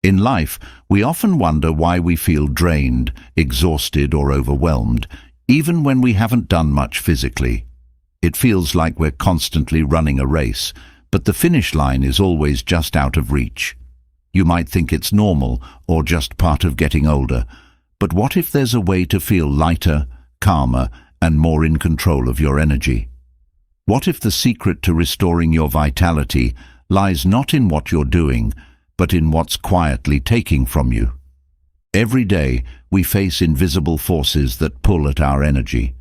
In life, we often wonder why we feel drained, exhausted, or overwhelmed, even when we haven't done much physically. It feels like we're constantly running a race, but the finish line is always just out of reach. You might think it's normal or just part of getting older, but what if there's a way to feel lighter, calmer, and more in control of your energy? What if the secret to restoring your vitality lies not in what you're doing, but in what's quietly taking from you? Every day, we face invisible forces that pull at our energy.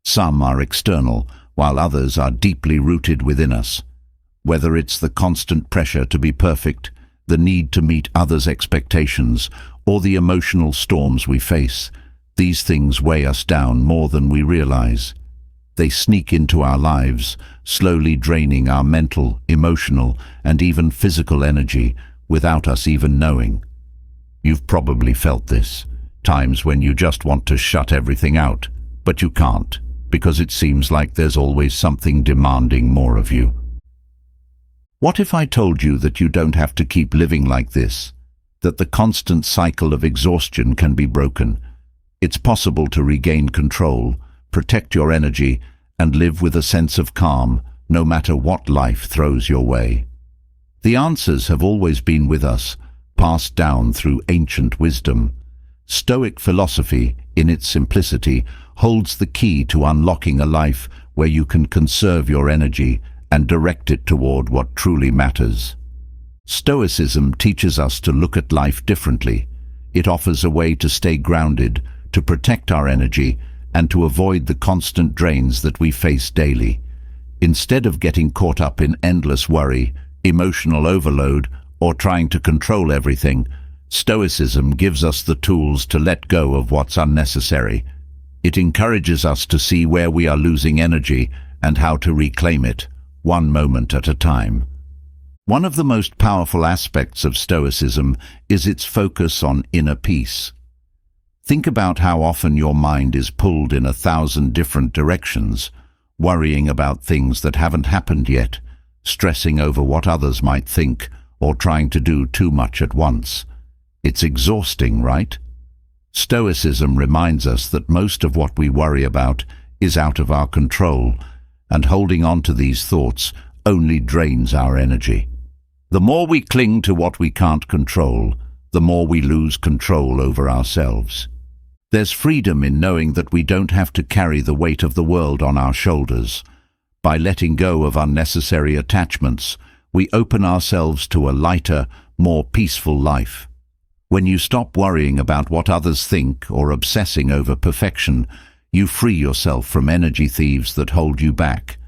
Some are external, while others are deeply rooted within us. Whether it's the constant pressure to be perfect, the need to meet others' expectations, or the emotional storms we face, these things weigh us down more than we realize. They sneak into our lives, slowly draining our mental, emotional, and even physical energy without us even knowing. You've probably felt this, times when you just want to shut everything out, but you can't, because it seems like there's always something demanding more of you. What if I told you that you don't have to keep living like this, that the constant cycle of exhaustion can be broken? It's possible to regain control, protect your energy, and live with a sense of calm, no matter what life throws your way. The answers have always been with us, passed down through ancient wisdom. Stoic philosophy, in its simplicity, holds the key to unlocking a life where you can conserve your energy and direct it toward what truly matters. Stoicism teaches us to look at life differently. It offers a way to stay grounded, to protect our energy, and to avoid the constant drains that we face daily. Instead of getting caught up in endless worry, emotional overload, or trying to control everything, Stoicism gives us the tools to let go of what's unnecessary. It encourages us to see where we are losing energy and how to reclaim it, one moment at a time. One of the most powerful aspects of Stoicism is its focus on inner peace. Think about how often your mind is pulled in 1,000 different directions, worrying about things that haven't happened yet, stressing over what others might think, or trying to do too much at once. It's exhausting, right? Stoicism reminds us that most of what we worry about is out of our control, and holding on to these thoughts only drains our energy. The more we cling to what we can't control, the more we lose control over ourselves. There's freedom in knowing that we don't have to carry the weight of the world on our shoulders. By letting go of unnecessary attachments, we open ourselves to a lighter, more peaceful life. When you stop worrying about what others think or obsessing over perfection, you free yourself from energy thieves that hold you back.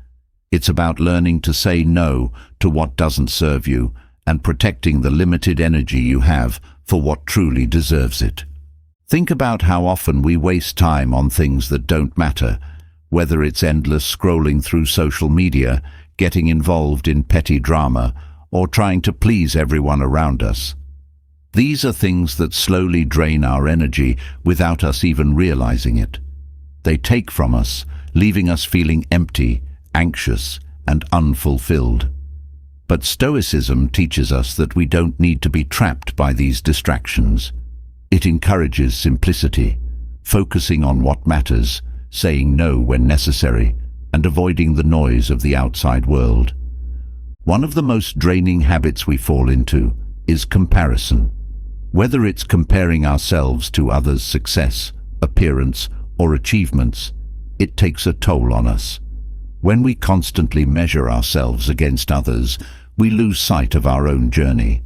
It's about learning to say no to what doesn't serve you and protecting the limited energy you have for what truly deserves it. Think about how often we waste time on things that don't matter, whether it's endless scrolling through social media, getting involved in petty drama, or trying to please everyone around us. These are things that slowly drain our energy without us even realizing it. They take from us, leaving us feeling empty, anxious, and unfulfilled. But Stoicism teaches us that we don't need to be trapped by these distractions. It encourages simplicity, focusing on what matters, saying no when necessary, and avoiding the noise of the outside world. One of the most draining habits we fall into is comparison. Whether it's comparing ourselves to others' success, appearance, or achievements, it takes a toll on us. When we constantly measure ourselves against others, we lose sight of our own journey.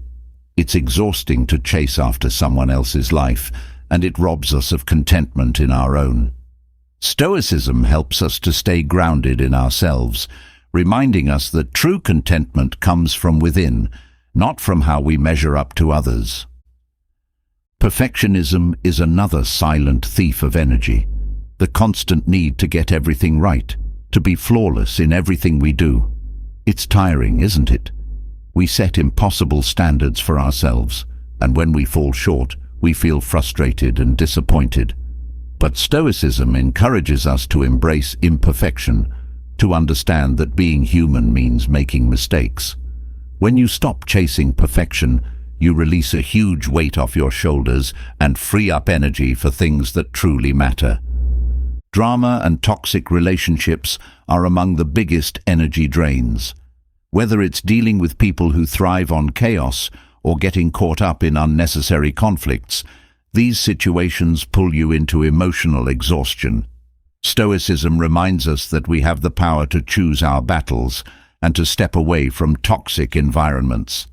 It's exhausting to chase after someone else's life, and it robs us of contentment in our own. Stoicism helps us to stay grounded in ourselves, reminding us that true contentment comes from within, not from how we measure up to others. Perfectionism is another silent thief of energy. The constant need to get everything right, to be flawless in everything we do. It's tiring, isn't it? We set impossible standards for ourselves, and when we fall short, we feel frustrated and disappointed. But Stoicism encourages us to embrace imperfection, to understand that being human means making mistakes. When you stop chasing perfection, You release a huge weight off your shoulders and free up energy for things that truly matter. Drama and toxic relationships are among the biggest energy drains. Whether it's dealing with people who thrive on chaos or getting caught up in unnecessary conflicts, these situations pull you into emotional exhaustion. Stoicism reminds us that we have the power to choose our battles and to step away from toxic environments.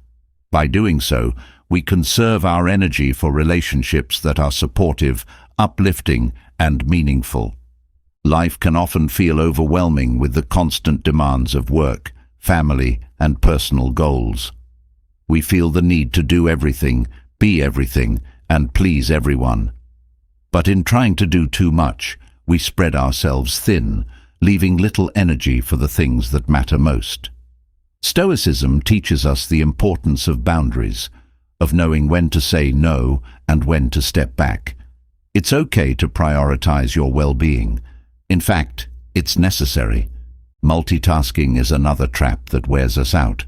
By doing so, we conserve our energy for relationships that are supportive, uplifting, and meaningful. Life can often feel overwhelming with the constant demands of work, family, and personal goals. We feel the need to do everything, be everything, and please everyone. But in trying to do too much, we spread ourselves thin, leaving little energy for the things that matter most. Stoicism teaches us the importance of boundaries, of knowing when to say no and when to step back. It's okay to prioritize your well-being. In fact, it's necessary. Multitasking is another trap that wears us out.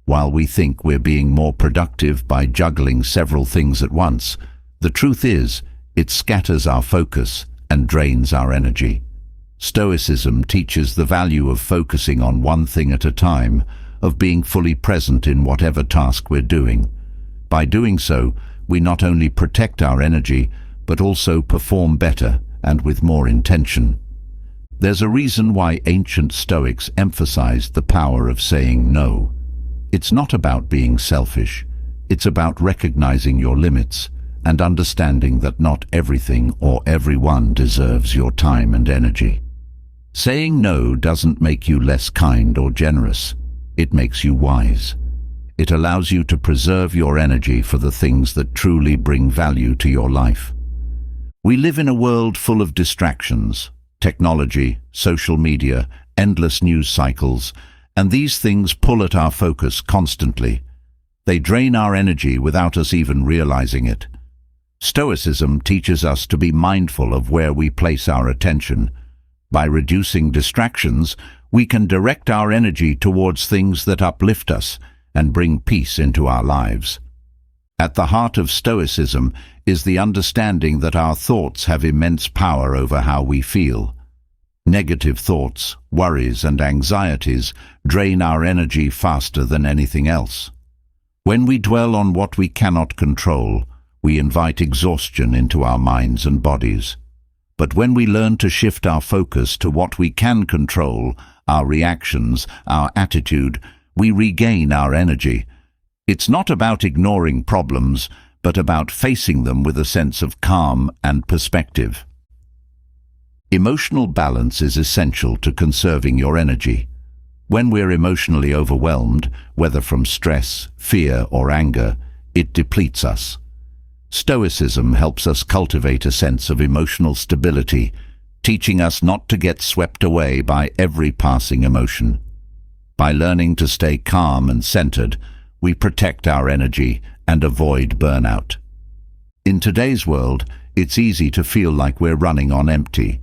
While we think we're being more productive by juggling several things at once, the truth is, it scatters our focus and drains our energy. Stoicism teaches the value of focusing on one thing at a time, of being fully present in whatever task we're doing. By doing so, we not only protect our energy, but also perform better and with more intention. There's a reason why ancient Stoics emphasized the power of saying no. It's not about being selfish. It's about recognizing your limits and understanding that not everything or everyone deserves your time and energy. Saying no doesn't make you less kind or generous. It makes you wise. It allows you to preserve your energy for the things that truly bring value to your life. We live in a world full of distractions. Technology, social media, endless news cycles, and these things pull at our focus constantly. They drain our energy without us even realizing it. Stoicism teaches us to be mindful of where we place our attention. By reducing distractions, we can direct our energy towards things that uplift us and bring peace into our lives. At the heart of Stoicism is the understanding that our thoughts have immense power over how we feel. Negative thoughts, worries, and anxieties drain our energy faster than anything else. When we dwell on what we cannot control, we invite exhaustion into our minds and bodies. But when we learn to shift our focus to what we can control, our reactions, our attitude, we regain our energy. It's not about ignoring problems, but about facing them with a sense of calm and perspective. Emotional balance is essential to conserving your energy. When we're emotionally overwhelmed, whether from stress, fear, or anger, it depletes us. Stoicism helps us cultivate a sense of emotional stability, teaching us not to get swept away by every passing emotion. By learning to stay calm and centered, we protect our energy and avoid burnout. In today's world, it's easy to feel like we're running on empty.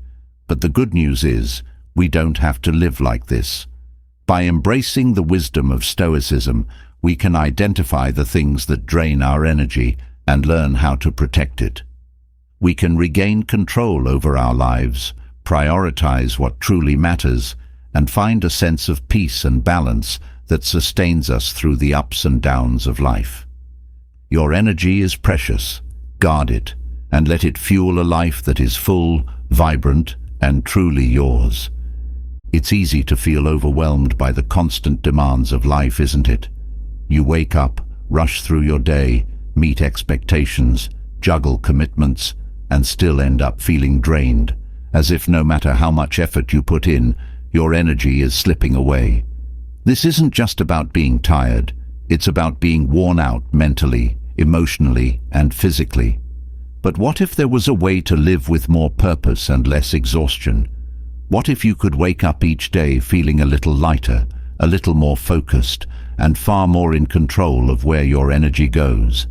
But the good news is, we don't have to live like this. By embracing the wisdom of Stoicism, we can identify the things that drain our energy and learn how to protect it. We can regain control over our lives, prioritize what truly matters, and find a sense of peace and balance that sustains us through the ups and downs of life. Your energy is precious. Guard it, and let it fuel a life that is full, vibrant, and truly yours. It's easy to feel overwhelmed by the constant demands of life, isn't it? You wake up, rush through your day, meet expectations, juggle commitments, and still end up feeling drained, as if no matter how much effort you put in, your energy is slipping away. This isn't just about being tired. It's about being worn out mentally, emotionally, and physically. But what if there was a way to live with more purpose and less exhaustion? What if you could wake up each day feeling a little lighter, a little more focused, and far more in control of where your energy goes?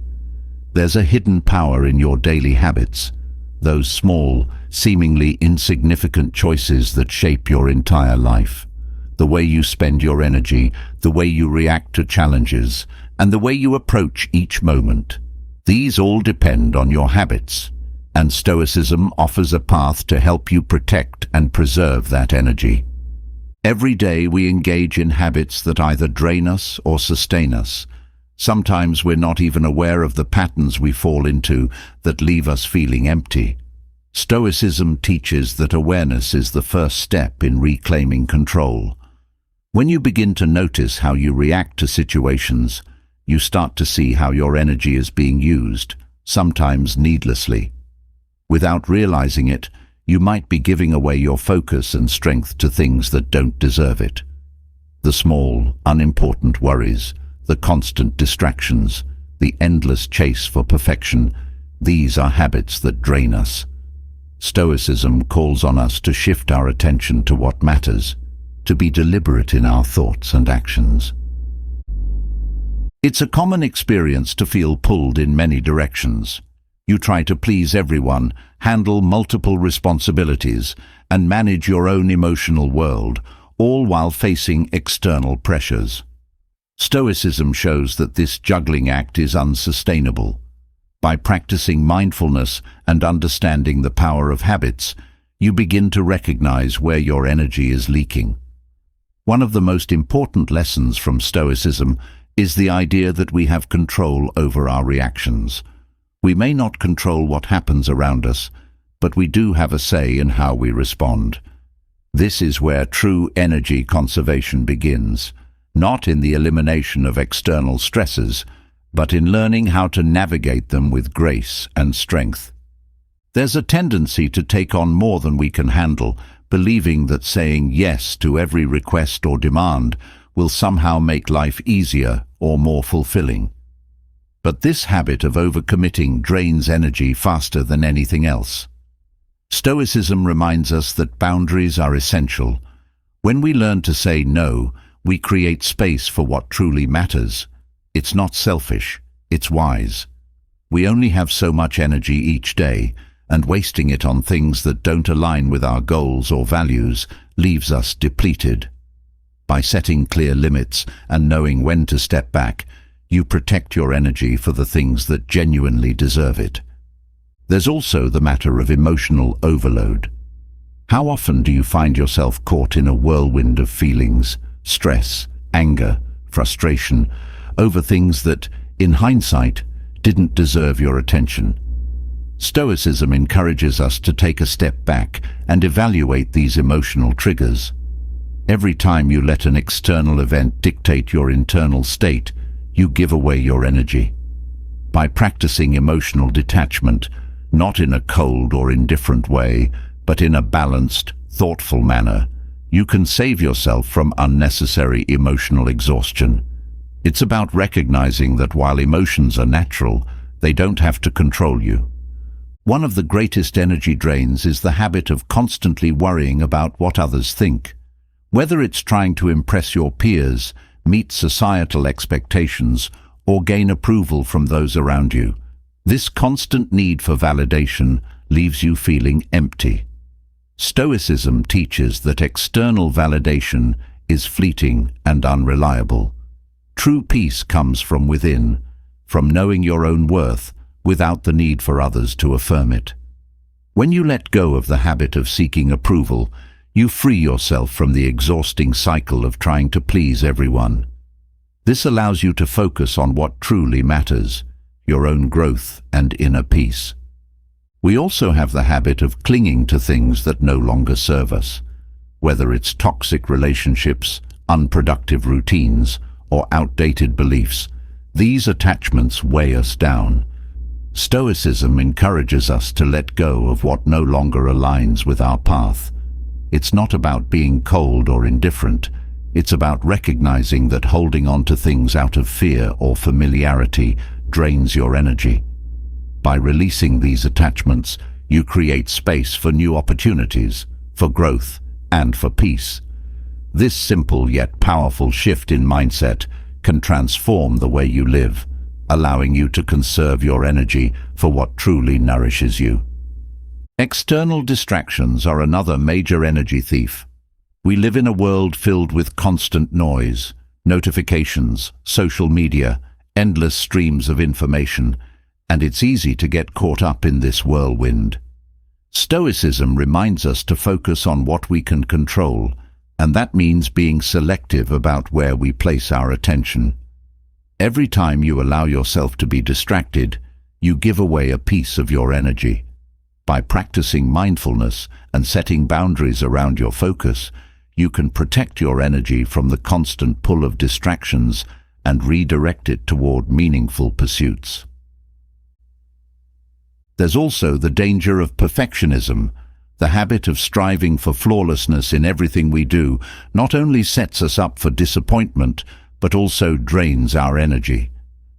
There's a hidden power in your daily habits, those small, seemingly insignificant choices that shape your entire life. The way you spend your energy, the way you react to challenges, and the way you approach each moment. These all depend on your habits, and Stoicism offers a path to help you protect and preserve that energy. Every day we engage in habits that either drain us or sustain us. Sometimes we're not even aware of the patterns we fall into that leave us feeling empty. Stoicism teaches that awareness is the first step in reclaiming control. When you begin to notice how you react to situations, you start to see how your energy is being used, sometimes needlessly. Without realizing it, you might be giving away your focus and strength to things that don't deserve it. The small, unimportant worries, the constant distractions, the endless chase for perfection, these are habits that drain us. Stoicism calls on us to shift our attention to what matters, to be deliberate in our thoughts and actions. It's a common experience to feel pulled in many directions. You try to please everyone, handle multiple responsibilities, and manage your own emotional world, all while facing external pressures. Stoicism shows that this juggling act is unsustainable. By practicing mindfulness and understanding the power of habits, you begin to recognize where your energy is leaking. One of the most important lessons from Stoicism is the idea that we have control over our reactions. We may not control what happens around us, but we do have a say in how we respond. This is where true energy conservation begins, not in the elimination of external stresses, but in learning how to navigate them with grace and strength. There's a tendency to take on more than we can handle, believing that saying yes to every request or demand will somehow make life easier or more fulfilling. But this habit of overcommitting drains energy faster than anything else. Stoicism reminds us that boundaries are essential. When we learn to say no, we create space for what truly matters. It's not selfish, it's wise. We only have so much energy each day, and wasting it on things that don't align with our goals or values leaves us depleted. By setting clear limits and knowing when to step back, you protect your energy for the things that genuinely deserve it. There's also the matter of emotional overload. How often do you find yourself caught in a whirlwind of feelings, stress, anger, frustration, over things that, in hindsight, didn't deserve your attention? Stoicism encourages us to take a step back and evaluate these emotional triggers. Every time you let an external event dictate your internal state, you give away your energy. By practicing emotional detachment, not in a cold or indifferent way, but in a balanced, thoughtful manner, you can save yourself from unnecessary emotional exhaustion. It's about recognizing that while emotions are natural, they don't have to control you. One of the greatest energy drains is the habit of constantly worrying about what others think. Whether it's trying to impress your peers, meet societal expectations, or gain approval from those around you, this constant need for validation leaves you feeling empty. Stoicism teaches that external validation is fleeting and unreliable. True peace comes from within, from knowing your own worth without the need for others to affirm it. When you let go of the habit of seeking approval, you free yourself from the exhausting cycle of trying to please everyone. This allows you to focus on what truly matters, your own growth and inner peace. We also have the habit of clinging to things that no longer serve us, whether it's toxic relationships, unproductive routines, or outdated beliefs. These attachments weigh us down. Stoicism encourages us to let go of what no longer aligns with our path. It's not about being cold or indifferent. It's about recognizing that holding on to things out of fear or familiarity drains your energy. By releasing these attachments, you create space for new opportunities, for growth, and for peace. This simple yet powerful shift in mindset can transform the way you live, allowing you to conserve your energy for what truly nourishes you. External distractions are another major energy thief. We live in a world filled with constant noise, notifications, social media, endless streams of information, and it's easy to get caught up in this whirlwind. Stoicism reminds us to focus on what we can control, and that means being selective about where we place our attention. Every time you allow yourself to be distracted, you give away a piece of your energy. By practicing mindfulness and setting boundaries around your focus, you can protect your energy from the constant pull of distractions and redirect it toward meaningful pursuits. There's also the danger of perfectionism. The habit of striving for flawlessness in everything we do not only sets us up for disappointment, but also drains our energy.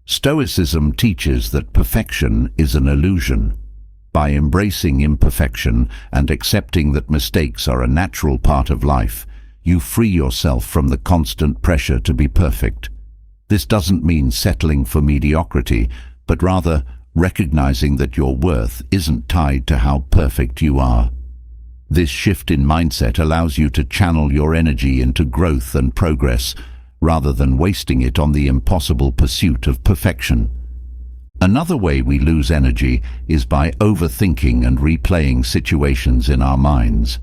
Stoicism teaches that perfection is an illusion. By embracing imperfection and accepting that mistakes are a natural part of life, you free yourself from the constant pressure to be perfect. This doesn't mean settling for mediocrity, but rather recognizing that your worth isn't tied to how perfect you are. This shift in mindset allows you to channel your energy into growth and progress, rather than wasting it on the impossible pursuit of perfection. Another way we lose energy is by overthinking and replaying situations in our minds.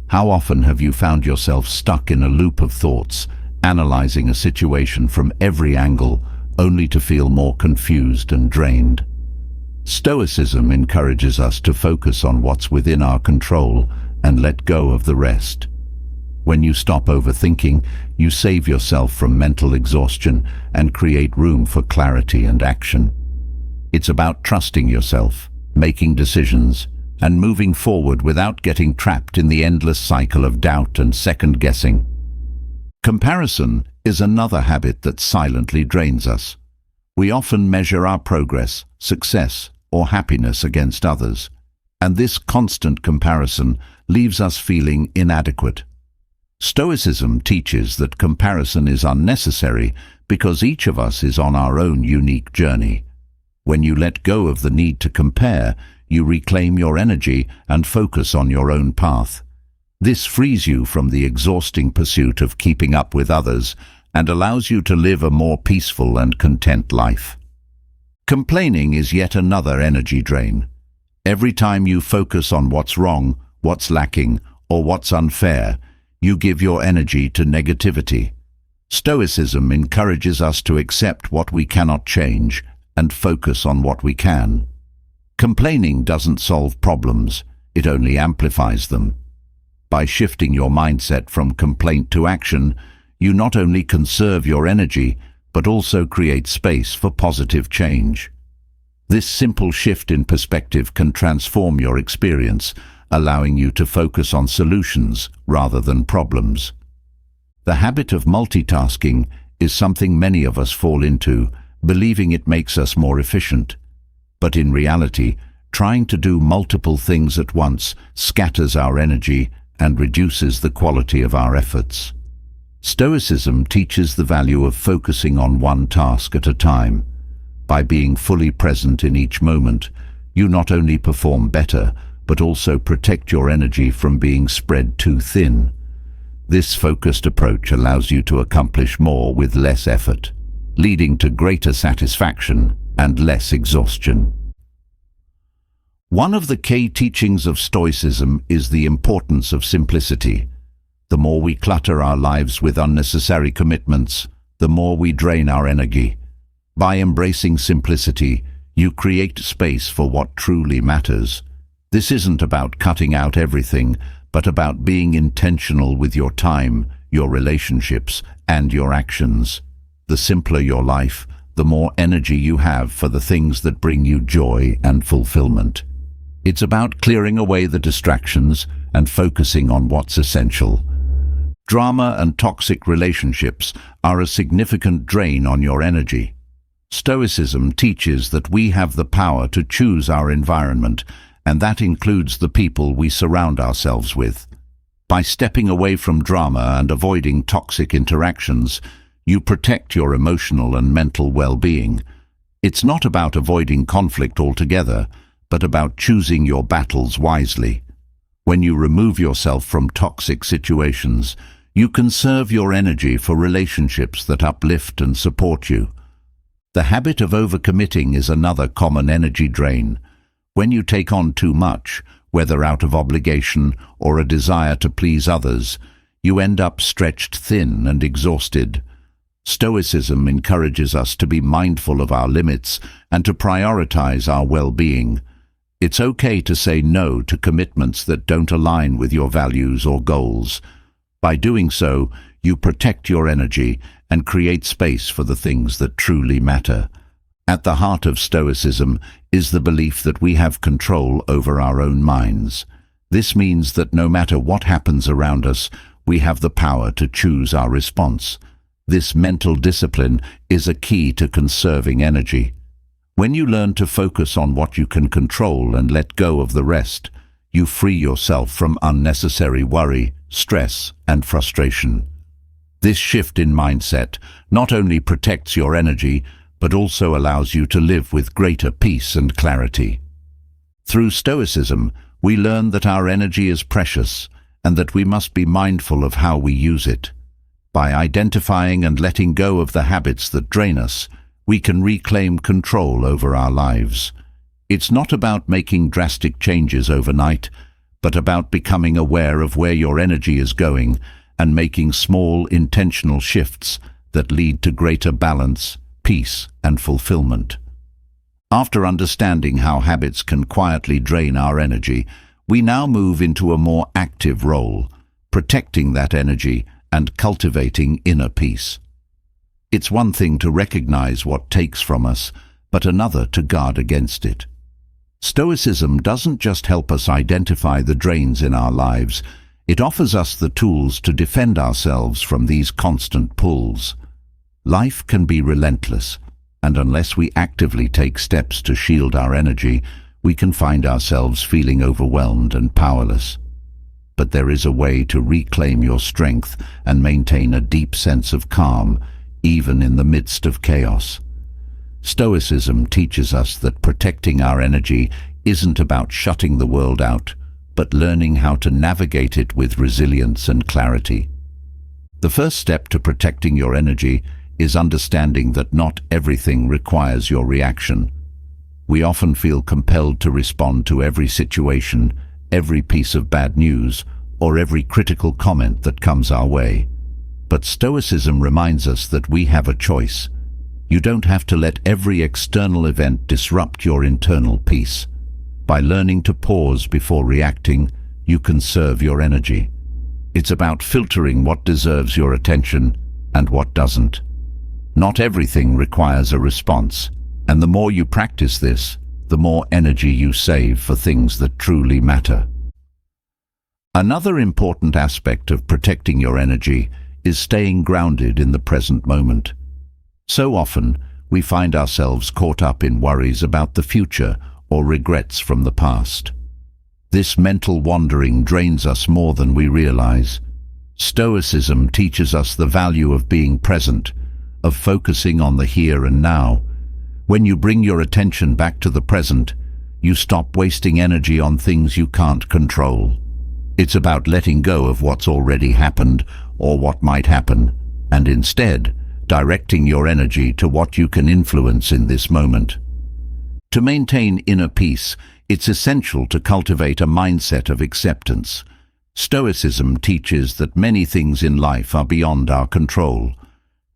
How often have you found yourself stuck in a loop of thoughts, analyzing a situation from every angle, only to feel more confused and drained? Stoicism encourages us to focus on what's within our control and let go of the rest. When you stop overthinking, you save yourself from mental exhaustion and create room for clarity and action. It's about trusting yourself, making decisions, and moving forward without getting trapped in the endless cycle of doubt and second-guessing. Comparison is another habit that silently drains us. We often measure our progress, success, or happiness against others, and this constant comparison leaves us feeling inadequate. Stoicism teaches that comparison is unnecessary because each of us is on our own unique journey. When you let go of the need to compare, you reclaim your energy and focus on your own path. This frees you from the exhausting pursuit of keeping up with others and allows you to live a more peaceful and content life. Complaining is yet another energy drain. Every time you focus on what's wrong, what's lacking, or what's unfair, you give your energy to negativity. Stoicism encourages us to accept what we cannot change and focus on what we can. Complaining doesn't solve problems, it only amplifies them. By shifting your mindset from complaint to action, you not only conserve your energy, but also create space for positive change. This simple shift in perspective can transform your experience, allowing you to focus on solutions rather than problems. The habit of multitasking is something many of us fall into, believing it makes us more efficient. But in reality, trying to do multiple things at once scatters our energy and reduces the quality of our efforts. Stoicism teaches the value of focusing on one task at a time. By being fully present in each moment, you not only perform better, but also protect your energy from being spread too thin. This focused approach allows you to accomplish more with less effort, leading to greater satisfaction and less exhaustion. One of the key teachings of Stoicism is the importance of simplicity. The more we clutter our lives with unnecessary commitments, the more we drain our energy. By embracing simplicity, you create space for what truly matters. This isn't about cutting out everything, but about being intentional with your time, your relationships, and your actions. The simpler your life, the more energy you have for the things that bring you joy and fulfillment. It's about clearing away the distractions and focusing on what's essential. Drama and toxic relationships are a significant drain on your energy. Stoicism teaches that we have the power to choose our environment, and that includes the people we surround ourselves with. By stepping away from drama and avoiding toxic interactions, you protect your emotional and mental well-being. It's not about avoiding conflict altogether, but about choosing your battles wisely. When you remove yourself from toxic situations, you conserve your energy for relationships that uplift and support you. The habit of overcommitting is another common energy drain. When you take on too much, whether out of obligation or a desire to please others, you end up stretched thin and exhausted. Stoicism encourages us to be mindful of our limits and to prioritize our well-being. It's okay to say no to commitments that don't align with your values or goals. By doing so, you protect your energy and create space for the things that truly matter. At the heart of Stoicism is the belief that we have control over our own minds. This means that no matter what happens around us, we have the power to choose our response. This mental discipline is a key to conserving energy. When you learn to focus on what you can control and let go of the rest, you free yourself from unnecessary worry, stress, and frustration. This shift in mindset not only protects your energy, but also allows you to live with greater peace and clarity. Through Stoicism, we learn that our energy is precious and that we must be mindful of how we use it. By identifying and letting go of the habits that drain us, we can reclaim control over our lives. It's not about making drastic changes overnight, but about becoming aware of where your energy is going and making small, intentional shifts that lead to greater balance, peace, and fulfillment. After understanding how habits can quietly drain our energy, we now move into a more active role, protecting that energy and cultivating inner peace. It's one thing to recognize what takes from us, but another to guard against it. Stoicism doesn't just help us identify the drains in our lives, it offers us the tools to defend ourselves from these constant pulls. Life can be relentless, and unless we actively take steps to shield our energy, we can find ourselves feeling overwhelmed and powerless. But there is a way to reclaim your strength and maintain a deep sense of calm, even in the midst of chaos. Stoicism teaches us that protecting our energy isn't about shutting the world out, but learning how to navigate it with resilience and clarity. The first step to protecting your energy is understanding that not everything requires your reaction. We often feel compelled to respond to every situation, every piece of bad news, or every critical comment that comes our way. But Stoicism reminds us that we have a choice. You don't have to let every external event disrupt your internal peace. By learning to pause before reacting, you conserve your energy. It's about filtering what deserves your attention and what doesn't. Not everything requires a response, and the more you practice this, the more energy you save for things that truly matter. Another important aspect of protecting your energy is staying grounded in the present moment. So often, we find ourselves caught up in worries about the future or regrets from the past. This mental wandering drains us more than we realize. Stoicism teaches us the value of being present, of focusing on the here and now. When you bring your attention back to the present, you stop wasting energy on things you can't control. It's about letting go of what's already happened or what might happen, and instead, directing your energy to what you can influence in this moment. To maintain inner peace, it's essential to cultivate a mindset of acceptance. Stoicism teaches that many things in life are beyond our control.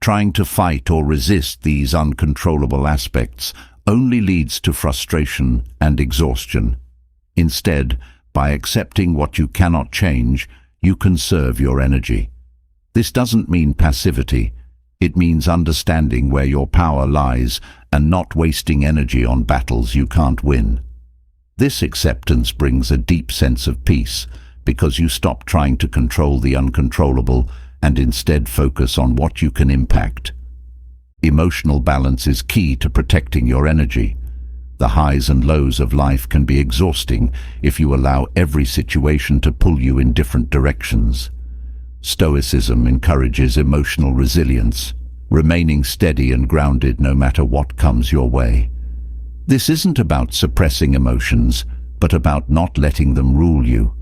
Trying to fight or resist these uncontrollable aspects only leads to frustration and exhaustion. Instead, by accepting what you cannot change, you conserve your energy. This doesn't mean passivity. It means understanding where your power lies and not wasting energy on battles you can't win. This acceptance brings a deep sense of peace because you stop trying to control the uncontrollable and instead focus on what you can impact. Emotional balance is key to protecting your energy. The highs and lows of life can be exhausting if you allow every situation to pull you in different directions. Stoicism encourages emotional resilience, remaining steady and grounded no matter what comes your way. This isn't about suppressing emotions, but about not letting them rule you.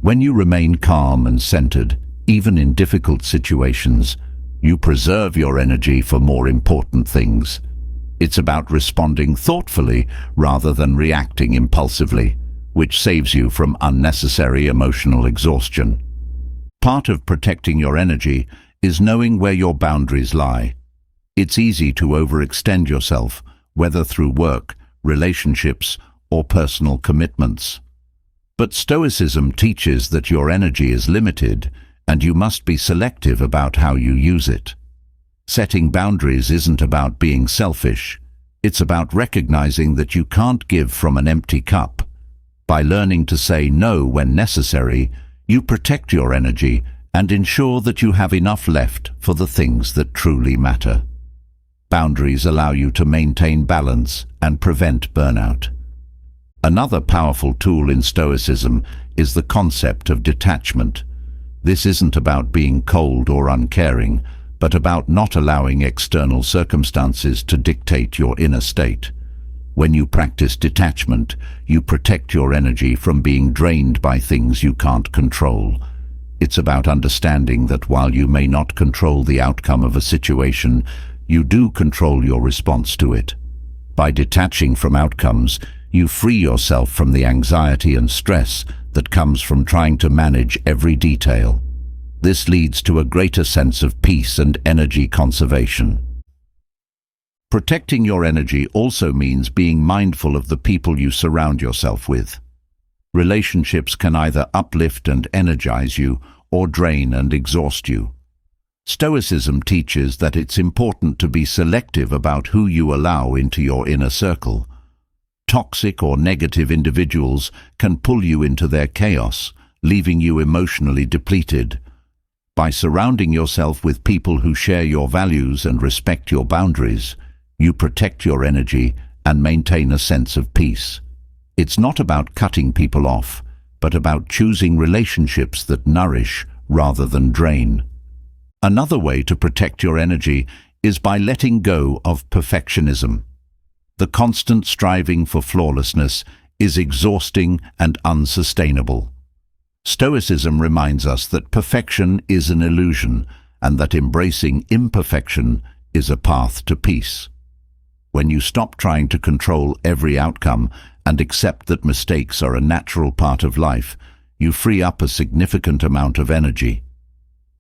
When you remain calm and centered, even in difficult situations, you preserve your energy for more important things. It's about responding thoughtfully rather than reacting impulsively, which saves you from unnecessary emotional exhaustion. Part of protecting your energy is knowing where your boundaries lie. It's easy to overextend yourself, whether through work, relationships, or personal commitments. But Stoicism teaches that your energy is limited, and you must be selective about how you use it. Setting boundaries isn't about being selfish. It's about recognizing that you can't give from an empty cup. By learning to say no when necessary, you protect your energy and ensure that you have enough left for the things that truly matter. Boundaries allow you to maintain balance and prevent burnout. Another powerful tool in Stoicism is the concept of detachment. This isn't about being cold or uncaring, but about not allowing external circumstances to dictate your inner state. When you practice detachment, you protect your energy from being drained by things you can't control. It's about understanding that while you may not control the outcome of a situation, you do control your response to it. By detaching from outcomes, you free yourself from the anxiety and stress that comes from trying to manage every detail. This leads to a greater sense of peace and energy conservation. Protecting your energy also means being mindful of the people you surround yourself with. Relationships can either uplift and energize you or drain and exhaust you. Stoicism teaches that it's important to be selective about who you allow into your inner circle. Toxic or negative individuals can pull you into their chaos, leaving you emotionally depleted. By surrounding yourself with people who share your values and respect your boundaries, you protect your energy and maintain a sense of peace. It's not about cutting people off, but about choosing relationships that nourish rather than drain. Another way to protect your energy is by letting go of perfectionism. The constant striving for flawlessness is exhausting and unsustainable. Stoicism reminds us that perfection is an illusion and that embracing imperfection is a path to peace. When you stop trying to control every outcome and accept that mistakes are a natural part of life, you free up a significant amount of energy.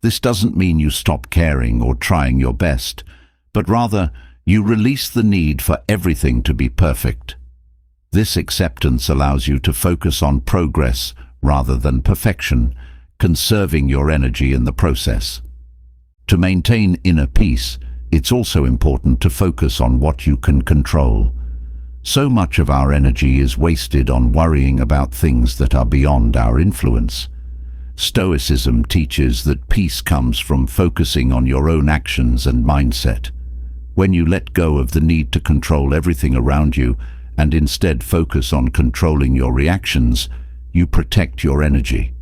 This doesn't mean you stop caring or trying your best, but rather you release the need for everything to be perfect. This acceptance allows you to focus on progress rather than perfection, conserving your energy in the process. To maintain inner peace, it's also important to focus on what you can control. So much of our energy is wasted on worrying about things that are beyond our influence. Stoicism teaches that peace comes from focusing on your own actions and mindset. When you let go of the need to control everything around you and instead focus on controlling your reactions, you protect your energy.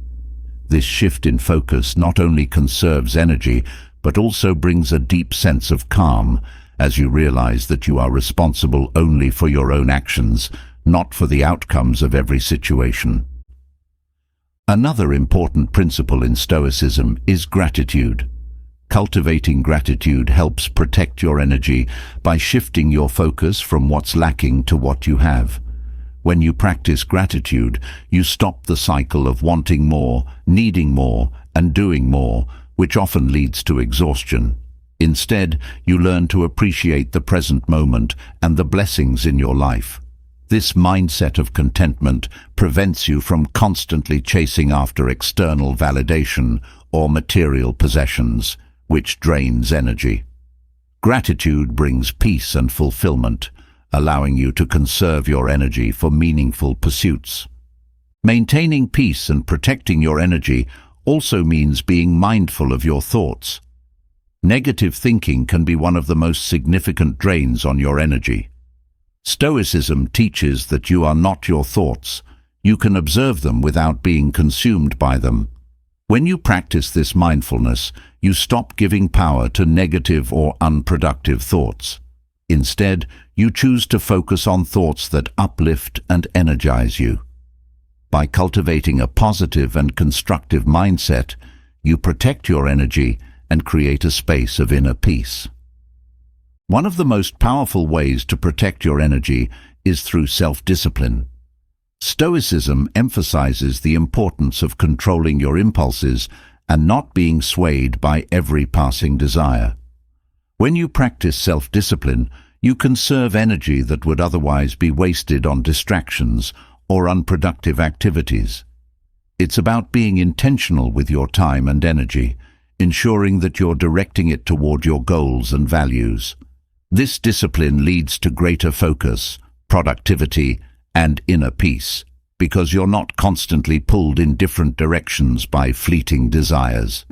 This shift in focus not only conserves energy, but also brings a deep sense of calm as you realize that you are responsible only for your own actions, not for the outcomes of every situation. Another important principle in Stoicism is gratitude. Cultivating gratitude helps protect your energy by shifting your focus from what's lacking to what you have. When you practice gratitude, you stop the cycle of wanting more, needing more, and doing more, which often leads to exhaustion. Instead, you learn to appreciate the present moment and the blessings in your life. This mindset of contentment prevents you from constantly chasing after external validation or material possessions, which drains energy. Gratitude brings peace and fulfillment, allowing you to conserve your energy for meaningful pursuits. Maintaining peace and protecting your energy also means being mindful of your thoughts. Negative thinking can be one of the most significant drains on your energy. Stoicism teaches that you are not your thoughts. You can observe them without being consumed by them. When you practice this mindfulness, you stop giving power to negative or unproductive thoughts. Instead, you choose to focus on thoughts that uplift and energize you. By cultivating a positive and constructive mindset, you protect your energy and create a space of inner peace. One of the most powerful ways to protect your energy is through self-discipline. Stoicism emphasizes the importance of controlling your impulses and not being swayed by every passing desire. When you practice self-discipline, you conserve energy that would otherwise be wasted on distractions or unproductive activities. It's about being intentional with your time and energy, ensuring that you're directing it toward your goals and values. This discipline leads to greater focus, productivity, and inner peace, because you're not constantly pulled in different directions by fleeting desires.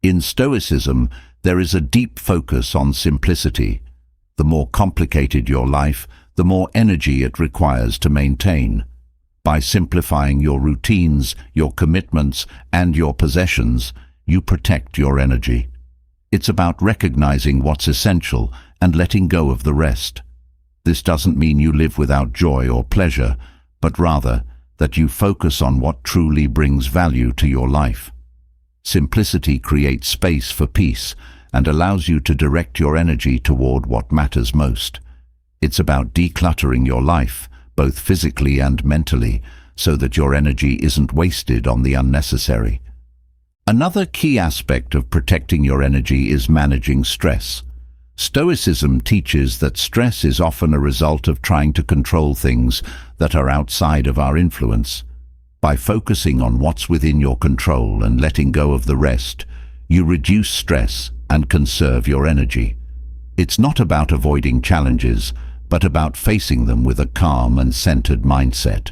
In Stoicism, there is a deep focus on simplicity. The more complicated your life, the more energy it requires to maintain. By simplifying your routines, your commitments, and your possessions, you protect your energy. It's about recognizing what's essential and letting go of the rest. This doesn't mean you live without joy or pleasure, but rather that you focus on what truly brings value to your life. Simplicity creates space for peace and allows you to direct your energy toward what matters most. It's about decluttering your life, both physically and mentally, so that your energy isn't wasted on the unnecessary. Another key aspect of protecting your energy is managing stress. Stoicism teaches that stress is often a result of trying to control things that are outside of our influence. By focusing on what's within your control and letting go of the rest, you reduce stress and conserve your energy. It's not about avoiding challenges, but about facing them with a calm and centered mindset.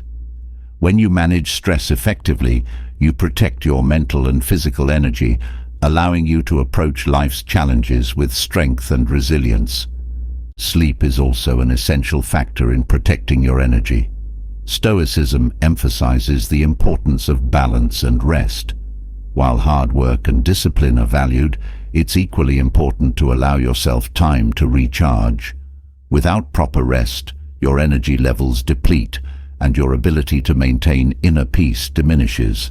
When you manage stress effectively, you protect your mental and physical energy, allowing you to approach life's challenges with strength and resilience. Sleep is also an essential factor in protecting your energy. Stoicism emphasizes the importance of balance and rest. While hard work and discipline are valued, it's equally important to allow yourself time to recharge. Without proper rest, your energy levels deplete and your ability to maintain inner peace diminishes.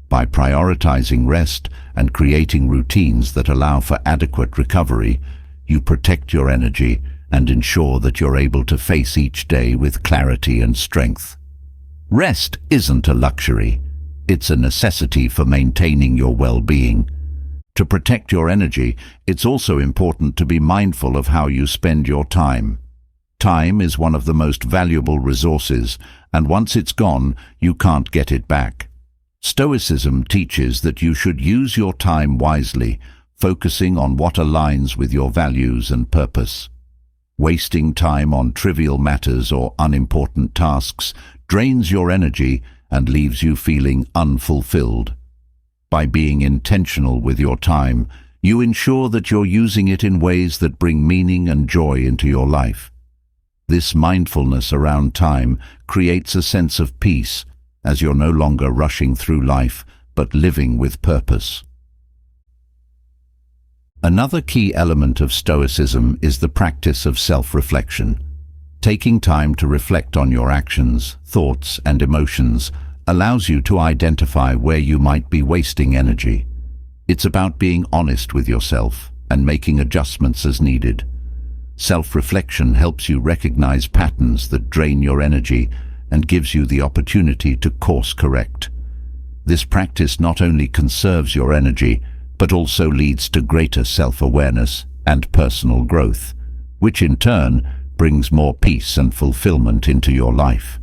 By prioritizing rest and creating routines that allow for adequate recovery, you protect your energy and ensure that you're able to face each day with clarity and strength. Rest isn't a luxury. It's a necessity for maintaining your well-being. To protect your energy, it's also important to be mindful of how you spend your time. Time is one of the most valuable resources, and once it's gone, you can't get it back. Stoicism teaches that you should use your time wisely, focusing on what aligns with your values and purpose. Wasting time on trivial matters or unimportant tasks drains your energy and leaves you feeling unfulfilled. By being intentional with your time, you ensure that you're using it in ways that bring meaning and joy into your life. This mindfulness around time creates a sense of peace, as you're no longer rushing through life, but living with purpose. Another key element of Stoicism is the practice of self-reflection. Taking time to reflect on your actions, thoughts, and emotions allows you to identify where you might be wasting energy. It's about being honest with yourself and making adjustments as needed. Self-reflection helps you recognize patterns that drain your energy and gives you the opportunity to course correct. This practice not only conserves your energy, but also leads to greater self-awareness and personal growth, which in turn brings more peace and fulfillment into your life.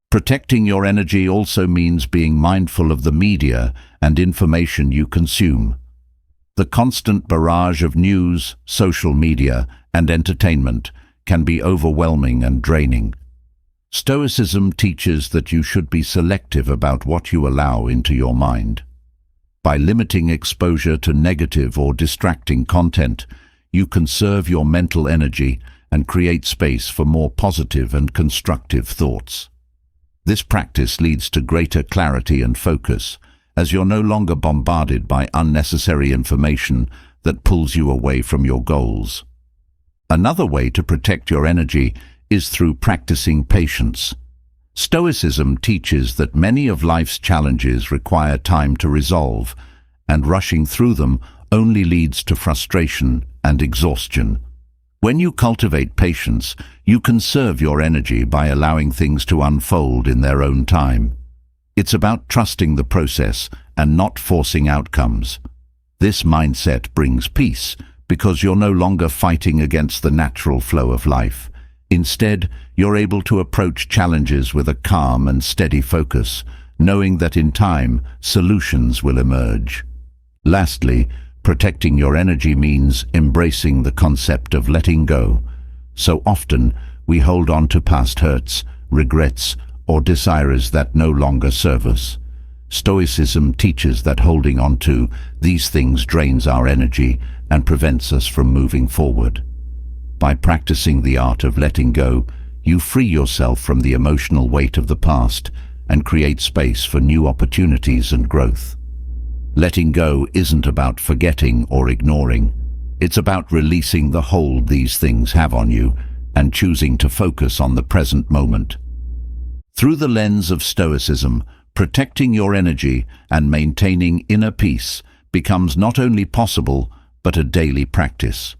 Protecting your energy also means being mindful of the media and information you consume. The constant barrage of news, social media, and entertainment can be overwhelming and draining. Stoicism teaches that you should be selective about what you allow into your mind. By limiting exposure to negative or distracting content, you conserve your mental energy and create space for more positive and constructive thoughts. This practice leads to greater clarity and focus, as you're no longer bombarded by unnecessary information that pulls you away from your goals. Another way to protect your energy is through practicing patience. Stoicism teaches that many of life's challenges require time to resolve, and rushing through them only leads to frustration and exhaustion. When you cultivate patience, you conserve your energy by allowing things to unfold in their own time. It's about trusting the process and not forcing outcomes. This mindset brings peace because you're no longer fighting against the natural flow of life. Instead, you're able to approach challenges with a calm and steady focus, knowing that in time, solutions will emerge. Lastly, protecting your energy means embracing the concept of letting go. So often, we hold on to past hurts, regrets, or desires that no longer serve us. Stoicism teaches that holding on to these things drains our energy and prevents us from moving forward. By practicing the art of letting go, you free yourself from the emotional weight of the past and create space for new opportunities and growth. Letting go isn't about forgetting or ignoring. It's about releasing the hold these things have on you and choosing to focus on the present moment. Through the lens of Stoicism, protecting your energy and maintaining inner peace becomes not only possible, but a daily practice.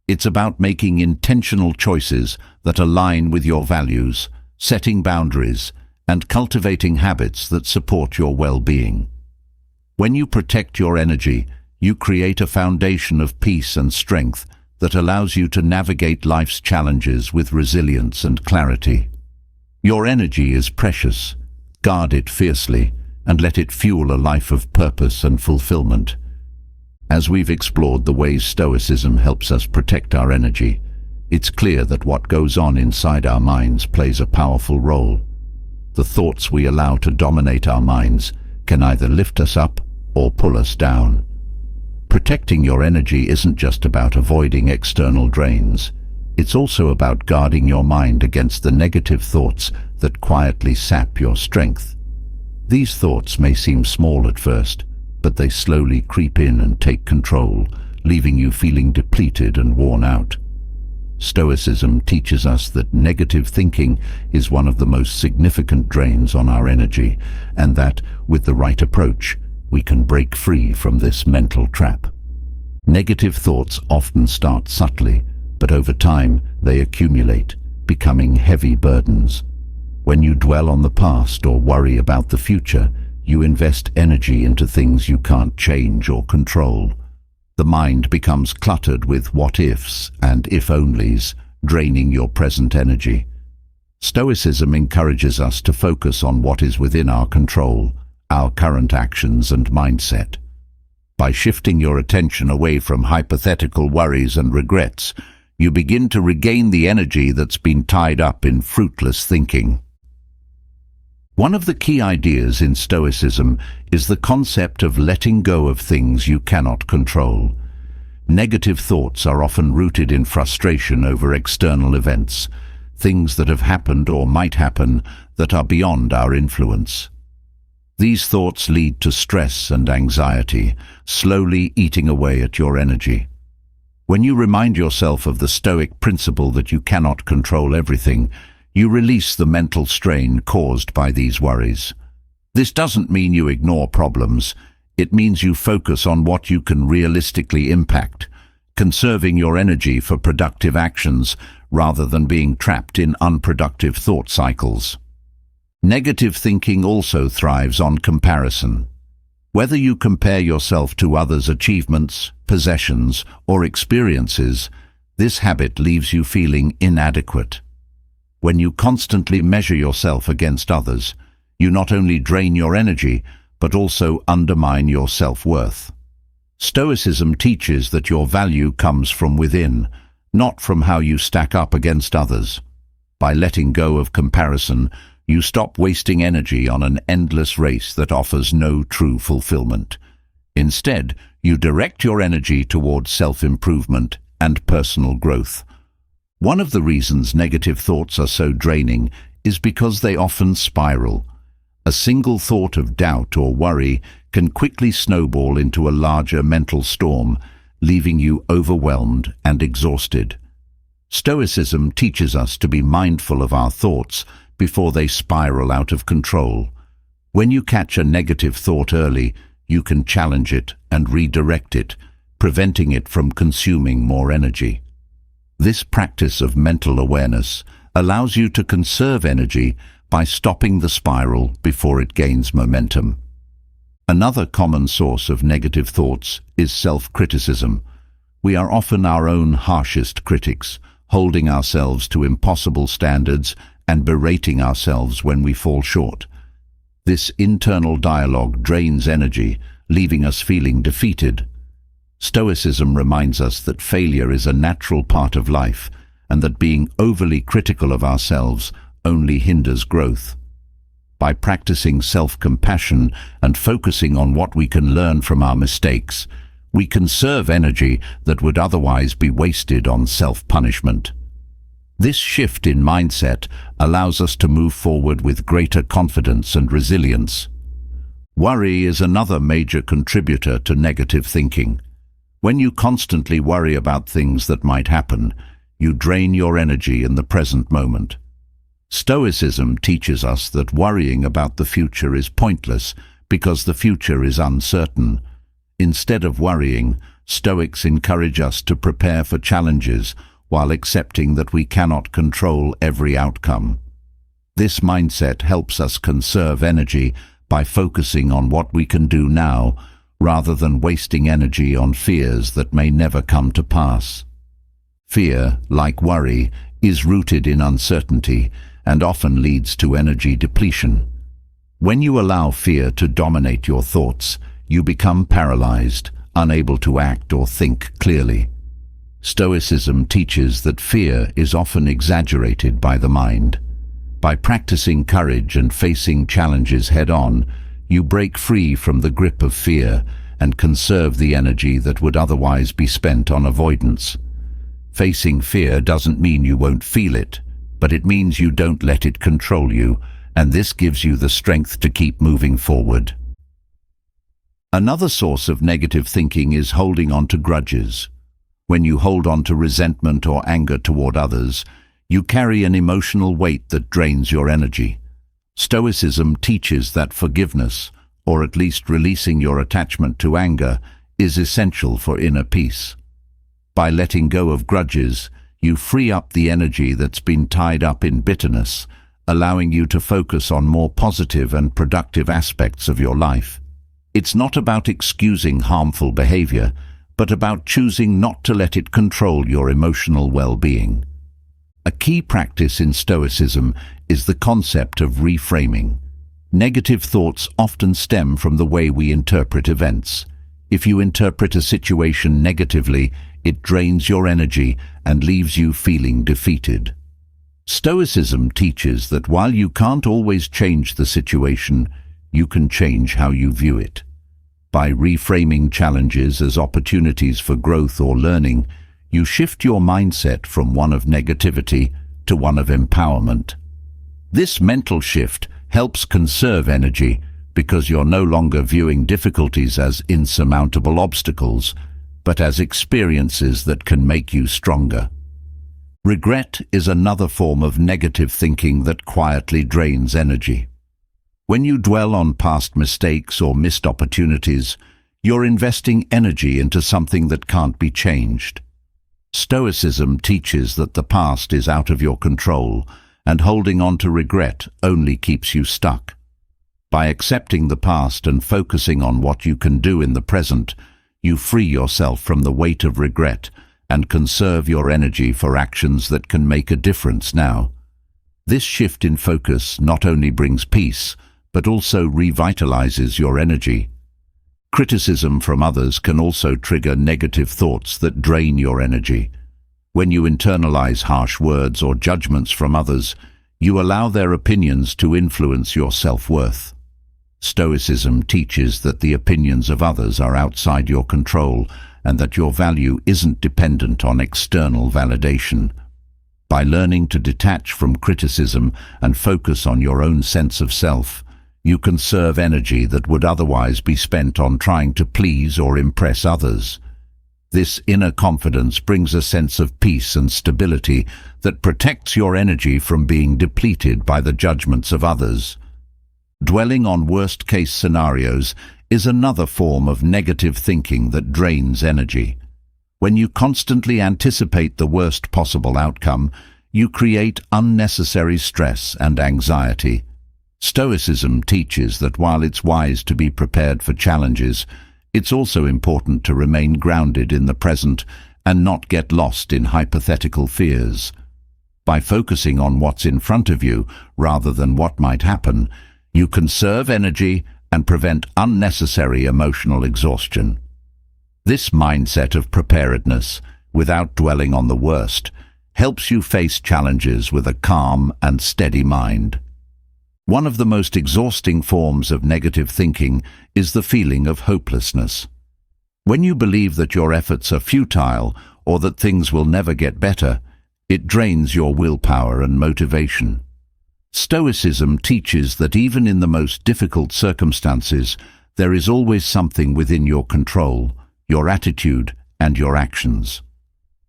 It's about making intentional choices that align with your values, setting boundaries, and cultivating habits that support your well-being. When you protect your energy, you create a foundation of peace and strength that allows you to navigate life's challenges with resilience and clarity. Your energy is precious. Guard it fiercely and let it fuel a life of purpose and fulfillment. As we've explored the ways Stoicism helps us protect our energy, it's clear that what goes on inside our minds plays a powerful role. The thoughts we allow to dominate our minds can either lift us up or pull us down. Protecting your energy isn't just about avoiding external drains. It's also about guarding your mind against the negative thoughts that quietly sap your strength. These thoughts may seem small at first, but they slowly creep in and take control, leaving you feeling depleted and worn out. Stoicism teaches us that negative thinking is one of the most significant drains on our energy, and that, with the right approach, we can break free from this mental trap. Negative thoughts often start subtly, but over time they accumulate, becoming heavy burdens. When you dwell on the past or worry about the future, you invest energy into things you can't change or control. The mind becomes cluttered with what-ifs and if-onlys, draining your present energy. Stoicism encourages us to focus on what is within our control, our current actions and mindset. By shifting your attention away from hypothetical worries and regrets, you begin to regain the energy that's been tied up in fruitless thinking. One of the key ideas in Stoicism is the concept of letting go of things you cannot control. Negative thoughts are often rooted in frustration over external events, things that have happened or might happen that are beyond our influence. These thoughts lead to stress and anxiety, slowly eating away at your energy. When you remind yourself of the Stoic principle that you cannot control everything, you release the mental strain caused by these worries. This doesn't mean you ignore problems. It means you focus on what you can realistically impact, conserving your energy for productive actions rather than being trapped in unproductive thought cycles. Negative thinking also thrives on comparison. Whether you compare yourself to others' achievements, possessions, or experiences, this habit leaves you feeling inadequate. When you constantly measure yourself against others, you not only drain your energy, but also undermine your self-worth. Stoicism teaches that your value comes from within, not from how you stack up against others. By letting go of comparison, you stop wasting energy on an endless race that offers no true fulfillment. Instead, you direct your energy towards self-improvement and personal growth. One of the reasons negative thoughts are so draining is because they often spiral. A single thought of doubt or worry can quickly snowball into a larger mental storm, leaving you overwhelmed and exhausted. Stoicism teaches us to be mindful of our thoughts before they spiral out of control. When you catch a negative thought early, you can challenge it and redirect it, preventing it from consuming more energy. This practice of mental awareness allows you to conserve energy by stopping the spiral before it gains momentum. Another common source of negative thoughts is self-criticism. We are often our own harshest critics, holding ourselves to impossible standards and berating ourselves when we fall short. This internal dialogue drains energy, leaving us feeling defeated. Stoicism reminds us that failure is a natural part of life, and that being overly critical of ourselves only hinders growth. By practicing self-compassion and focusing on what we can learn from our mistakes, we conserve energy that would otherwise be wasted on self-punishment. This shift in mindset allows us to move forward with greater confidence and resilience. Worry is another major contributor to negative thinking. When you constantly worry about things that might happen, you drain your energy in the present moment. Stoicism teaches us that worrying about the future is pointless because the future is uncertain. Instead of worrying, Stoics encourage us to prepare for challenges while accepting that we cannot control every outcome. This mindset helps us conserve energy by focusing on what we can do now, rather than wasting energy on fears that may never come to pass. Fear, like worry, is rooted in uncertainty and often leads to energy depletion. When you allow fear to dominate your thoughts, you become paralyzed, unable to act or think clearly. Stoicism teaches that fear is often exaggerated by the mind. By practicing courage and facing challenges head-on, you break free from the grip of fear and conserve the energy that would otherwise be spent on avoidance. Facing fear doesn't mean you won't feel it, but it means you don't let it control you, and this gives you the strength to keep moving forward. Another source of negative thinking is holding on to grudges. When you hold on to resentment or anger toward others, you carry an emotional weight that drains your energy. Stoicism teaches that forgiveness, or at least releasing your attachment to anger, is essential for inner peace. By letting go of grudges, you free up the energy that's been tied up in bitterness, allowing you to focus on more positive and productive aspects of your life. It's not about excusing harmful behavior, but about choosing not to let it control your emotional well-being. A key practice in Stoicism is the concept of reframing. Negative thoughts often stem from the way we interpret events. If you interpret a situation negatively, it drains your energy and leaves you feeling defeated. Stoicism teaches that while you can't always change the situation, you can change how you view it. By reframing challenges as opportunities for growth or learning, you shift your mindset from one of negativity to one of empowerment. This mental shift helps conserve energy because you're no longer viewing difficulties as insurmountable obstacles, but as experiences that can make you stronger. Regret is another form of negative thinking that quietly drains energy. When you dwell on past mistakes or missed opportunities, you're investing energy into something that can't be changed. Stoicism teaches that the past is out of your control, and holding on to regret only keeps you stuck. By accepting the past and focusing on what you can do in the present, you free yourself from the weight of regret and conserve your energy for actions that can make a difference now. This shift in focus not only brings peace, but also revitalizes your energy. Criticism from others can also trigger negative thoughts that drain your energy. When you internalize harsh words or judgments from others, you allow their opinions to influence your self-worth. Stoicism teaches that the opinions of others are outside your control and that your value isn't dependent on external validation. By learning to detach from criticism and focus on your own sense of self, you conserve energy that would otherwise be spent on trying to please or impress others. This inner confidence brings a sense of peace and stability that protects your energy from being depleted by the judgments of others. Dwelling on worst-case scenarios is another form of negative thinking that drains energy. When you constantly anticipate the worst possible outcome, you create unnecessary stress and anxiety. Stoicism teaches that while it's wise to be prepared for challenges, it's also important to remain grounded in the present and not get lost in hypothetical fears. By focusing on what's in front of you rather than what might happen, you conserve energy and prevent unnecessary emotional exhaustion. This mindset of preparedness, without dwelling on the worst, helps you face challenges with a calm and steady mind. One of the most exhausting forms of negative thinking is the feeling of hopelessness. When you believe that your efforts are futile or that things will never get better, it drains your willpower and motivation. Stoicism teaches that even in the most difficult circumstances, there is always something within your control, your attitude, and your actions.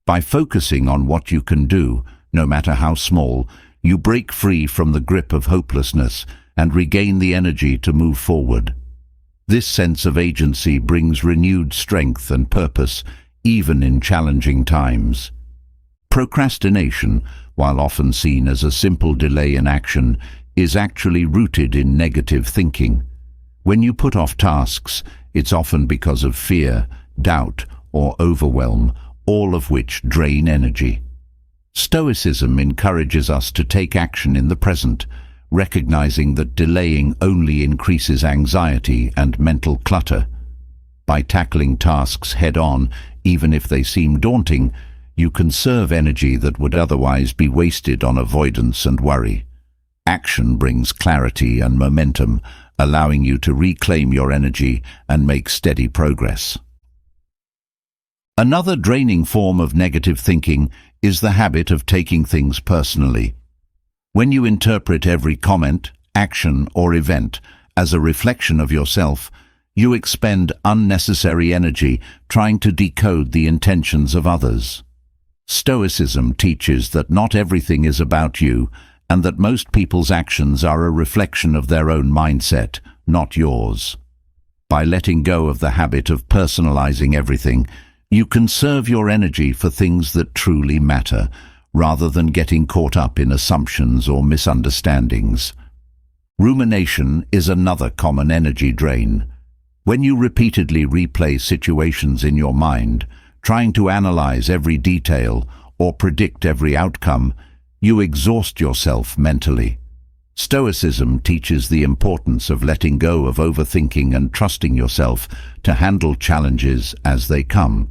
By focusing on what you can do, no matter how small, you break free from the grip of hopelessness and regain the energy to move forward. This sense of agency brings renewed strength and purpose, even in challenging times. Procrastination, while often seen as a simple delay in action, is actually rooted in negative thinking. When you put off tasks, it's often because of fear, doubt, or overwhelm, all of which drain energy. Stoicism encourages us to take action in the present, recognizing that delaying only increases anxiety and mental clutter. By tackling tasks head-on, even if they seem daunting, you conserve energy that would otherwise be wasted on avoidance and worry. Action brings clarity and momentum, allowing you to reclaim your energy and make steady progress. Another draining form of negative thinking is the habit of taking things personally. When you interpret every comment, action, or event as a reflection of yourself, you expend unnecessary energy trying to decode the intentions of others. Stoicism teaches that not everything is about you, and that most people's actions are a reflection of their own mindset, not yours. By letting go of the habit of personalizing everything, you conserve your energy for things that truly matter, rather than getting caught up in assumptions or misunderstandings. Rumination is another common energy drain. When you repeatedly replay situations in your mind, trying to analyze every detail or predict every outcome, you exhaust yourself mentally. Stoicism teaches the importance of letting go of overthinking and trusting yourself to handle challenges as they come.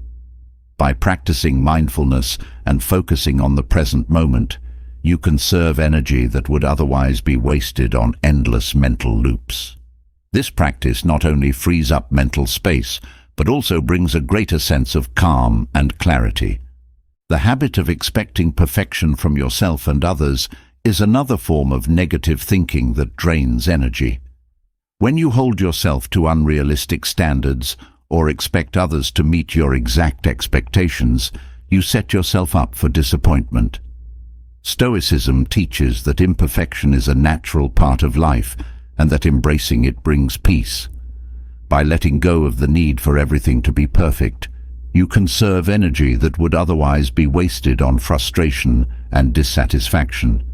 By practicing mindfulness and focusing on the present moment, you conserve energy that would otherwise be wasted on endless mental loops. This practice not only frees up mental space, but also brings a greater sense of calm and clarity. The habit of expecting perfection from yourself and others is another form of negative thinking that drains energy. When you hold yourself to unrealistic standards or expect others to meet your exact expectations, you set yourself up for disappointment. Stoicism teaches that imperfection is a natural part of life and that embracing it brings peace. By letting go of the need for everything to be perfect, you conserve energy that would otherwise be wasted on frustration and dissatisfaction.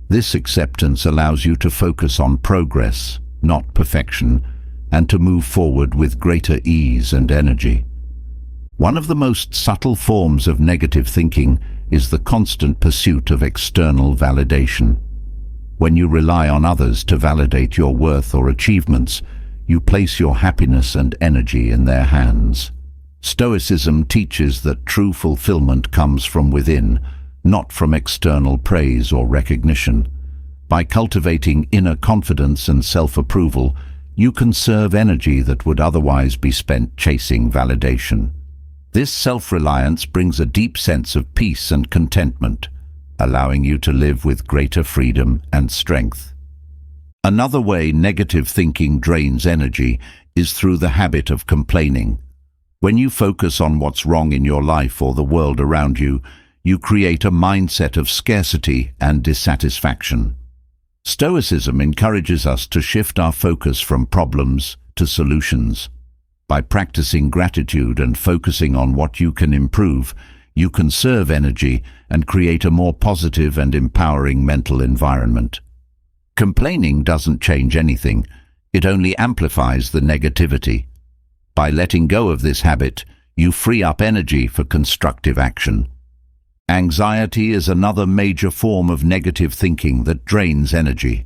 This acceptance allows you to focus on progress, not perfection, and to move forward with greater ease and energy. One of the most subtle forms of negative thinking is the constant pursuit of external validation. When you rely on others to validate your worth or achievements, you place your happiness and energy in their hands. Stoicism teaches that true fulfillment comes from within, not from external praise or recognition. By cultivating inner confidence and self-approval, you conserve energy that would otherwise be spent chasing validation. This self-reliance brings a deep sense of peace and contentment, allowing you to live with greater freedom and strength. Another way negative thinking drains energy is through the habit of complaining. When you focus on what's wrong in your life or the world around you, you create a mindset of scarcity and dissatisfaction. Stoicism encourages us to shift our focus from problems to solutions. By practicing gratitude and focusing on what you can improve, you conserve energy and create a more positive and empowering mental environment. Complaining doesn't change anything, it only amplifies the negativity. By letting go of this habit, you free up energy for constructive action. Anxiety is another major form of negative thinking that drains energy.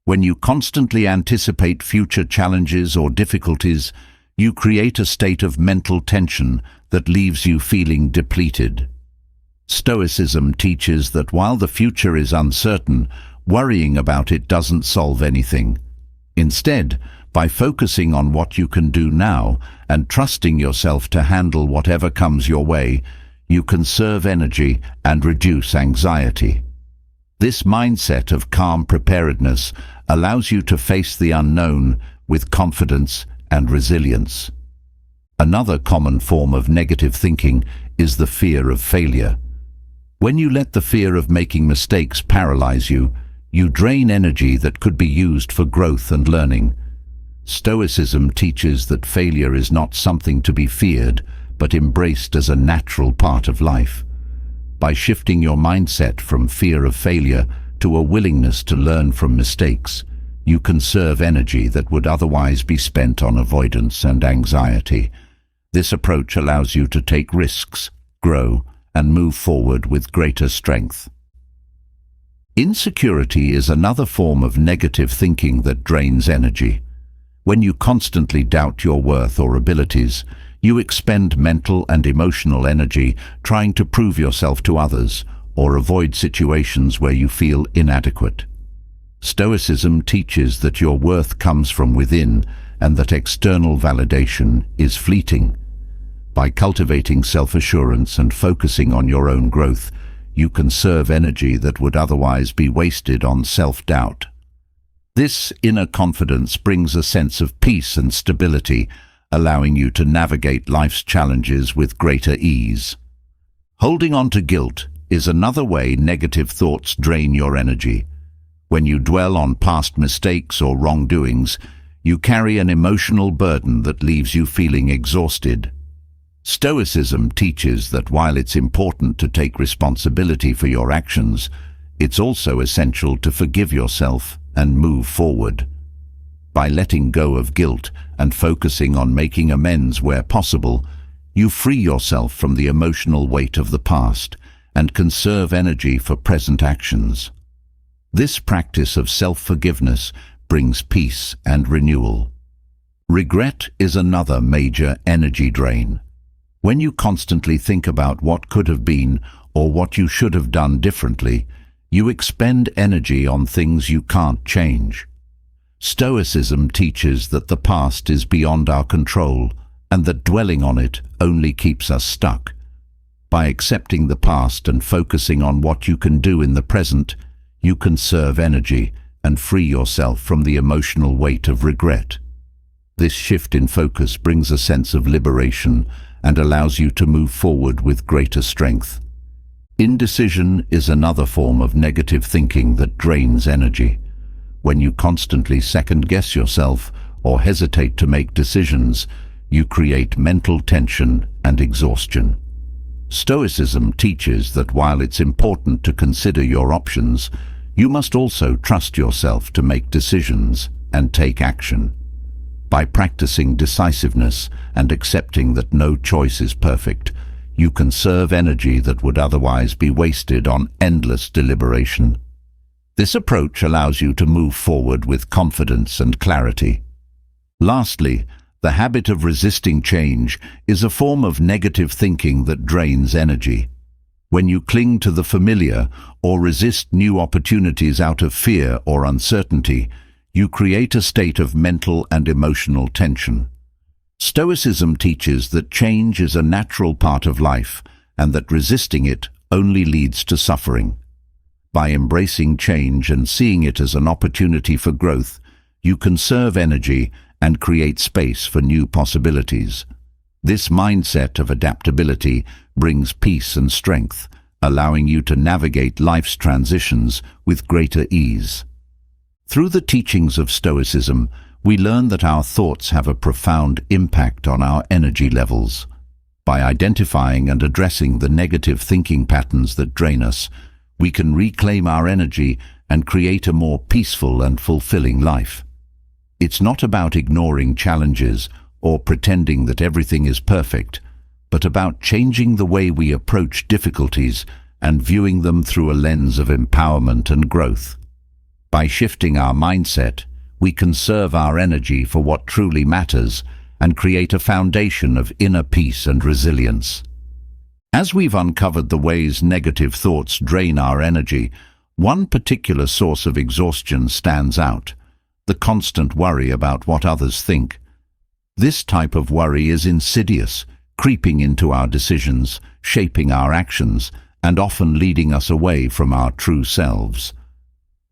When you constantly anticipate future challenges or difficulties, you create a state of mental tension that leaves you feeling depleted. Stoicism teaches that while the future is uncertain, worrying about it doesn't solve anything. Instead, by focusing on what you can do now and trusting yourself to handle whatever comes your way, you conserve energy and reduce anxiety. This mindset of calm preparedness allows you to face the unknown with confidence and resilience. Another common form of negative thinking is the fear of failure. When you let the fear of making mistakes paralyze you, you drain energy that could be used for growth and learning. Stoicism teaches that failure is not something to be feared, but embraced as a natural part of life. By shifting your mindset from fear of failure to a willingness to learn from mistakes, you conserve energy that would otherwise be spent on avoidance and anxiety. This approach allows you to take risks, grow, and move forward with greater strength. Insecurity is another form of negative thinking that drains energy. When you constantly doubt your worth or abilities, you expend mental and emotional energy trying to prove yourself to others or avoid situations where you feel inadequate. Stoicism teaches that your worth comes from within and that external validation is fleeting. By cultivating self-assurance and focusing on your own growth, you conserve energy that would otherwise be wasted on self-doubt. This inner confidence brings a sense of peace and stability, allowing you to navigate life's challenges with greater ease. Holding on to guilt is another way negative thoughts drain your energy. When you dwell on past mistakes or wrongdoings, you carry an emotional burden that leaves you feeling exhausted. Stoicism teaches that while it's important to take responsibility for your actions, it's also essential to forgive yourself and move forward. By letting go of guilt and focusing on making amends where possible, you free yourself from the emotional weight of the past and conserve energy for present actions. This practice of self-forgiveness brings peace and renewal. Regret is another major energy drain. When you constantly think about what could have been or what you should have done differently, you expend energy on things you can't change. Stoicism teaches that the past is beyond our control and that dwelling on it only keeps us stuck. By accepting the past and focusing on what you can do in the present, you conserve energy and free yourself from the emotional weight of regret. This shift in focus brings a sense of liberation and allows you to move forward with greater strength. Indecision is another form of negative thinking that drains energy. When you constantly second-guess yourself or hesitate to make decisions, you create mental tension and exhaustion. Stoicism teaches that while it's important to consider your options, you must also trust yourself to make decisions and take action. By practicing decisiveness and accepting that no choice is perfect, you conserve energy that would otherwise be wasted on endless deliberation. This approach allows you to move forward with confidence and clarity. Lastly, the habit of resisting change is a form of negative thinking that drains energy. When you cling to the familiar or resist new opportunities out of fear or uncertainty, you create a state of mental and emotional tension. Stoicism teaches that change is a natural part of life and that resisting it only leads to suffering. By embracing change and seeing it as an opportunity for growth, you conserve energy and create space for new possibilities. This mindset of adaptability brings peace and strength, allowing you to navigate life's transitions with greater ease. Through the teachings of Stoicism, we learn that our thoughts have a profound impact on our energy levels. By identifying and addressing the negative thinking patterns that drain us, we can reclaim our energy and create a more peaceful and fulfilling life. It's not about ignoring challenges or pretending that everything is perfect, but about changing the way we approach difficulties and viewing them through a lens of empowerment and growth. By shifting our mindset, we conserve our energy for what truly matters and create a foundation of inner peace and resilience. As we've uncovered the ways negative thoughts drain our energy, one particular source of exhaustion stands out: the constant worry about what others think. This type of worry is insidious, creeping into our decisions, shaping our actions, and often leading us away from our true selves.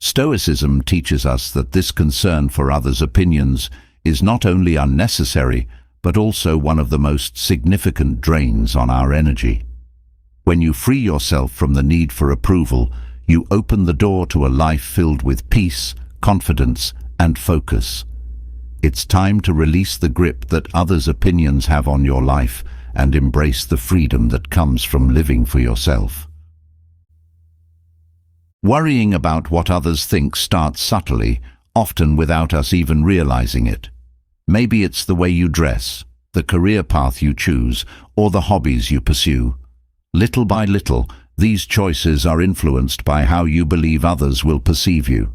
Stoicism teaches us that this concern for others' opinions is not only unnecessary, but also one of the most significant drains on our energy. When you free yourself from the need for approval, you open the door to a life filled with peace, confidence, and focus. It's time to release the grip that others' opinions have on your life and embrace the freedom that comes from living for yourself. Worrying about what others think starts subtly, often without us even realizing it. Maybe it's the way you dress, the career path you choose, or the hobbies you pursue. Little by little, these choices are influenced by how you believe others will perceive you.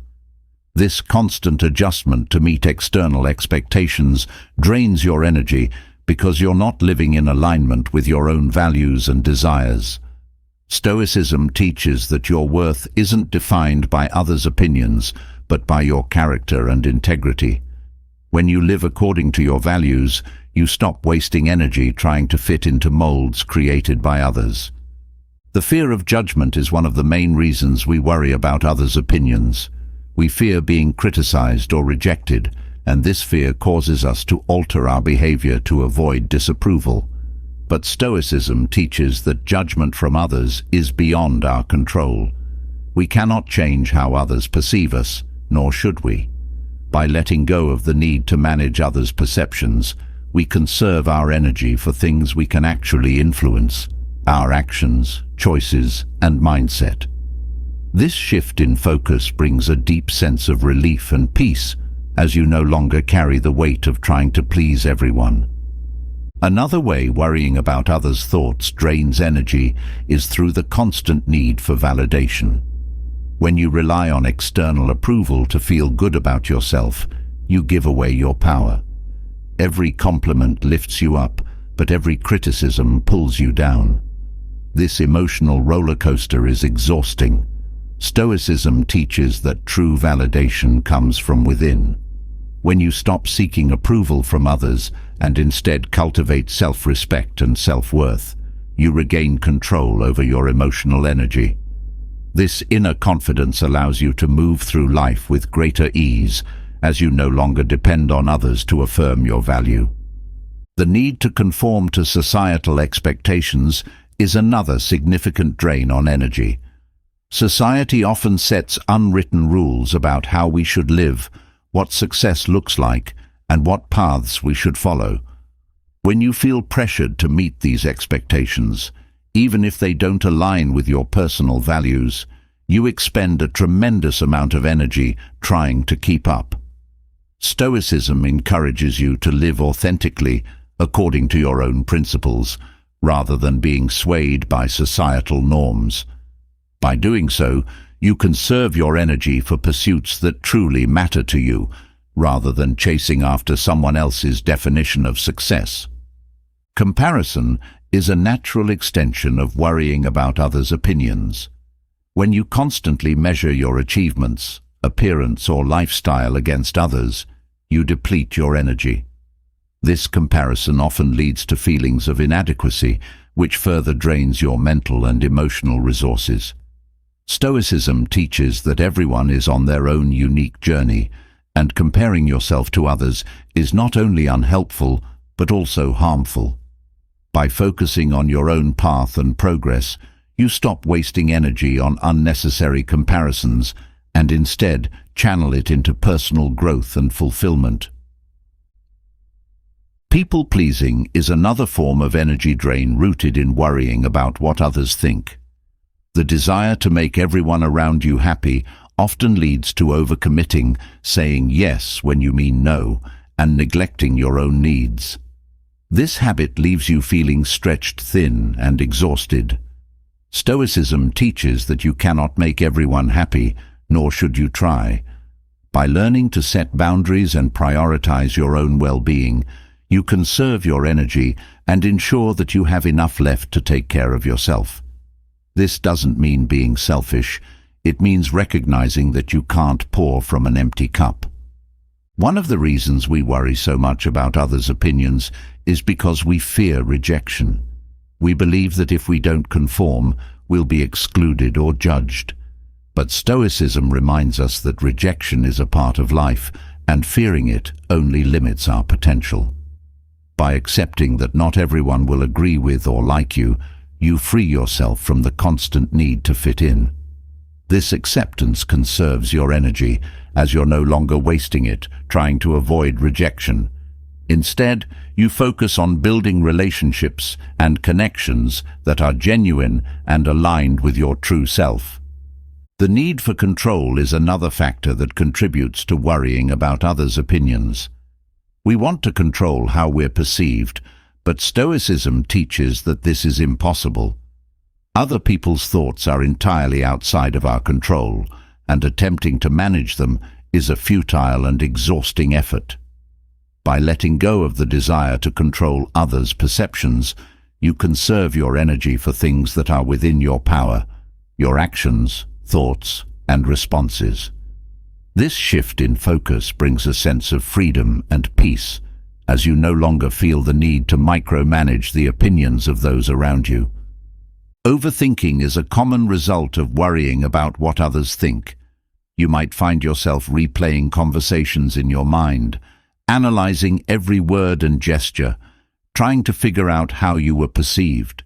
This constant adjustment to meet external expectations drains your energy because you're not living in alignment with your own values and desires. Stoicism teaches that your worth isn't defined by others' opinions, but by your character and integrity. When you live according to your values, you stop wasting energy trying to fit into molds created by others. The fear of judgment is one of the main reasons we worry about others' opinions. We fear being criticized or rejected, and this fear causes us to alter our behavior to avoid disapproval. But Stoicism teaches that judgment from others is beyond our control. We cannot change how others perceive us, nor should we. By letting go of the need to manage others' perceptions, we conserve our energy for things we can actually influence: our actions, choices, and mindset. This shift in focus brings a deep sense of relief and peace, as you no longer carry the weight of trying to please everyone. Another way worrying about others' thoughts drains energy is through the constant need for validation. When you rely on external approval to feel good about yourself, you give away your power. Every compliment lifts you up, but every criticism pulls you down. This emotional roller coaster is exhausting. Stoicism teaches that true validation comes from within. When you stop seeking approval from others and instead cultivate self-respect and self-worth, you regain control over your emotional energy. This inner confidence allows you to move through life with greater ease, as you no longer depend on others to affirm your value. The need to conform to societal expectations is another significant drain on energy. Society often sets unwritten rules about how we should live, what success looks like, and what paths we should follow. When you feel pressured to meet these expectations, even if they don't align with your personal values, you expend a tremendous amount of energy trying to keep up. Stoicism encourages you to live authentically according to your own principles, rather than being swayed by societal norms. By doing so, you conserve your energy for pursuits that truly matter to you, rather than chasing after someone else's definition of success. Comparison is a natural extension of worrying about others' opinions. When you constantly measure your achievements, appearance, or lifestyle against others, you deplete your energy. This comparison often leads to feelings of inadequacy, which further drains your mental and emotional resources. Stoicism teaches that everyone is on their own unique journey, and comparing yourself to others is not only unhelpful, but also harmful. By focusing on your own path and progress, you stop wasting energy on unnecessary comparisons and instead channel it into personal growth and fulfillment. People-pleasing is another form of energy drain rooted in worrying about what others think. The desire to make everyone around you happy often leads to overcommitting, saying yes when you mean no, and neglecting your own needs. This habit leaves you feeling stretched thin and exhausted. Stoicism teaches that you cannot make everyone happy, nor should you try. By learning to set boundaries and prioritize your own well-being, you conserve your energy and ensure that you have enough left to take care of yourself. This doesn't mean being selfish. It means recognizing that you can't pour from an empty cup. One of the reasons we worry so much about others' opinions is because we fear rejection. We believe that if we don't conform, we'll be excluded or judged. But Stoicism reminds us that rejection is a part of life, and fearing it only limits our potential. By accepting that not everyone will agree with or like you, you free yourself from the constant need to fit in. This acceptance conserves your energy, as you're no longer wasting it trying to avoid rejection. Instead, you focus on building relationships and connections that are genuine and aligned with your true self. The need for control is another factor that contributes to worrying about others' opinions. We want to control how we're perceived, but Stoicism teaches that this is impossible. Other people's thoughts are entirely outside of our control, and attempting to manage them is a futile and exhausting effort. By letting go of the desire to control others' perceptions, you conserve your energy for things that are within your power, your actions, thoughts, and responses. This shift in focus brings a sense of freedom and peace, as you no longer feel the need to micromanage the opinions of those around you. Overthinking is a common result of worrying about what others think. You might find yourself replaying conversations in your mind, analyzing every word and gesture, trying to figure out how you were perceived.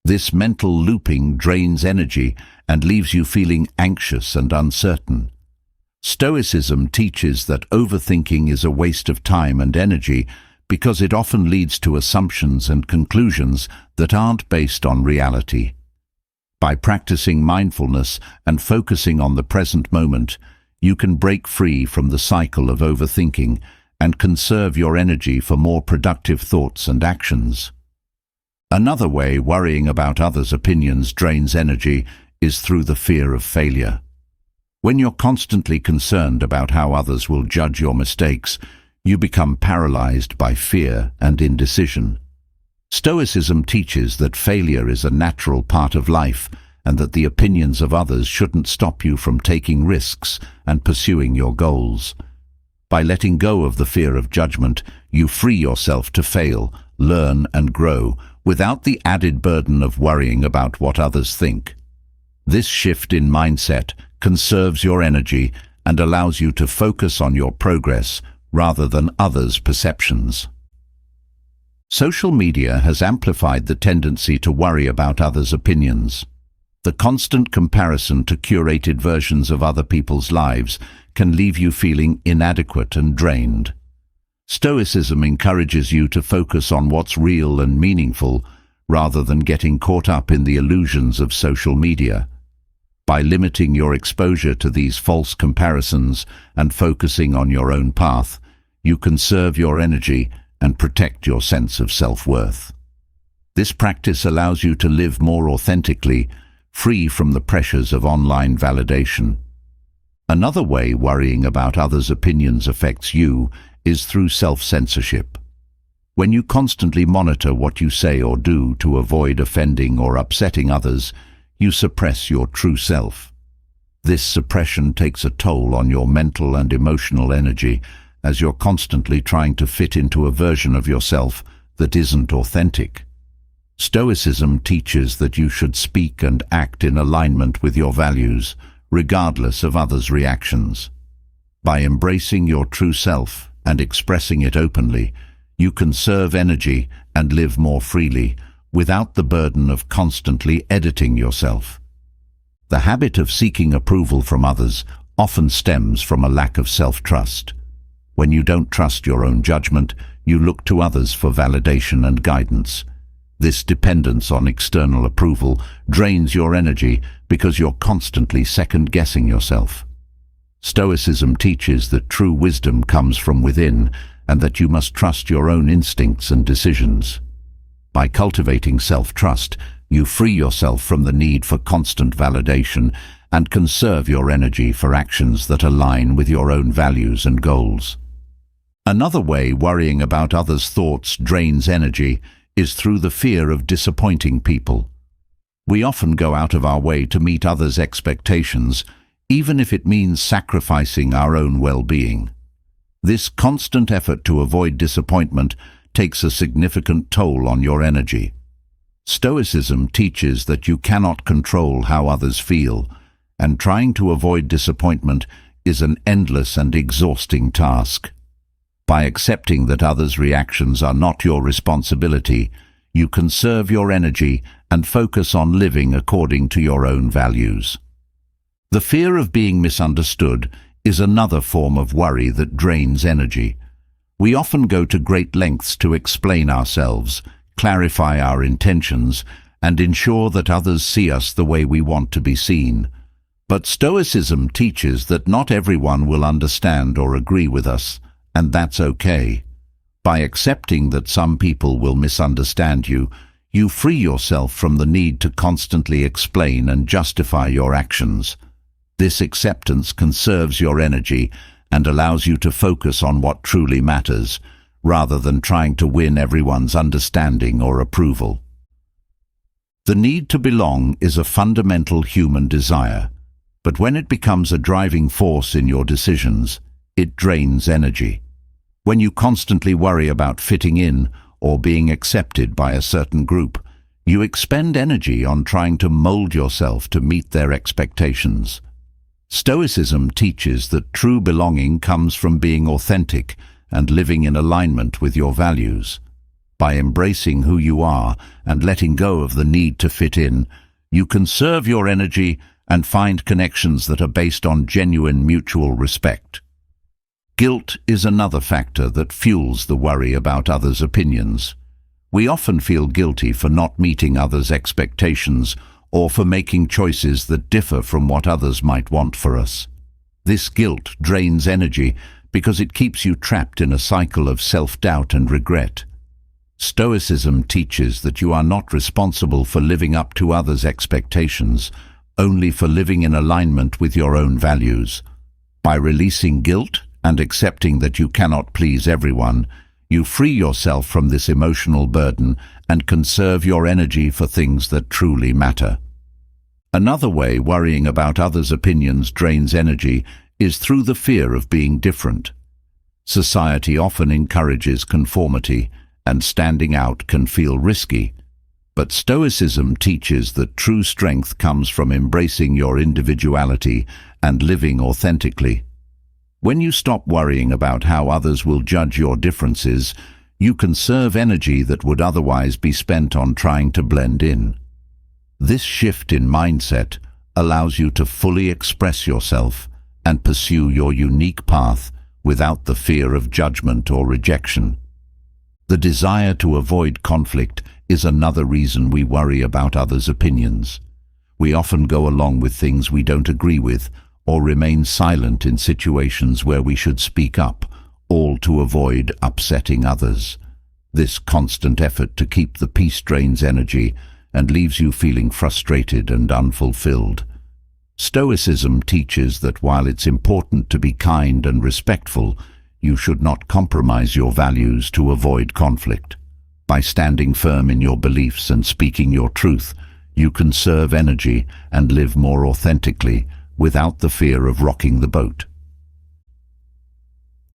This mental looping drains energy and leaves you feeling anxious and uncertain. Stoicism teaches that overthinking is a waste of time and energy because it often leads to assumptions and conclusions that aren't based on reality. By practicing mindfulness and focusing on the present moment, you can break free from the cycle of overthinking and conserve your energy for more productive thoughts and actions. Another way worrying about others' opinions drains energy is through the fear of failure. When you're constantly concerned about how others will judge your mistakes, you become paralyzed by fear and indecision. Stoicism teaches that failure is a natural part of life and that the opinions of others shouldn't stop you from taking risks and pursuing your goals. By letting go of the fear of judgment, you free yourself to fail, learn, and grow without the added burden of worrying about what others think. This shift in mindset conserves your energy and allows you to focus on your progress rather than others' perceptions. Social media has amplified the tendency to worry about others' opinions. The constant comparison to curated versions of other people's lives can leave you feeling inadequate and drained. Stoicism encourages you to focus on what's real and meaningful rather than getting caught up in the illusions of social media. By limiting your exposure to these false comparisons and focusing on your own path, you conserve your energy and protect your sense of self-worth. This practice allows you to live more authentically, free from the pressures of online validation. Another way worrying about others' opinions affects you is through self-censorship. When you constantly monitor what you say or do to avoid offending or upsetting others, you suppress your true self. This suppression takes a toll on your mental and emotional energy, as you're constantly trying to fit into a version of yourself that isn't authentic. Stoicism teaches that you should speak and act in alignment with your values, regardless of others' reactions. By embracing your true self and expressing it openly, you conserve energy and live more freely, without the burden of constantly editing yourself. The habit of seeking approval from others often stems from a lack of self-trust. When you don't trust your own judgment, you look to others for validation and guidance. This dependence on external approval drains your energy because you're constantly second-guessing yourself. Stoicism teaches that true wisdom comes from within and that you must trust your own instincts and decisions. By cultivating self-trust, you free yourself from the need for constant validation and conserve your energy for actions that align with your own values and goals. Another way worrying about others' thoughts drains energy is through the fear of disappointing people. We often go out of our way to meet others' expectations, even if it means sacrificing our own well-being. This constant effort to avoid disappointment takes a significant toll on your energy. Stoicism teaches that you cannot control how others feel, and trying to avoid disappointment is an endless and exhausting task. By accepting that others' reactions are not your responsibility, you conserve your energy and focus on living according to your own values. The fear of being misunderstood is another form of worry that drains energy. We often go to great lengths to explain ourselves, clarify our intentions, and ensure that others see us the way we want to be seen. But Stoicism teaches that not everyone will understand or agree with us, and that's okay. By accepting that some people will misunderstand you, you free yourself from the need to constantly explain and justify your actions. This acceptance conserves your energy and allows you to focus on what truly matters, rather than trying to win everyone's understanding or approval. The need to belong is a fundamental human desire, but when it becomes a driving force in your decisions, it drains energy. When you constantly worry about fitting in or being accepted by a certain group, you expend energy on trying to mold yourself to meet their expectations. Stoicism teaches that true belonging comes from being authentic and living in alignment with your values. By embracing who you are and letting go of the need to fit in, you conserve your energy and find connections that are based on genuine mutual respect. Guilt is another factor that fuels the worry about others' opinions. We often feel guilty for not meeting others' expectations or for making choices that differ from what others might want for us. This guilt drains energy because it keeps you trapped in a cycle of self-doubt and regret. Stoicism teaches that you are not responsible for living up to others' expectations, only for living in alignment with your own values. By releasing guilt and accepting that you cannot please everyone, you free yourself from this emotional burden and conserve your energy for things that truly matter. Another way worrying about others' opinions drains energy is through the fear of being different. Society often encourages conformity, and standing out can feel risky. But Stoicism teaches that true strength comes from embracing your individuality and living authentically. When you stop worrying about how others will judge your differences, you conserve energy that would otherwise be spent on trying to blend in. This shift in mindset allows you to fully express yourself and pursue your unique path without the fear of judgment or rejection. The desire to avoid conflict is another reason we worry about others' opinions. We often go along with things we don't agree with or remain silent in situations where we should speak up, all to avoid upsetting others. This constant effort to keep the peace drains energy and leaves you feeling frustrated and unfulfilled. Stoicism teaches that while it's important to be kind and respectful, you should not compromise your values to avoid conflict. By standing firm in your beliefs and speaking your truth, you conserve energy and live more authentically without the fear of rocking the boat.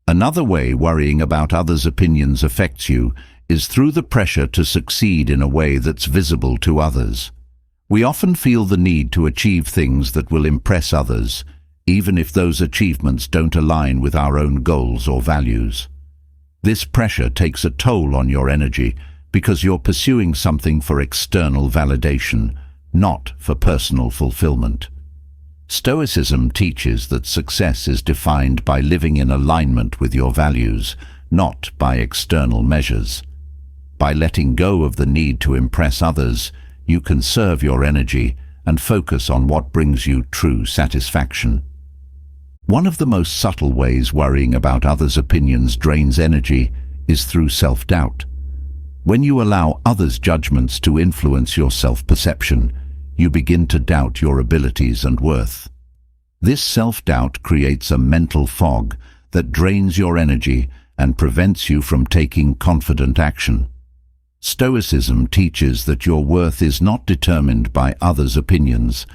Another way worrying about others' opinions affects you is through the pressure to succeed in a way that's visible to others. We often feel the need to achieve things that will impress others, even if those achievements don't align with our own goals or values. This pressure takes a toll on your energy because you're pursuing something for external validation, not for personal fulfillment. Stoicism teaches that success is defined by living in alignment with your values, not by external measures. By letting go of the need to impress others, you conserve your energy and focus on what brings you true satisfaction. One of the most subtle ways worrying about others' opinions drains energy is through self-doubt. When you allow others' judgments to influence your self-perception, you begin to doubt your abilities and worth. This self-doubt creates a mental fog that drains your energy and prevents you from taking confident action. Stoicism teaches that your worth is not determined by others' opinions,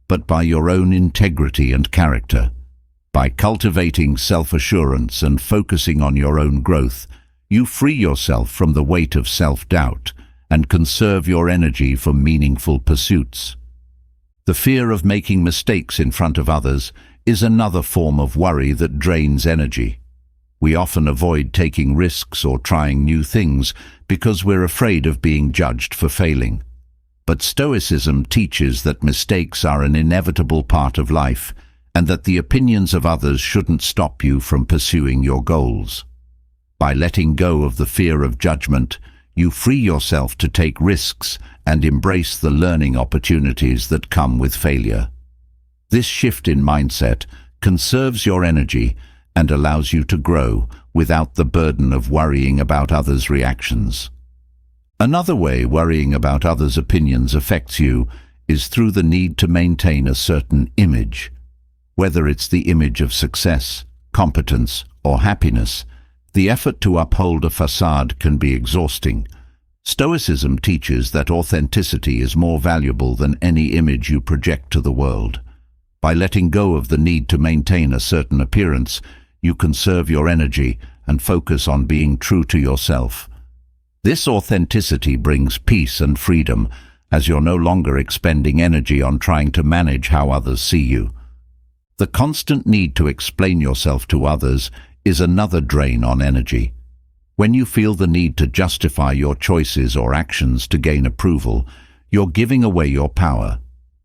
but by your own integrity and character. By cultivating self-assurance and focusing on your own growth, you free yourself from the weight of self-doubt and conserve your energy for meaningful pursuits. The fear of making mistakes in front of others is another form of worry that drains energy. We often avoid taking risks or trying new things because we're afraid of being judged for failing. But Stoicism teaches that mistakes are an inevitable part of life and that the opinions of others shouldn't stop you from pursuing your goals. By letting go of the fear of judgment, you free yourself to take risks and embrace the learning opportunities that come with failure. This shift in mindset conserves your energy and allows you to grow without the burden of worrying about others' reactions. Another way worrying about others' opinions affects you is through the need to maintain a certain image. Whether it's the image of success, competence, or happiness, the effort to uphold a facade can be exhausting. Stoicism teaches that authenticity is more valuable than any image you project to the world. By letting go of the need to maintain a certain appearance, you conserve your energy and focus on being true to yourself. This authenticity brings peace and freedom, as you're no longer expending energy on trying to manage how others see you. The constant need to explain yourself to others is another drain on energy. When you feel the need to justify your choices or actions to gain approval, you're giving away your power.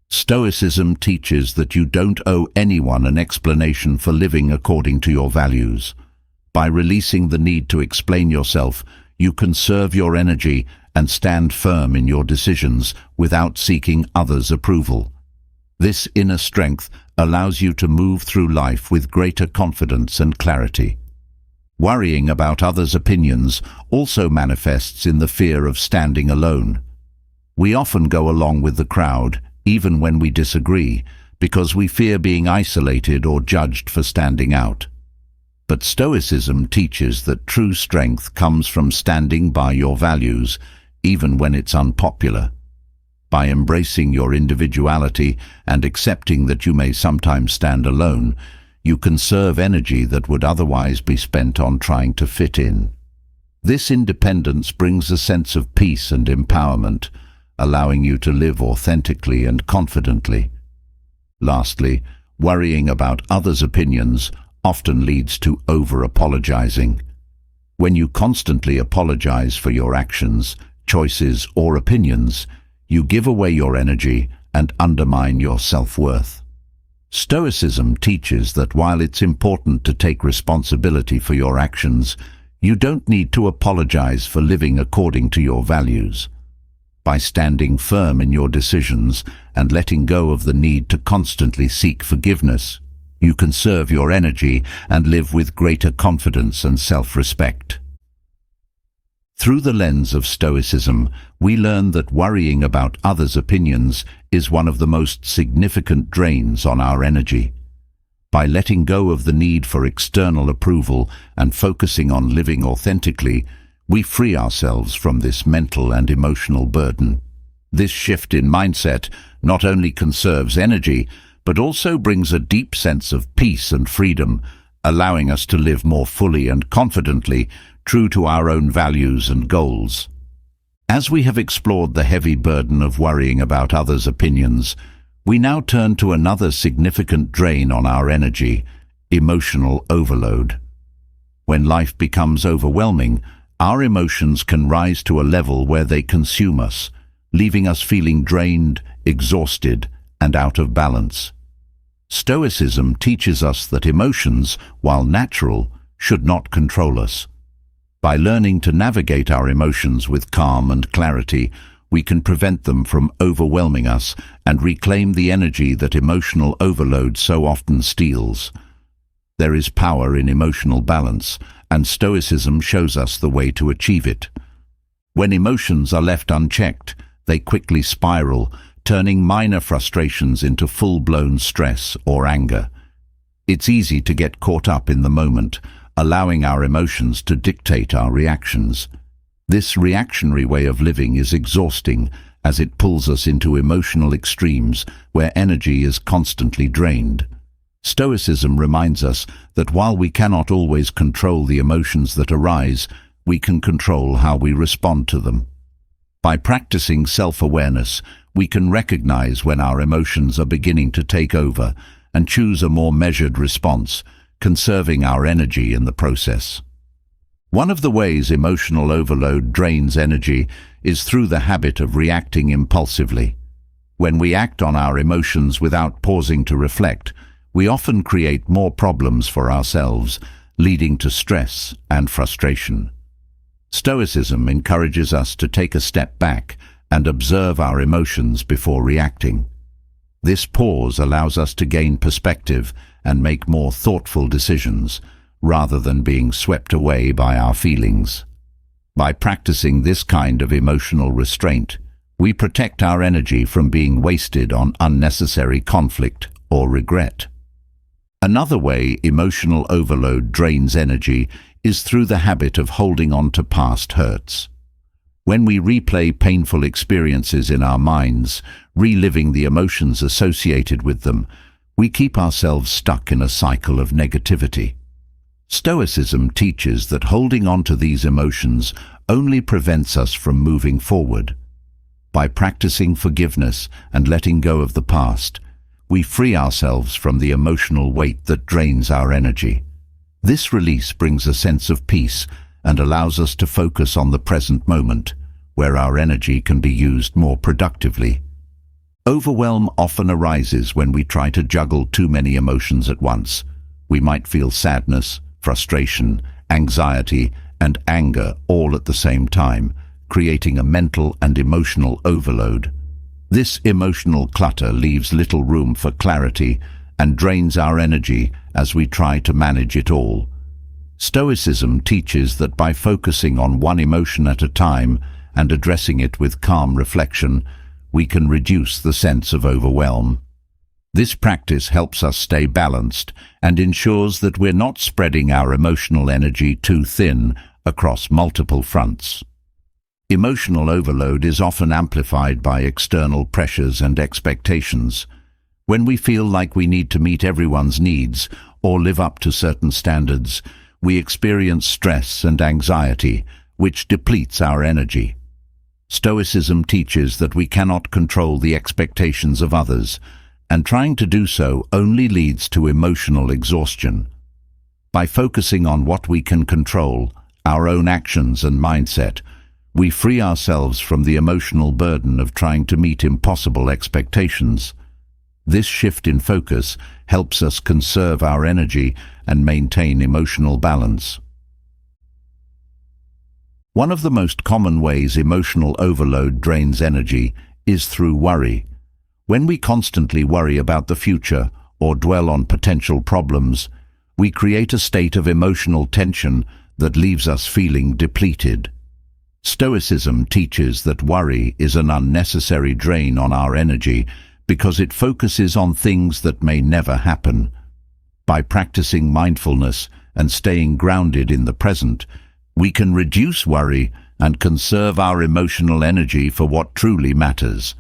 Stoicism teaches that you don't owe anyone an explanation for living according to your values. By releasing the need to explain yourself, you conserve your energy and stand firm in your decisions without seeking others' approval. This inner strength allows you to move through life with greater confidence and clarity. Worrying about others' opinions also manifests in the fear of standing alone. We often go along with the crowd, even when we disagree, because we fear being isolated or judged for standing out. But Stoicism teaches that true strength comes from standing by your values, even when it's unpopular. By embracing your individuality and accepting that you may sometimes stand alone, you conserve energy that would otherwise be spent on trying to fit in. This independence brings a sense of peace and empowerment, allowing you to live authentically and confidently. Lastly, worrying about others' opinions often leads to over-apologizing. When you constantly apologize for your actions, choices, or opinions, you give away your energy and undermine your self-worth. Stoicism teaches that while it's important to take responsibility for your actions, you don't need to apologize for living according to your values. By standing firm in your decisions and letting go of the need to constantly seek forgiveness, you conserve your energy and live with greater confidence and self-respect. Through the lens of Stoicism, we learn that worrying about others' opinions is one of the most significant drains on our energy. By letting go of the need for external approval and focusing on living authentically, we free ourselves from this mental and emotional burden. This shift in mindset not only conserves energy, but also brings a deep sense of peace and freedom, allowing us to live more fully and confidently, true to our own values and goals. As we have explored the heavy burden of worrying about others' opinions, we now turn to another significant drain on our energy: emotional overload. When life becomes overwhelming, our emotions can rise to a level where they consume us, leaving us feeling drained, exhausted, and out of balance. Stoicism teaches us that emotions, while natural, should not control us. By learning to navigate our emotions with calm and clarity, we can prevent them from overwhelming us and reclaim the energy that emotional overload so often steals. There is power in emotional balance, and Stoicism shows us the way to achieve it. When emotions are left unchecked, they quickly spiral, turning minor frustrations into full-blown stress or anger. It's easy to get caught up in the moment, allowing our emotions to dictate our reactions. This reactionary way of living is exhausting, as it pulls us into emotional extremes where energy is constantly drained. Stoicism reminds us that while we cannot always control the emotions that arise, we can control how we respond to them. By practicing self-awareness, we can recognize when our emotions are beginning to take over and choose a more measured response, conserving our energy in the process. One of the ways emotional overload drains energy is through the habit of reacting impulsively. When we act on our emotions without pausing to reflect, we often create more problems for ourselves, leading to stress and frustration. Stoicism encourages us to take a step back and observe our emotions before reacting. This pause allows us to gain perspective and make more thoughtful decisions, rather than being swept away by our feelings. By practicing this kind of emotional restraint, we protect our energy from being wasted on unnecessary conflict or regret. Another way emotional overload drains energy is through the habit of holding on to past hurts. When we replay painful experiences in our minds, reliving the emotions associated with them, we keep ourselves stuck in a cycle of negativity. Stoicism teaches that holding on to these emotions only prevents us from moving forward. By practicing forgiveness and letting go of the past, we free ourselves from the emotional weight that drains our energy. This release brings a sense of peace and allows us to focus on the present moment, where our energy can be used more productively. Overwhelm often arises when we try to juggle too many emotions at once. We might feel sadness, frustration, anxiety, and anger all at the same time, creating a mental and emotional overload. This emotional clutter leaves little room for clarity and drains our energy as we try to manage it all. Stoicism teaches that by focusing on one emotion at a time and addressing it with calm reflection, we can reduce the sense of overwhelm. This practice helps us stay balanced and ensures that we're not spreading our emotional energy too thin across multiple fronts. Emotional overload is often amplified by external pressures and expectations. When we feel like we need to meet everyone's needs or live up to certain standards, we experience stress and anxiety, which depletes our energy. Stoicism teaches that we cannot control the expectations of others, and trying to do so only leads to emotional exhaustion. By focusing on what we can control, our own actions and mindset, we free ourselves from the emotional burden of trying to meet impossible expectations. This shift in focus helps us conserve our energy and maintain emotional balance. One of the most common ways emotional overload drains energy is through worry. When we constantly worry about the future or dwell on potential problems, we create a state of emotional tension that leaves us feeling depleted. Stoicism teaches that worry is an unnecessary drain on our energy because it focuses on things that may never happen. By practicing mindfulness and staying grounded in the present, we can reduce worry and conserve our emotional energy for what truly matters.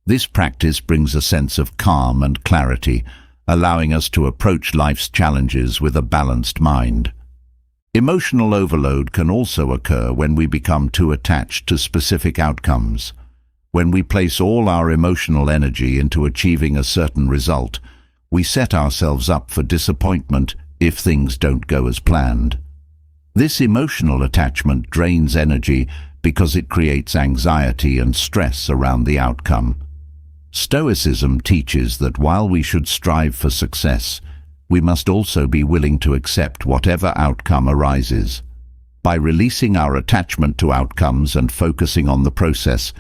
This practice brings a sense of calm and clarity, allowing us to approach life's challenges with a balanced mind. Emotional overload can also occur when we become too attached to specific outcomes. When we place all our emotional energy into achieving a certain result, we set ourselves up for disappointment if things don't go as planned. This emotional attachment drains energy because it creates anxiety and stress around the outcome. Stoicism teaches that while we should strive for success, we must also be willing to accept whatever outcome arises. By releasing our attachment to outcomes and focusing on the process,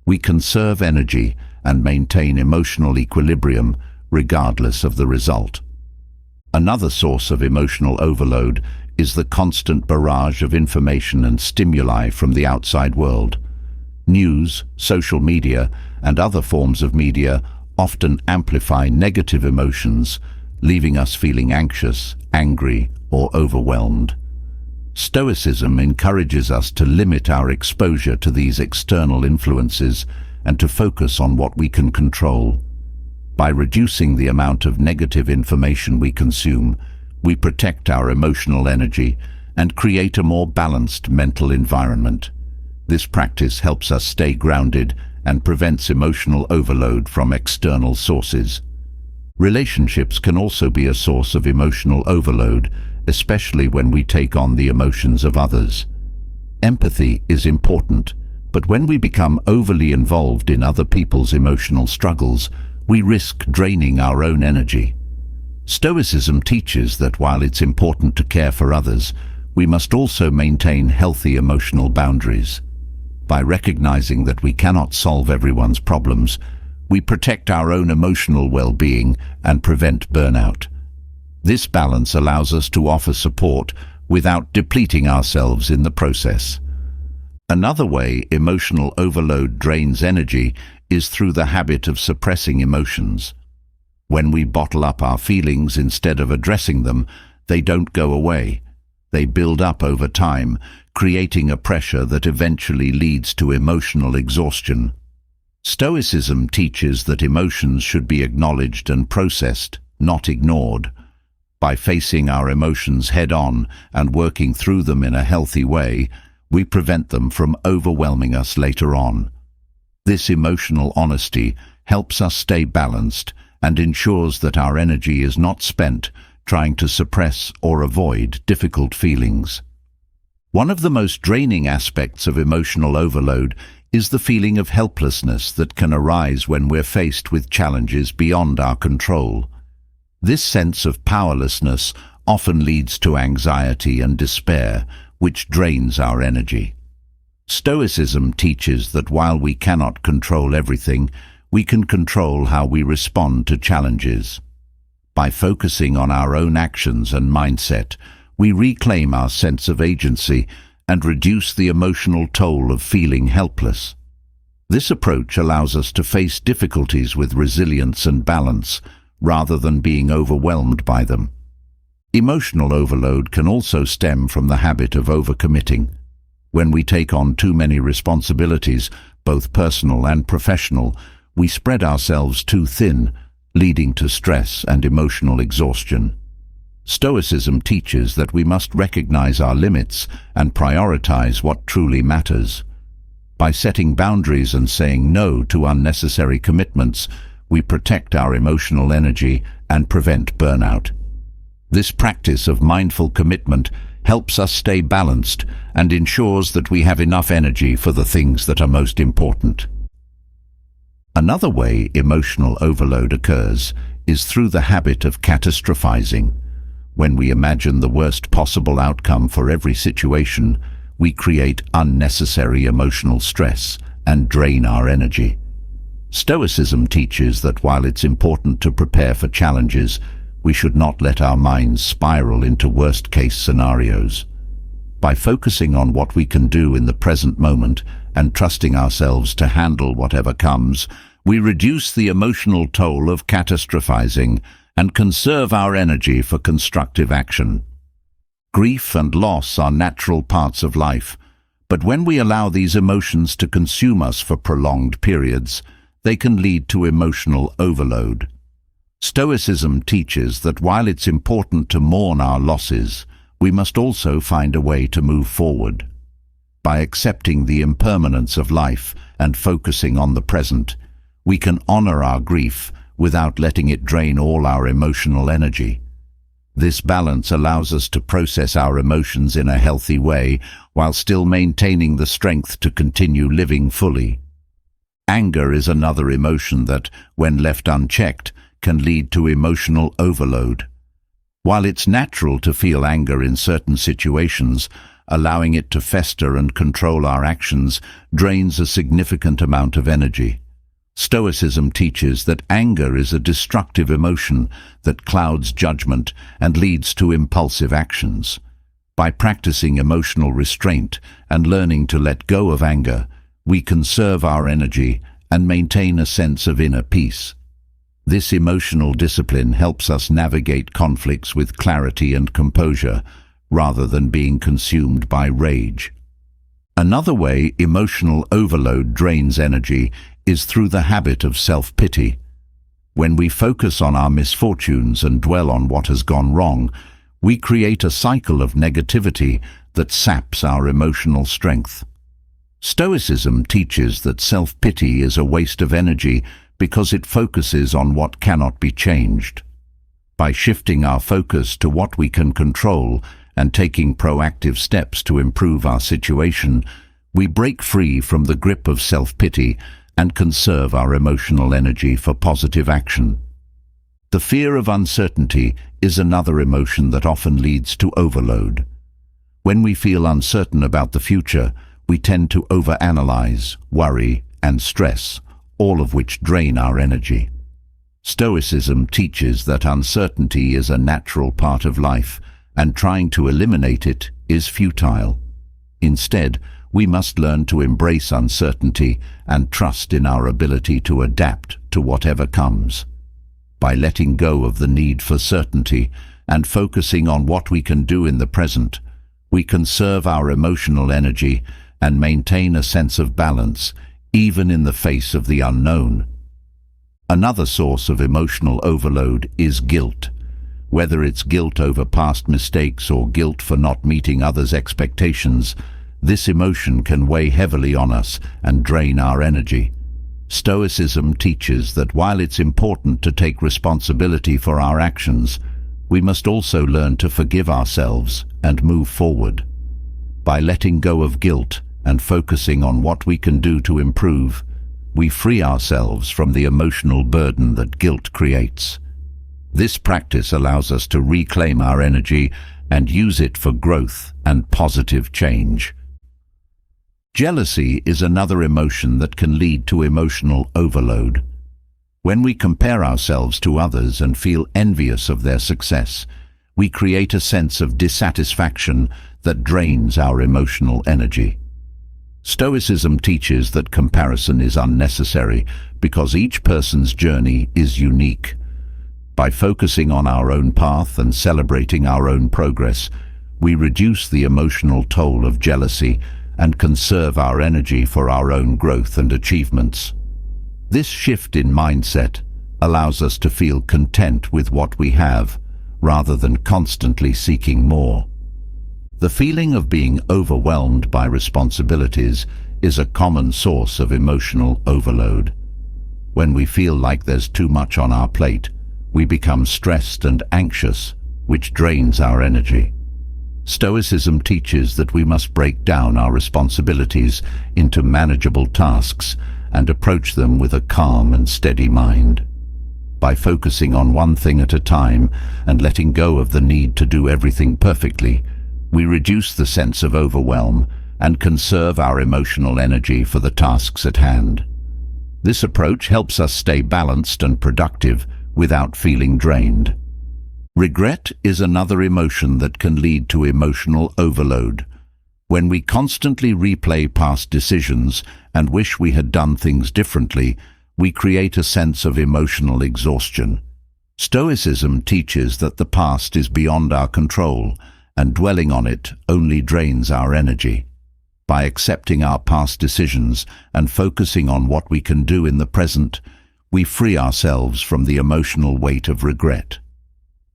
we conserve energy and maintain emotional equilibrium regardless of the result. Another source of emotional overload is the constant barrage of information and stimuli from the outside world. News, social media, and other forms of media often amplify negative emotions, leaving us feeling anxious, angry, or overwhelmed. Stoicism encourages us to limit our exposure to these external influences and to focus on what we can control. By reducing the amount of negative information we consume, we protect our emotional energy and create a more balanced mental environment. This practice helps us stay grounded and prevents emotional overload from external sources. Relationships can also be a source of emotional overload, especially when we take on the emotions of others. Empathy is important, but when we become overly involved in other people's emotional struggles, we risk draining our own energy. Stoicism teaches that while it's important to care for others, we must also maintain healthy emotional boundaries. By recognizing that we cannot solve everyone's problems, we protect our own emotional well-being and prevent burnout. This balance allows us to offer support without depleting ourselves in the process. Another way emotional overload drains energy is through the habit of suppressing emotions. When we bottle up our feelings instead of addressing them, they don't go away. They build up over time, creating a pressure that eventually leads to emotional exhaustion. Stoicism teaches that emotions should be acknowledged and processed, not ignored. By facing our emotions head-on and working through them in a healthy way, we prevent them from overwhelming us later on. This emotional honesty helps us stay balanced and ensures that our energy is not spent trying to suppress or avoid difficult feelings. One of the most draining aspects of emotional overload is the feeling of helplessness that can arise when we're faced with challenges beyond our control. This sense of powerlessness often leads to anxiety and despair, which drains our energy. Stoicism teaches that while we cannot control everything, we can control how we respond to challenges. By focusing on our own actions and mindset, we reclaim our sense of agency and reduce the emotional toll of feeling helpless. This approach allows us to face difficulties with resilience and balance, rather than being overwhelmed by them. Emotional overload can also stem from the habit of overcommitting. When we take on too many responsibilities, both personal and professional, we spread ourselves too thin, leading to stress and emotional exhaustion. Stoicism teaches that we must recognize our limits and prioritize what truly matters. By setting boundaries and saying no to unnecessary commitments, we protect our emotional energy and prevent burnout. This practice of mindful commitment helps us stay balanced and ensures that we have enough energy for the things that are most important. Another way emotional overload occurs is through the habit of catastrophizing. When we imagine the worst possible outcome for every situation, we create unnecessary emotional stress and drain our energy. Stoicism teaches that while it's important to prepare for challenges, we should not let our minds spiral into worst-case scenarios. By focusing on what we can do in the present moment and trusting ourselves to handle whatever comes, we reduce the emotional toll of catastrophizing and conserve our energy for constructive action. Grief and loss are natural parts of life, but when we allow these emotions to consume us for prolonged periods, they can lead to emotional overload. Stoicism teaches that while it's important to mourn our losses, we must also find a way to move forward. By accepting the impermanence of life and focusing on the present, we can honor our grief without letting it drain all our emotional energy. This balance allows us to process our emotions in a healthy way while still maintaining the strength to continue living fully. Anger is another emotion that, when left unchecked, can lead to emotional overload. While it's natural to feel anger in certain situations, allowing it to fester and control our actions drains a significant amount of energy. Stoicism teaches that anger is a destructive emotion that clouds judgment and leads to impulsive actions. By practicing emotional restraint and learning to let go of anger, we conserve our energy and maintain a sense of inner peace. This emotional discipline helps us navigate conflicts with clarity and composure, rather than being consumed by rage. Another way emotional overload drains energy is through the habit of self-pity. When we focus on our misfortunes and dwell on what has gone wrong, we create a cycle of negativity that saps our emotional strength. Stoicism teaches that self-pity is a waste of energy because it focuses on what cannot be changed. By shifting our focus to what we can control and taking proactive steps to improve our situation, we break free from the grip of self-pity and conserve our emotional energy for positive action. The fear of uncertainty is another emotion that often leads to overload. When we feel uncertain about the future, we tend to overanalyze, worry, and stress, all of which drain our energy. Stoicism teaches that uncertainty is a natural part of life, and trying to eliminate it is futile. Instead, we must learn to embrace uncertainty and trust in our ability to adapt to whatever comes. By letting go of the need for certainty and focusing on what we can do in the present, we conserve our emotional energy and maintain a sense of balance, even in the face of the unknown. Another source of emotional overload is guilt. Whether it's guilt over past mistakes or guilt for not meeting others' expectations, this emotion can weigh heavily on us and drain our energy. Stoicism teaches that while it's important to take responsibility for our actions, we must also learn to forgive ourselves and move forward. By letting go of guilt and focusing on what we can do to improve, we free ourselves from the emotional burden that guilt creates. This practice allows us to reclaim our energy and use it for growth and positive change. Jealousy is another emotion that can lead to emotional overload. When we compare ourselves to others and feel envious of their success, we create a sense of dissatisfaction that drains our emotional energy. Stoicism teaches that comparison is unnecessary because each person's journey is unique. By focusing on our own path and celebrating our own progress, we reduce the emotional toll of jealousy and conserve our energy for our own growth and achievements. This shift in mindset allows us to feel content with what we have, rather than constantly seeking more. The feeling of being overwhelmed by responsibilities is a common source of emotional overload. When we feel like there's too much on our plate, we become stressed and anxious, which drains our energy. Stoicism teaches that we must break down our responsibilities into manageable tasks and approach them with a calm and steady mind. By focusing on one thing at a time and letting go of the need to do everything perfectly, we reduce the sense of overwhelm and conserve our emotional energy for the tasks at hand. This approach helps us stay balanced and productive without feeling drained. Regret is another emotion that can lead to emotional overload. When we constantly replay past decisions and wish we had done things differently, we create a sense of emotional exhaustion. Stoicism teaches that the past is beyond our control, and dwelling on it only drains our energy. By accepting our past decisions and focusing on what we can do in the present, we free ourselves from the emotional weight of regret.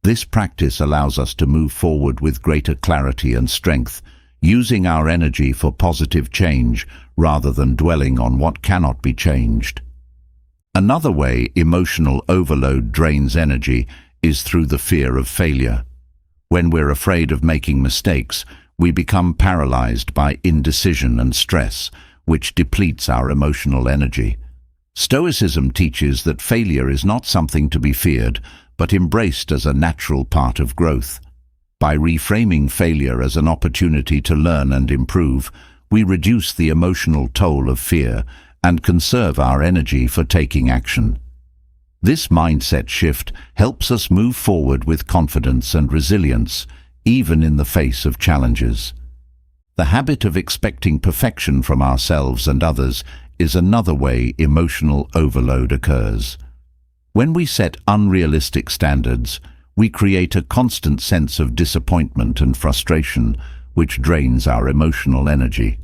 This practice allows us to move forward with greater clarity and strength, using our energy for positive change rather than dwelling on what cannot be changed. Another way emotional overload drains energy is through the fear of failure. When we're afraid of making mistakes, we become paralyzed by indecision and stress, which depletes our emotional energy. Stoicism teaches that failure is not something to be feared, but embraced as a natural part of growth. By reframing failure as an opportunity to learn and improve, we reduce the emotional toll of fear and conserve our energy for taking action. This mindset shift helps us move forward with confidence and resilience, even in the face of challenges. The habit of expecting perfection from ourselves and others is another way emotional overload occurs. When we set unrealistic standards, we create a constant sense of disappointment and frustration, which drains our emotional energy.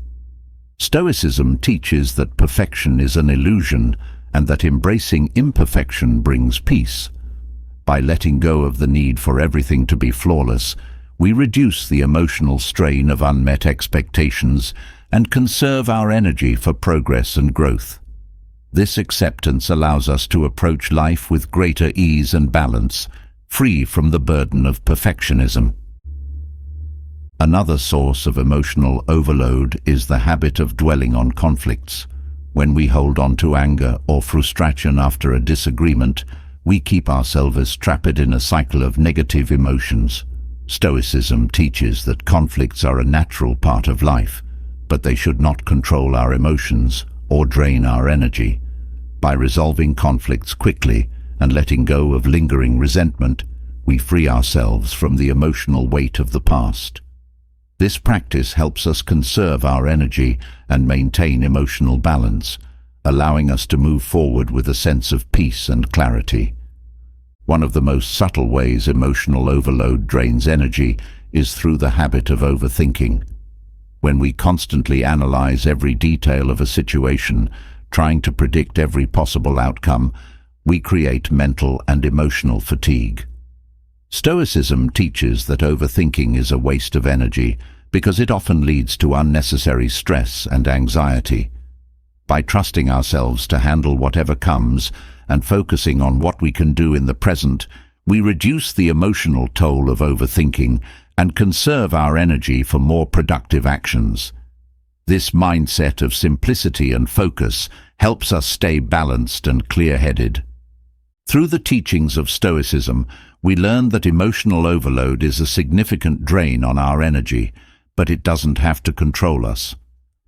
Stoicism teaches that perfection is an illusion and that embracing imperfection brings peace. By letting go of the need for everything to be flawless, we reduce the emotional strain of unmet expectations and conserve our energy for progress and growth. This acceptance allows us to approach life with greater ease and balance, free from the burden of perfectionism. Another source of emotional overload is the habit of dwelling on conflicts. When we hold on to anger or frustration after a disagreement, we keep ourselves trapped in a cycle of negative emotions. Stoicism teaches that conflicts are a natural part of life, but they should not control our emotions or drain our energy. By resolving conflicts quickly and letting go of lingering resentment, we free ourselves from the emotional weight of the past. This practice helps us conserve our energy and maintain emotional balance, allowing us to move forward with a sense of peace and clarity. One of the most subtle ways emotional overload drains energy is through the habit of overthinking. When we constantly analyze every detail of a situation, trying to predict every possible outcome, we create mental and emotional fatigue. Stoicism teaches that overthinking is a waste of energy because it often leads to unnecessary stress and anxiety. By trusting ourselves to handle whatever comes and focusing on what we can do in the present, we reduce the emotional toll of overthinking and conserve our energy for more productive actions. This mindset of simplicity and focus helps us stay balanced and clear-headed. Through the teachings of Stoicism, we learn that emotional overload is a significant drain on our energy, but it doesn't have to control us.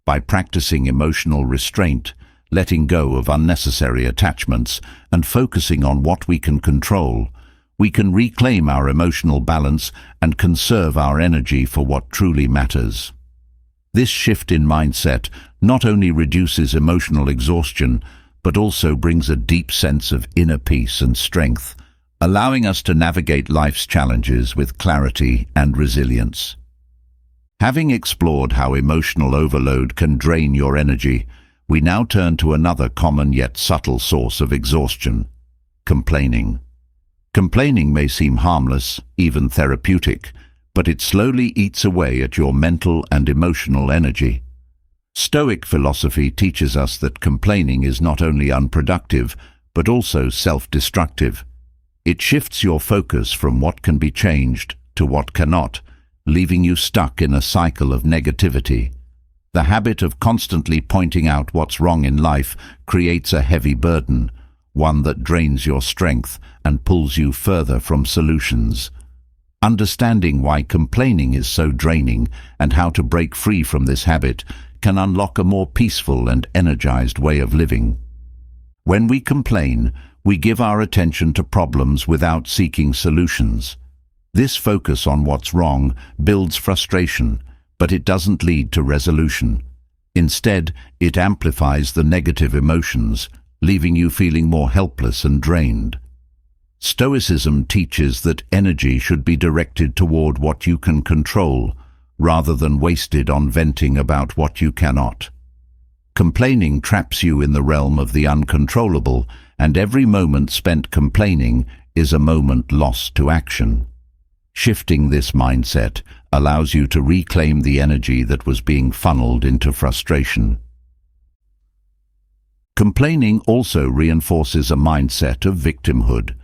By practicing emotional restraint, letting go of unnecessary attachments, and focusing on what we can control, we can reclaim our emotional balance and conserve our energy for what truly matters. This shift in mindset not only reduces emotional exhaustion, but also brings a deep sense of inner peace and strength, allowing us to navigate life's challenges with clarity and resilience. Having explored how emotional overload can drain your energy, we now turn to another common yet subtle source of exhaustion: complaining. Complaining may seem harmless, even therapeutic, but it slowly eats away at your mental and emotional energy. Stoic philosophy teaches us that complaining is not only unproductive, but also self-destructive. It shifts your focus from what can be changed to what cannot, leaving you stuck in a cycle of negativity. The habit of constantly pointing out what's wrong in life creates a heavy burden, one that drains your strength and pulls you further from solutions. Understanding why complaining is so draining and how to break free from this habit can unlock a more peaceful and energized way of living. When we complain, we give our attention to problems without seeking solutions. This focus on what's wrong builds frustration, but it doesn't lead to resolution. Instead, it amplifies the negative emotions, leaving you feeling more helpless and drained. Stoicism teaches that energy should be directed toward what you can control, rather than wasted on venting about what you cannot. Complaining traps you in the realm of the uncontrollable, and every moment spent complaining is a moment lost to action. Shifting this mindset allows you to reclaim the energy that was being funneled into frustration. Complaining also reinforces a mindset of victimhood.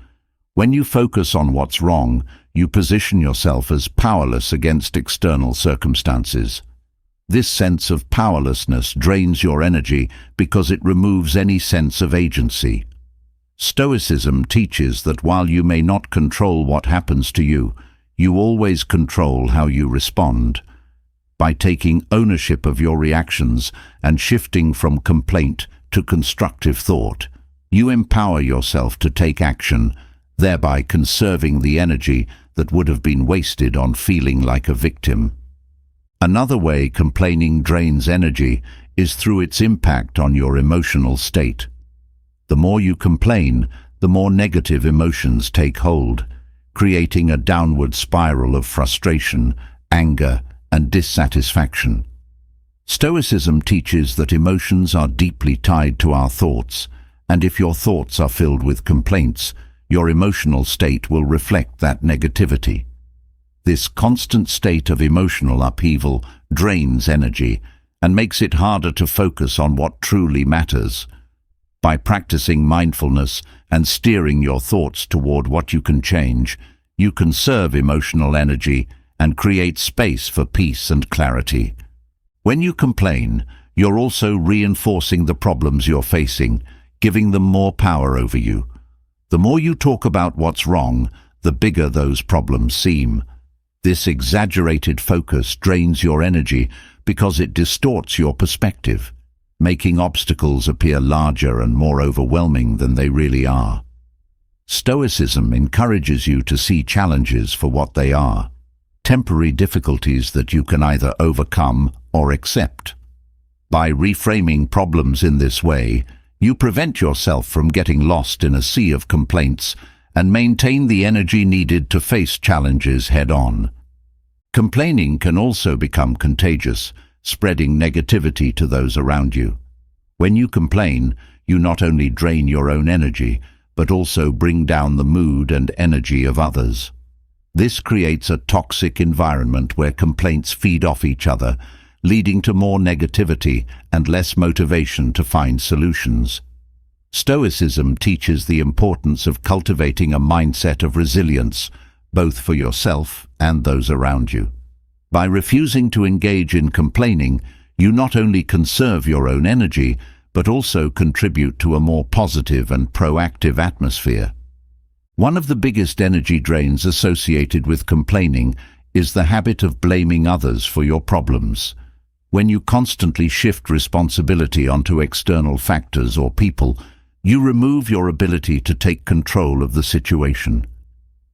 When you focus on what's wrong, you position yourself as powerless against external circumstances. This sense of powerlessness drains your energy because it removes any sense of agency. Stoicism teaches that while you may not control what happens to you, You always control how you respond. By taking ownership of your reactions and shifting from complaint to constructive thought, you empower yourself to take action, thereby conserving the energy that would have been wasted on feeling like a victim. Another way complaining drains energy is through its impact on your emotional state. The more you complain, the more negative emotions take hold, creating a downward spiral of frustration, anger, and dissatisfaction. Stoicism teaches that emotions are deeply tied to our thoughts, and if your thoughts are filled with complaints, your emotional state will reflect that negativity. This constant state of emotional upheaval drains energy and makes it harder to focus on what truly matters. By practicing mindfulness and steering your thoughts toward what you can change, you conserve emotional energy and create space for peace and clarity. When you complain, you're also reinforcing the problems you're facing, giving them more power over you. The more you talk about what's wrong, the bigger those problems seem. This exaggerated focus drains your energy because it distorts your perspective, making obstacles appear larger and more overwhelming than they really are. Stoicism encourages you to see challenges for what they are, temporary difficulties that you can either overcome or accept. By reframing problems in this way, you prevent yourself from getting lost in a sea of complaints and maintain the energy needed to face challenges head-on. Complaining can also become contagious, spreading negativity to those around you. When you complain, you not only drain your own energy, but also bring down the mood and energy of others. This creates a toxic environment where complaints feed off each other, leading to more negativity and less motivation to find solutions. Stoicism teaches the importance of cultivating a mindset of resilience, both for yourself and those around you. By refusing to engage in complaining, you not only conserve your own energy, but also contribute to a more positive and proactive atmosphere. One of the biggest energy drains associated with complaining is the habit of blaming others for your problems. When you constantly shift responsibility onto external factors or people, you remove your ability to take control of the situation.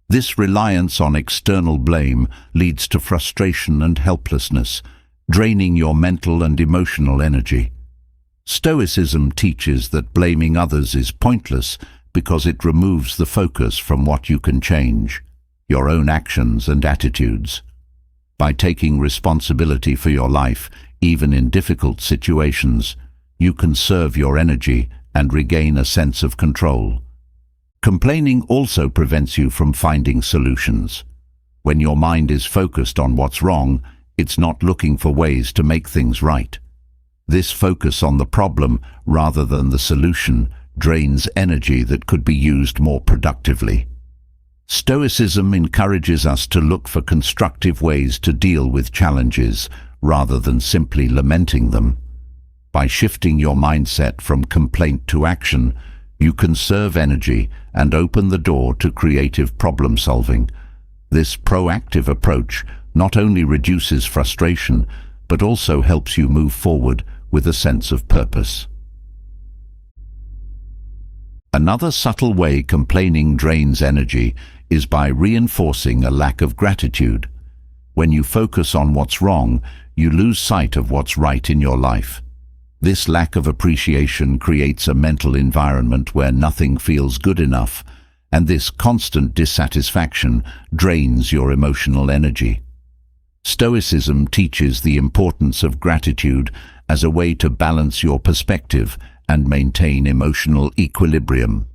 This reliance on external blame leads to frustration and helplessness, draining your mental and emotional energy. Stoicism teaches that blaming others is pointless because it removes the focus from what you can change, your own actions and attitudes. By taking responsibility for your life, even in difficult situations, you conserve your energy and regain a sense of control. Complaining also prevents you from finding solutions. When your mind is focused on what's wrong, it's not looking for ways to make things right. This focus on the problem rather than the solution drains energy that could be used more productively. Stoicism encourages us to look for constructive ways to deal with challenges rather than simply lamenting them. By shifting your mindset from complaint to action, you conserve energy and open the door to creative problem solving. This proactive approach not only reduces frustration, but also helps you move forward with a sense of purpose. Another subtle way complaining drains energy is by reinforcing a lack of gratitude. When you focus on what's wrong, you lose sight of what's right in your life. This lack of appreciation creates a mental environment where nothing feels good enough, and this constant dissatisfaction drains your emotional energy. Stoicism teaches the importance of gratitude as a way to balance your perspective and maintain emotional equilibrium.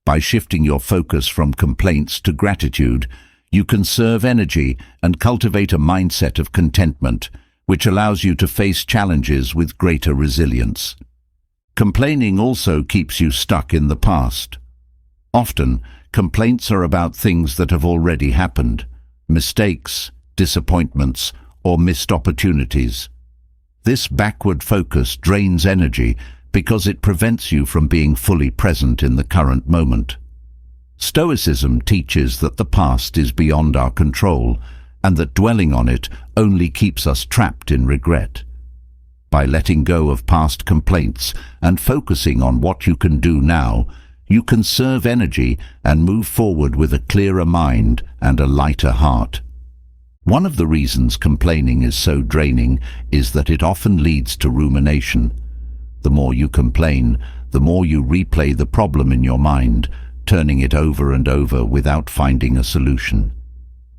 By shifting your focus from complaints to gratitude, you conserve energy and cultivate a mindset of contentment, which allows you to face challenges with greater resilience. Complaining also keeps you stuck in the past. Often, complaints are about things that have already happened, mistakes, disappointments, or missed opportunities. This backward focus drains energy because it prevents you from being fully present in the current moment. Stoicism teaches that the past is beyond our control and that dwelling on it only keeps us trapped in regret. By letting go of past complaints and focusing on what you can do now, you conserve energy and move forward with a clearer mind and a lighter heart. One of the reasons complaining is so draining is that it often leads to rumination. The more you complain, the more you replay the problem in your mind, turning it over and over without finding a solution.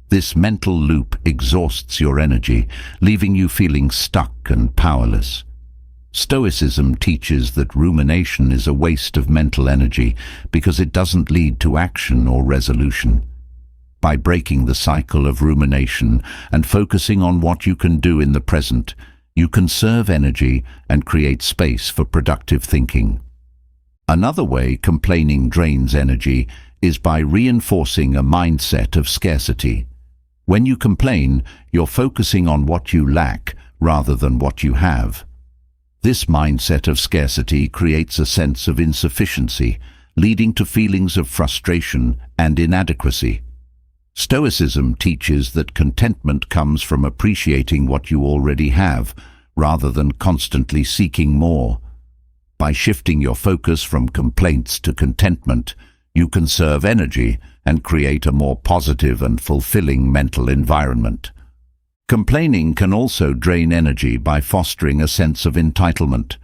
This mental loop exhausts your energy, leaving you feeling stuck and powerless. Stoicism teaches that rumination is a waste of mental energy because it doesn't lead to action or resolution. By breaking the cycle of rumination and focusing on what you can do in the present, you conserve energy and create space for productive thinking. Another way complaining drains energy is by reinforcing a mindset of scarcity. When you complain, you're focusing on what you lack rather than what you have. This mindset of scarcity creates a sense of insufficiency, leading to feelings of frustration and inadequacy. Stoicism teaches that contentment comes from appreciating what you already have, rather than constantly seeking more. By shifting your focus from complaints to contentment, you conserve energy and create a more positive and fulfilling mental environment. Complaining can also drain energy by fostering a sense of entitlement.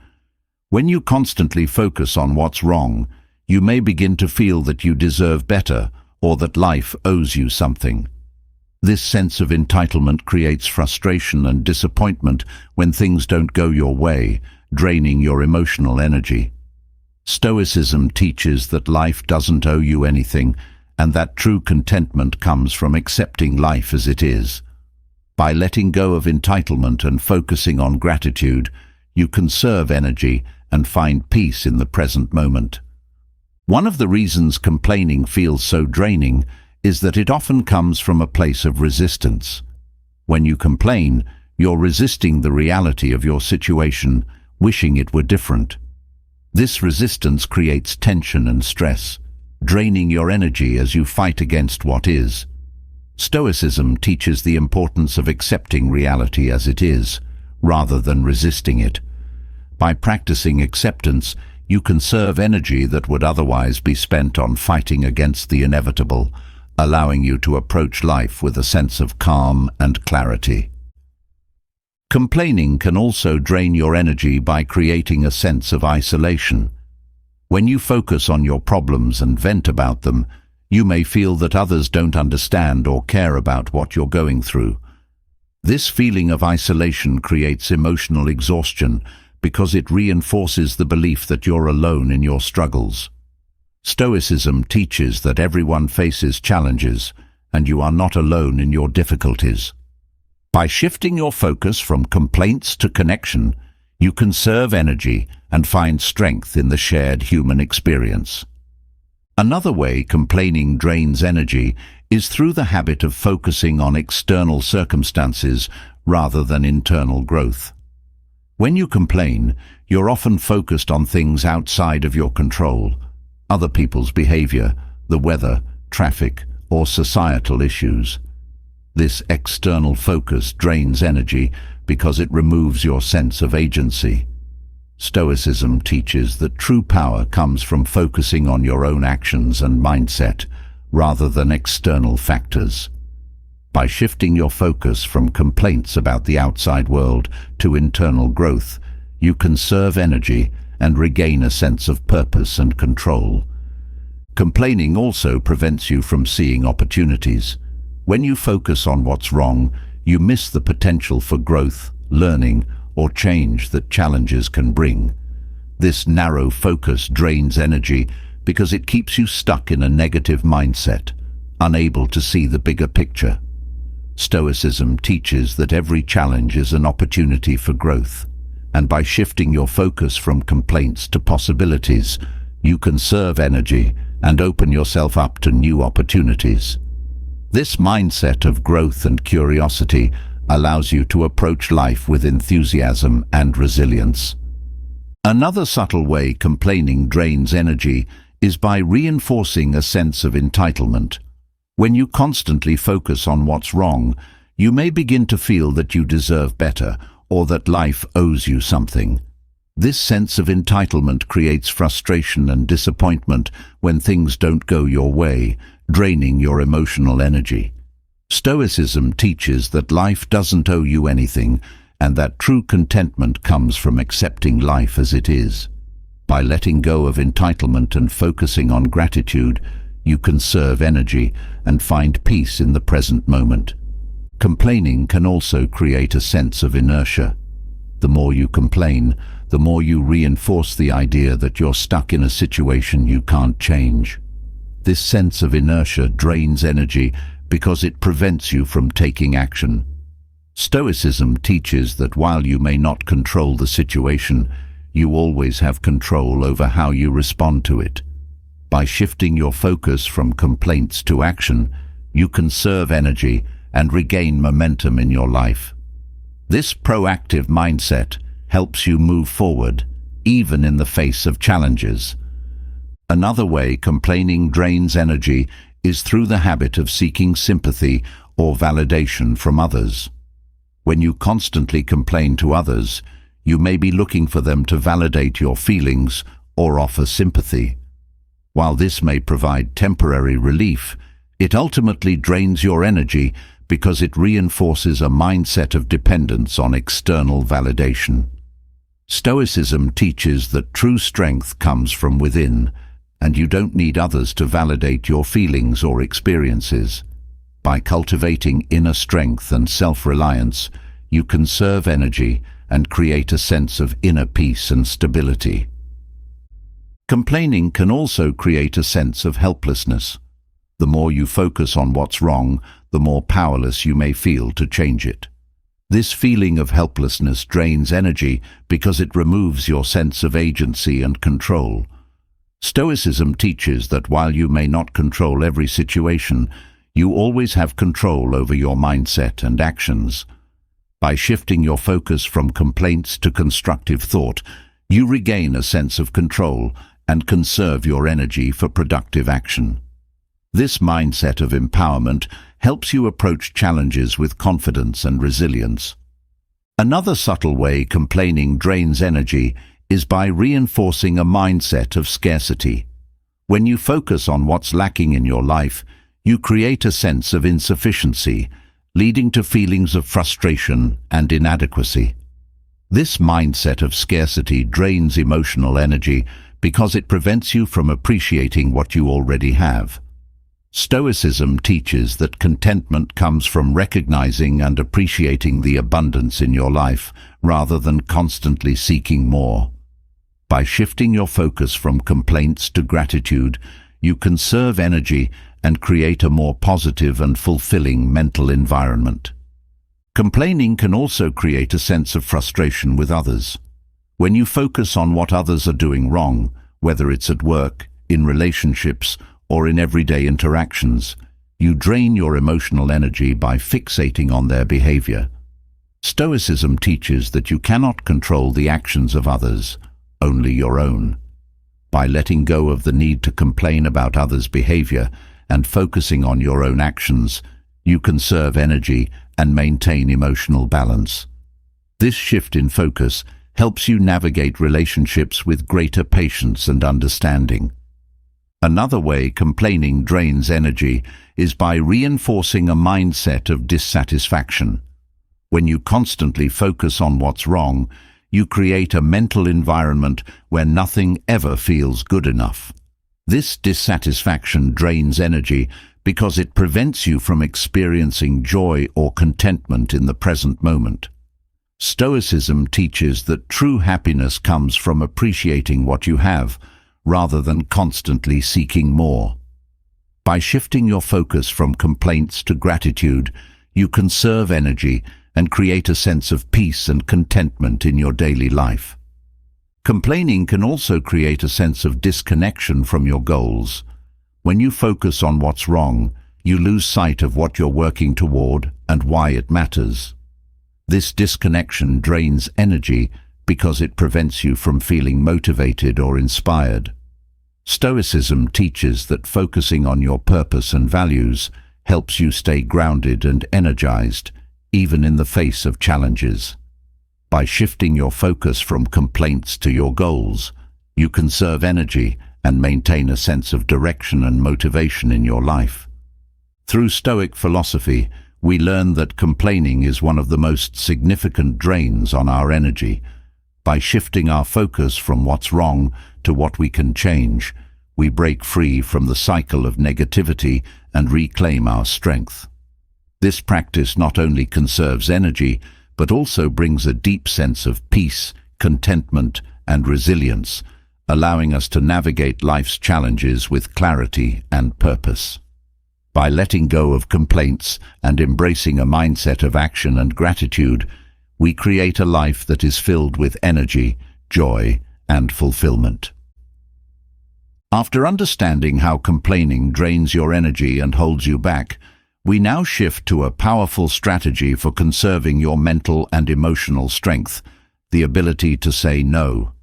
When you constantly focus on what's wrong, you may begin to feel that you deserve better or that life owes you something. This sense of entitlement creates frustration and disappointment when things don't go your way, draining your emotional energy. Stoicism teaches that life doesn't owe you anything and that true contentment comes from accepting life as it is. By letting go of entitlement and focusing on gratitude, you conserve energy and find peace in the present moment. One of the reasons complaining feels so draining is that it often comes from a place of resistance. When you complain, you're resisting the reality of your situation, wishing it were different. This resistance creates tension and stress, draining your energy as you fight against what is. Stoicism teaches the importance of accepting reality as it is, rather than resisting it. By practicing acceptance, you conserve energy that would otherwise be spent on fighting against the inevitable, allowing you to approach life with a sense of calm and clarity. Complaining can also drain your energy by creating a sense of isolation. When you focus on your problems and vent about them, you may feel that others don't understand or care about what you're going through. This feeling of isolation creates emotional exhaustion because it reinforces the belief that you're alone in your struggles. Stoicism teaches that everyone faces challenges, and you are not alone in your difficulties. By shifting your focus from complaints to connection, you conserve energy and find strength in the shared human experience. Another way complaining drains energy is through the habit of focusing on external circumstances rather than internal growth. When you complain, you're often focused on things outside of your control, other people's behavior, the weather, traffic, or societal issues. This external focus drains energy because it removes your sense of agency. Stoicism teaches that true power comes from focusing on your own actions and mindset, rather than external factors. By shifting your focus from complaints about the outside world to internal growth, you conserve energy and regain a sense of purpose and control. Complaining also prevents you from seeing opportunities. When you focus on what's wrong, you miss the potential for growth, learning, or change that challenges can bring. This narrow focus drains energy because it keeps you stuck in a negative mindset, unable to see the bigger picture. Stoicism teaches that every challenge is an opportunity for growth, and by shifting your focus from complaints to possibilities, you conserve energy and open yourself up to new opportunities. This mindset of growth and curiosity allows you to approach life with enthusiasm and resilience. Another subtle way complaining drains energy is by reinforcing a sense of entitlement. When you constantly focus on what's wrong, you may begin to feel that you deserve better or that life owes you something. This sense of entitlement creates frustration and disappointment when things don't go your way, draining your emotional energy. Stoicism teaches that life doesn't owe you anything and that true contentment comes from accepting life as it is. By letting go of entitlement and focusing on gratitude, you conserve energy and find peace in the present moment. Complaining can also create a sense of inertia. The more you complain, the more you reinforce the idea that you're stuck in a situation you can't change. This sense of inertia drains energy because it prevents you from taking action. Stoicism teaches that while you may not control the situation, you always have control over how you respond to it. By shifting your focus from complaints to action, you conserve energy and regain momentum in your life. This proactive mindset helps you move forward, even in the face of challenges. Another way complaining drains energy is through the habit of seeking sympathy or validation from others. When you constantly complain to others, you may be looking for them to validate your feelings or offer sympathy. While this may provide temporary relief, it ultimately drains your energy because it reinforces a mindset of dependence on external validation. Stoicism teaches that true strength comes from within, and you don't need others to validate your feelings or experiences. By cultivating inner strength and self-reliance, you conserve energy and create a sense of inner peace and stability. Complaining can also create a sense of helplessness. The more you focus on what's wrong, the more powerless you may feel to change it. This feeling of helplessness drains energy because it removes your sense of agency and control. Stoicism teaches that while you may not control every situation, you always have control over your mindset and actions. By shifting your focus from complaints to constructive thought, you regain a sense of control and conserve your energy for productive action. This mindset of empowerment helps you approach challenges with confidence and resilience. Another subtle way complaining drains energy is by reinforcing a mindset of scarcity. When you focus on what's lacking in your life, you create a sense of insufficiency, leading to feelings of frustration and inadequacy. This mindset of scarcity drains emotional energy because it prevents you from appreciating what you already have. Stoicism teaches that contentment comes from recognizing and appreciating the abundance in your life rather than constantly seeking more. By shifting your focus from complaints to gratitude, you conserve energy and create a more positive and fulfilling mental environment. Complaining can also create a sense of frustration with others. When you focus on what others are doing wrong, whether it's at work, in relationships, or in everyday interactions, you drain your emotional energy by fixating on their behavior. Stoicism teaches that you cannot control the actions of others, only your own. By letting go of the need to complain about others' behavior and focusing on your own actions, you conserve energy and maintain emotional balance. This shift in focus helps you navigate relationships with greater patience and understanding. Another way complaining drains energy is by reinforcing a mindset of dissatisfaction. When you constantly focus on what's wrong, you create a mental environment where nothing ever feels good enough. This dissatisfaction drains energy because it prevents you from experiencing joy or contentment in the present moment. Stoicism teaches that true happiness comes from appreciating what you have, rather than constantly seeking more. By shifting your focus from complaints to gratitude, you conserve energy and create a sense of peace and contentment in your daily life. Complaining can also create a sense of disconnection from your goals. When you focus on what's wrong, you lose sight of what you're working toward and why it matters. This disconnection drains energy because it prevents you from feeling motivated or inspired. Stoicism teaches that focusing on your purpose and values helps you stay grounded and energized, even in the face of challenges. By shifting your focus from complaints to your goals, you conserve energy and maintain a sense of direction and motivation in your life. Through Stoic philosophy, we learn that complaining is one of the most significant drains on our energy. By shifting our focus from what's wrong to what we can change, we break free from the cycle of negativity and reclaim our strength. This practice not only conserves energy, but also brings a deep sense of peace, contentment, and resilience, allowing us to navigate life's challenges with clarity and purpose. By letting go of complaints and embracing a mindset of action and gratitude, we create a life that is filled with energy, joy, and fulfillment. After understanding how complaining drains your energy and holds you back, we now shift to a powerful strategy for conserving your mental and emotional strength, the ability to say no.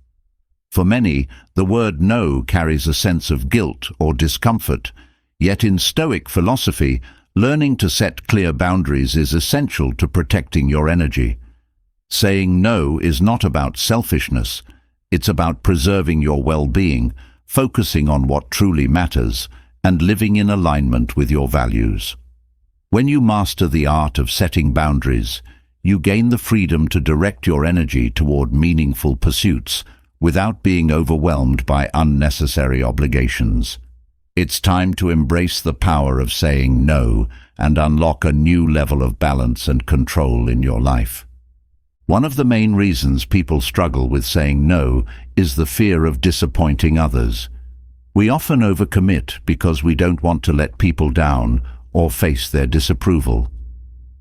For many, the word no carries a sense of guilt or discomfort, yet in Stoic philosophy, learning to set clear boundaries is essential to protecting your energy. Saying no is not about selfishness, it's about preserving your well-being, focusing on what truly matters, and living in alignment with your values. When you master the art of setting boundaries, you gain the freedom to direct your energy toward meaningful pursuits without being overwhelmed by unnecessary obligations. It's time to embrace the power of saying no and unlock a new level of balance and control in your life. One of the main reasons people struggle with saying no is the fear of disappointing others. We often overcommit because we don't want to let people down or face their disapproval.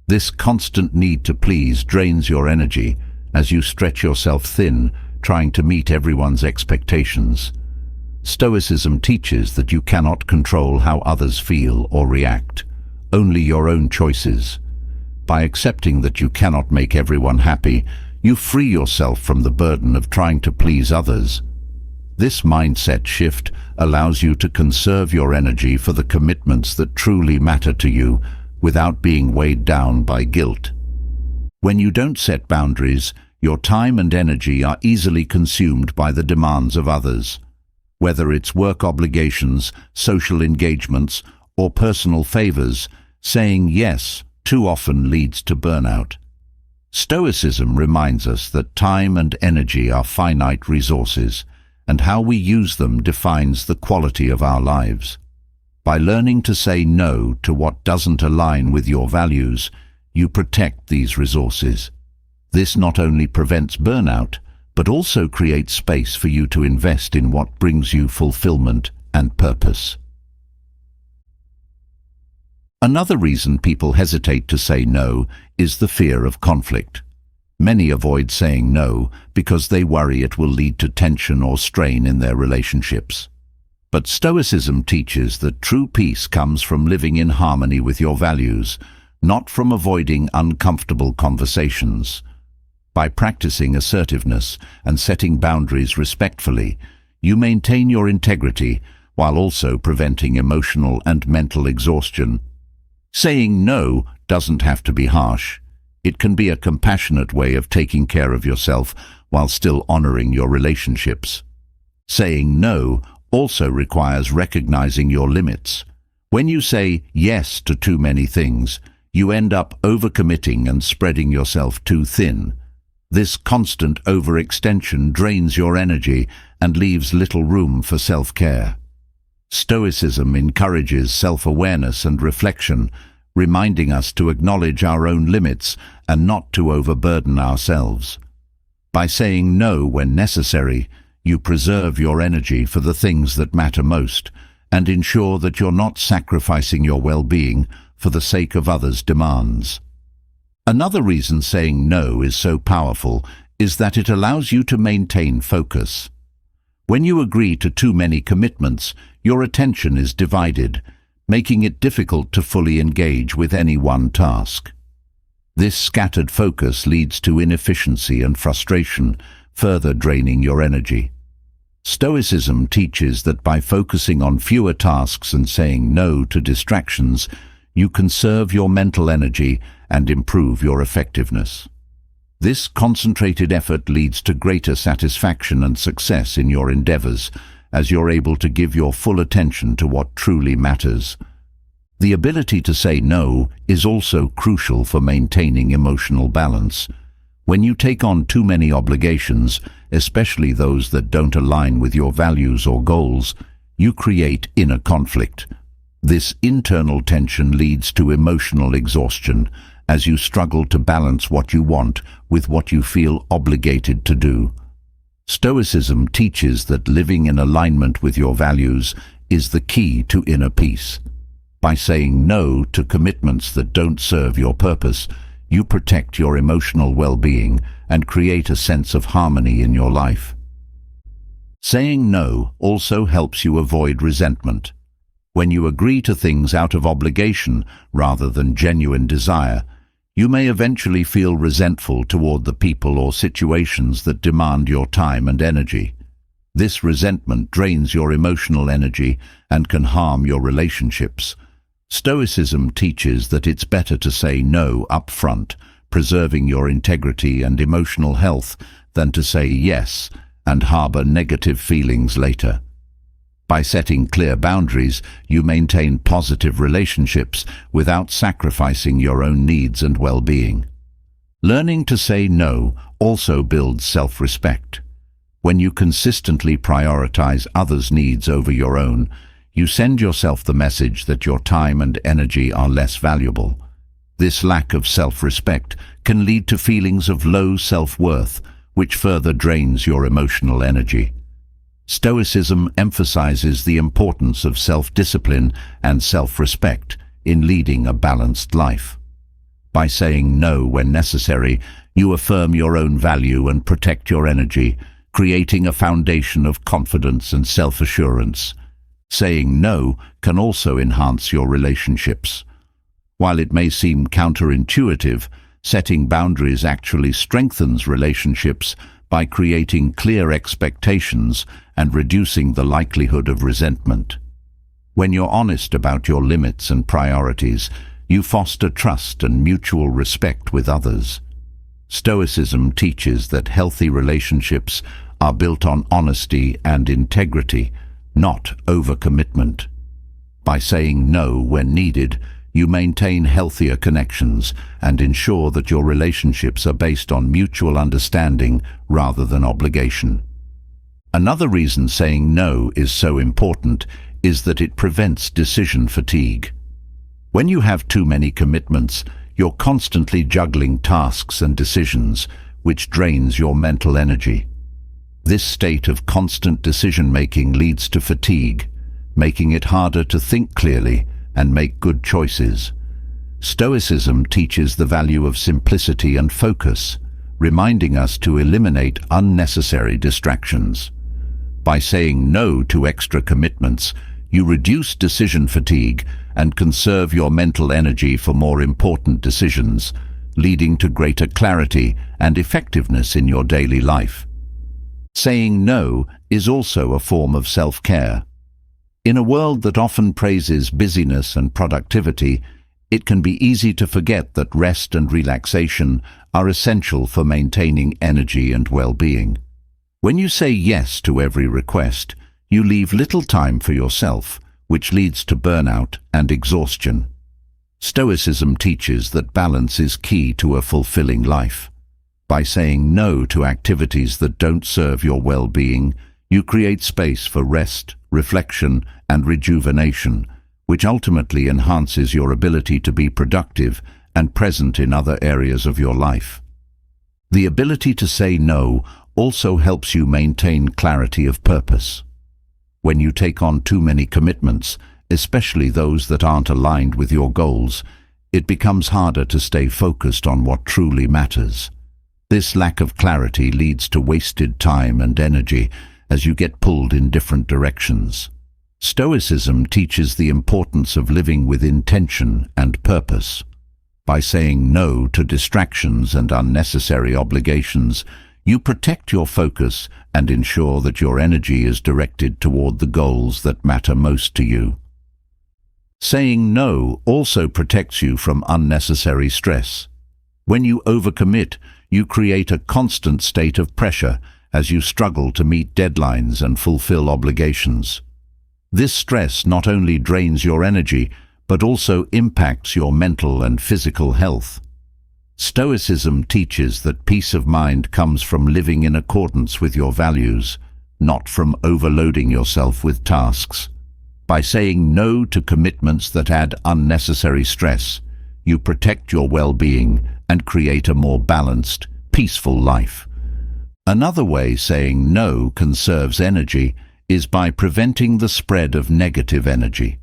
This constant need to please drains your energy as you stretch yourself thin, trying to meet everyone's expectations. Stoicism teaches that you cannot control how others feel or react, only your own choices. By accepting that you cannot make everyone happy, you free yourself from the burden of trying to please others. This mindset shift allows you to conserve your energy for the commitments that truly matter to you without being weighed down by guilt. When you don't set boundaries, your time and energy are easily consumed by the demands of others. Whether it's work obligations, social engagements, or personal favors, saying yes too often leads to burnout. Stoicism reminds us that time and energy are finite resources, and how we use them defines the quality of our lives. By learning to say no to what doesn't align with your values, you protect these resources. This not only prevents burnout, but also creates space for you to invest in what brings you fulfillment and purpose. Another reason people hesitate to say no is the fear of conflict. Many avoid saying no because they worry it will lead to tension or strain in their relationships. But Stoicism teaches that true peace comes from living in harmony with your values, not from avoiding uncomfortable conversations. By practicing assertiveness and setting boundaries respectfully, you maintain your integrity while also preventing emotional and mental exhaustion. Saying no doesn't have to be harsh. It can be a compassionate way of taking care of yourself while still honoring your relationships. Saying no also requires recognizing your limits. When you say yes to too many things, you end up overcommitting and spreading yourself too thin. This constant overextension drains your energy and leaves little room for self-care. Stoicism encourages self-awareness and reflection, reminding us to acknowledge our own limits and not to overburden ourselves. By saying no when necessary, you preserve your energy for the things that matter most and ensure that you're not sacrificing your well-being for the sake of others' demands. Another reason saying no is so powerful is that it allows you to maintain focus. When you agree to too many commitments, your attention is divided, making it difficult to fully engage with any one task. This scattered focus leads to inefficiency and frustration, further draining your energy. Stoicism teaches that by focusing on fewer tasks and saying no to distractions, you conserve your mental energy and improve your effectiveness. This concentrated effort leads to greater satisfaction and success in your endeavors, as you're able to give your full attention to what truly matters. The ability to say no is also crucial for maintaining emotional balance. When you take on too many obligations, especially those that don't align with your values or goals, you create inner conflict. This internal tension leads to emotional exhaustion, as you struggle to balance what you want with what you feel obligated to do. Stoicism teaches that living in alignment with your values is the key to inner peace. By saying no to commitments that don't serve your purpose, you protect your emotional well-being and create a sense of harmony in your life. Saying no also helps you avoid resentment. When you agree to things out of obligation rather than genuine desire, you may eventually feel resentful toward the people or situations that demand your time and energy. This resentment drains your emotional energy and can harm your relationships. Stoicism teaches that it's better to say no up front, preserving your integrity and emotional health, than to say yes and harbor negative feelings later. By setting clear boundaries, you maintain positive relationships without sacrificing your own needs and well-being. Learning to say no also builds self-respect. When you consistently prioritize others' needs over your own, you send yourself the message that your time and energy are less valuable. This lack of self-respect can lead to feelings of low self-worth, which further drains your emotional energy. Stoicism emphasizes the importance of self-discipline and self-respect in leading a balanced life. By saying no when necessary, you affirm your own value and protect your energy, creating a foundation of confidence and self-assurance. Saying no can also enhance your relationships. While it may seem counterintuitive, setting boundaries actually strengthens relationships by creating clear expectations and reducing the likelihood of resentment. When you're honest about your limits and priorities, you foster trust and mutual respect with others. Stoicism teaches that healthy relationships are built on honesty and integrity, not overcommitment. By saying no when needed, you maintain healthier connections and ensure that your relationships are based on mutual understanding rather than obligation. Another reason saying no is so important is that it prevents decision fatigue. When you have too many commitments, you're constantly juggling tasks and decisions, which drains your mental energy. This state of constant decision-making leads to fatigue, making it harder to think clearly and make good choices. Stoicism teaches the value of simplicity and focus, reminding us to eliminate unnecessary distractions. By saying no to extra commitments, you reduce decision fatigue and conserve your mental energy for more important decisions, leading to greater clarity and effectiveness in your daily life. Saying no is also a form of self-care. In a world that often praises busyness and productivity, it can be easy to forget that rest and relaxation are essential for maintaining energy and well-being. When you say yes to every request, you leave little time for yourself, which leads to burnout and exhaustion. Stoicism teaches that balance is key to a fulfilling life. By saying no to activities that don't serve your well-being, you create space for rest, reflection, and rejuvenation, which ultimately enhances your ability to be productive and present in other areas of your life. The ability to say no also helps you maintain clarity of purpose. When you take on too many commitments, especially those that aren't aligned with your goals, it becomes harder to stay focused on what truly matters. This lack of clarity leads to wasted time and energy as you get pulled in different directions. Stoicism teaches the importance of living with intention and purpose. By saying no to distractions and unnecessary obligations, You protect your focus and ensure that your energy is directed toward the goals that matter most to you. Saying no also protects you from unnecessary stress. When you overcommit, you create a constant state of pressure as you struggle to meet deadlines and fulfill obligations. This stress not only drains your energy, but also impacts your mental and physical health. Stoicism teaches that peace of mind comes from living in accordance with your values, not from overloading yourself with tasks. By saying no to commitments that add unnecessary stress, you protect your well-being and create a more balanced, peaceful life. Another way saying no conserves energy is by preventing the spread of negative energy.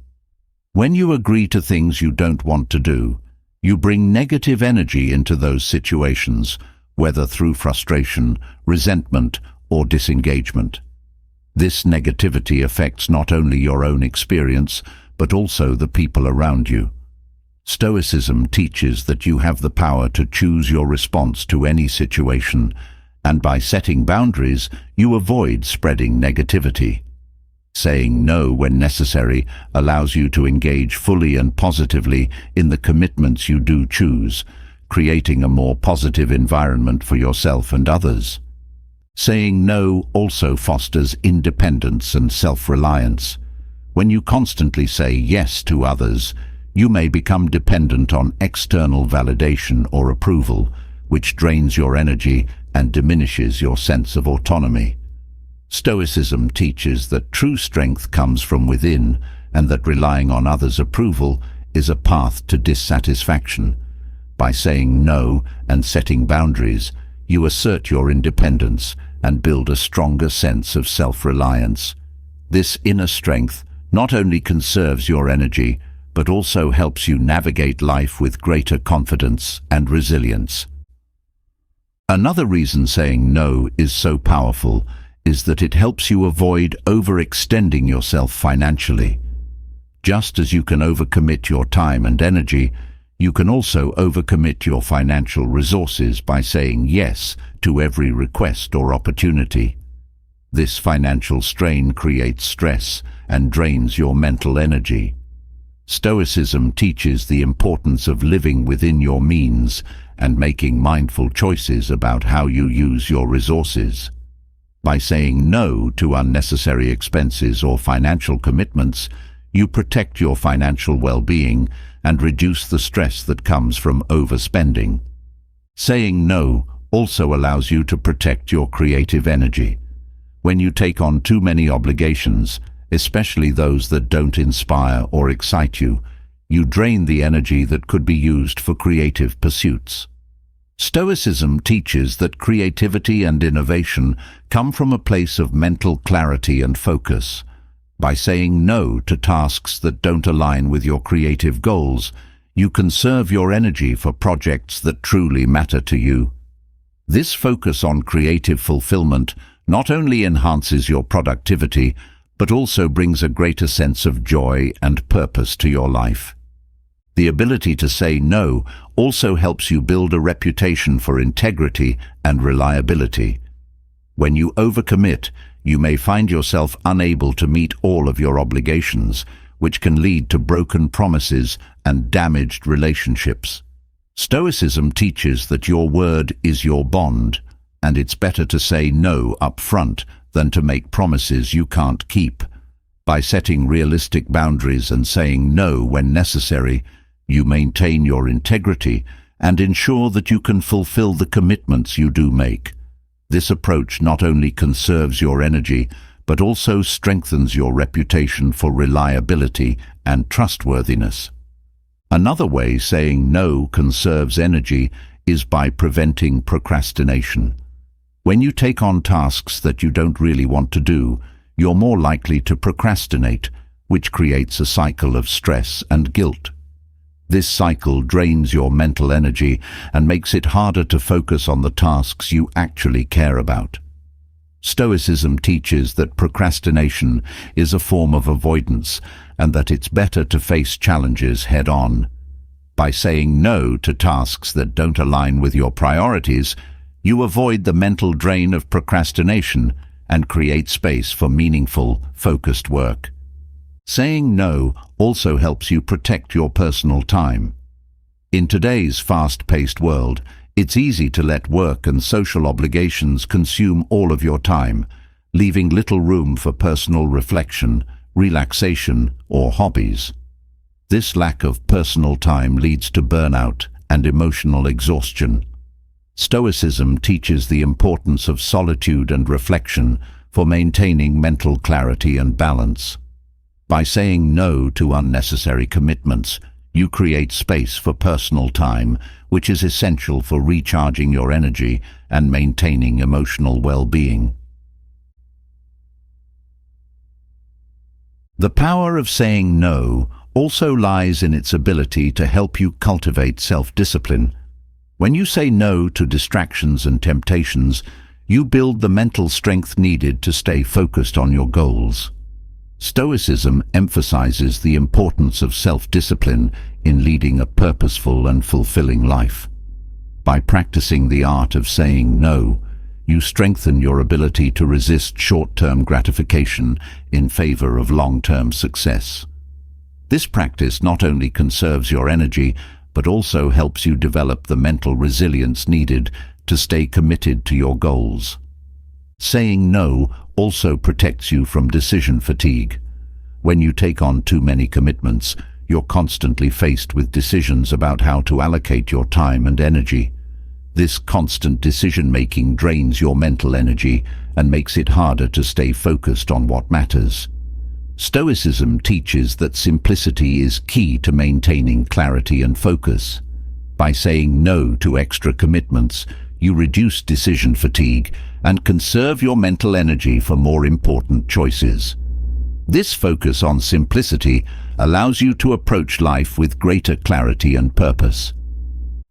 When you agree to things you don't want to do, you bring negative energy into those situations, whether through frustration, resentment, or disengagement. This negativity affects not only your own experience, but also the people around you. Stoicism teaches that you have the power to choose your response to any situation, and by setting boundaries, you avoid spreading negativity. Saying no when necessary allows you to engage fully and positively in the commitments you do choose, creating a more positive environment for yourself and others. Saying no also fosters independence and self-reliance. When you constantly say yes to others, you may become dependent on external validation or approval, which drains your energy and diminishes your sense of autonomy. Stoicism teaches that true strength comes from within and that relying on others' approval is a path to dissatisfaction. By saying no and setting boundaries, you assert your independence and build a stronger sense of self-reliance. This inner strength not only conserves your energy, but also helps you navigate life with greater confidence and resilience. Another reason saying no is so powerful is that it helps you avoid overextending yourself financially. Just as you can overcommit your time and energy, you can also overcommit your financial resources by saying yes to every request or opportunity. This financial strain creates stress and drains your mental energy. Stoicism teaches the importance of living within your means and making mindful choices about how you use your resources. By saying no to unnecessary expenses or financial commitments, you protect your financial well-being and reduce the stress that comes from overspending. Saying no also allows you to protect your creative energy. When you take on too many obligations, especially those that don't inspire or excite you, you drain the energy that could be used for creative pursuits. Stoicism teaches that creativity and innovation come from a place of mental clarity and focus. By saying no to tasks that don't align with your creative goals, you conserve your energy for projects that truly matter to you. This focus on creative fulfillment not only enhances your productivity, but also brings a greater sense of joy and purpose to your life. The ability to say no also helps you build a reputation for integrity and reliability. When you overcommit, you may find yourself unable to meet all of your obligations, which can lead to broken promises and damaged relationships. Stoicism teaches that your word is your bond, and it's better to say no up front than to make promises you can't keep. By setting realistic boundaries and saying no when necessary, you maintain your integrity and ensure that you can fulfill the commitments you do make. This approach not only conserves your energy, but also strengthens your reputation for reliability and trustworthiness. Another way saying no conserves energy is by preventing procrastination. When you take on tasks that you don't really want to do, you're more likely to procrastinate, which creates a cycle of stress and guilt. This cycle drains your mental energy and makes it harder to focus on the tasks you actually care about. Stoicism teaches that procrastination is a form of avoidance and that it's better to face challenges head-on. By saying no to tasks that don't align with your priorities, You avoid the mental drain of procrastination and create space for meaningful, focused work. Saying no also helps you protect your personal time. In today's fast-paced world, it's easy to let work and social obligations consume all of your time, leaving little room for personal reflection, relaxation, or hobbies. This lack of personal time leads to burnout and emotional exhaustion. Stoicism teaches the importance of solitude and reflection for maintaining mental clarity and balance. By saying no to unnecessary commitments, you create space for personal time, which is essential for recharging your energy and maintaining emotional well-being. The power of saying no also lies in its ability to help you cultivate self-discipline. When you say no to distractions and temptations, you build the mental strength needed to stay focused on your goals. Stoicism emphasizes the importance of self-discipline in leading a purposeful and fulfilling life. By practicing the art of saying no, you strengthen your ability to resist short-term gratification in favor of long-term success. This practice not only conserves your energy, but also helps you develop the mental resilience needed to stay committed to your goals. Saying no also protects you from decision fatigue. When you take on too many commitments, you're constantly faced with decisions about how to allocate your time and energy. This constant decision-making drains your mental energy and makes it harder to stay focused on what matters. Stoicism teaches that simplicity is key to maintaining clarity and focus. By saying no to extra commitments, you reduce decision fatigue and conserve your mental energy for more important choices. This focus on simplicity allows you to approach life with greater clarity and purpose.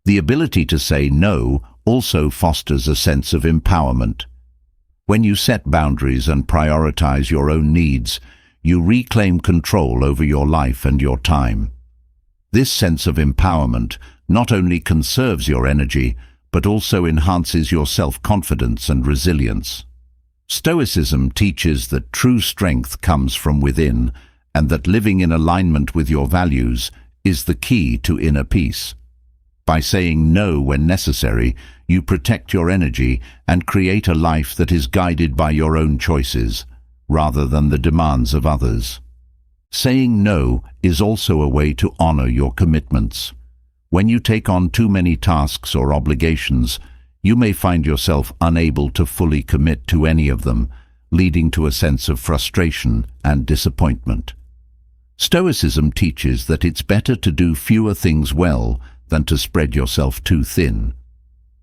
The ability to say no also fosters a sense of empowerment. When you set boundaries and prioritize your own needs, you reclaim control over your life and your time. This sense of empowerment not only conserves your energy, but also enhances your self-confidence and resilience. Stoicism teaches that true strength comes from within, and that living in alignment with your values is the key to inner peace. By saying no when necessary, you protect your energy and create a life that is guided by your own choices, rather than the demands of others. Saying no is also a way to honor your commitments. When you take on too many tasks or obligations, you may find yourself unable to fully commit to any of them, leading to a sense of frustration and disappointment. Stoicism teaches that it's better to do fewer things well than to spread yourself too thin.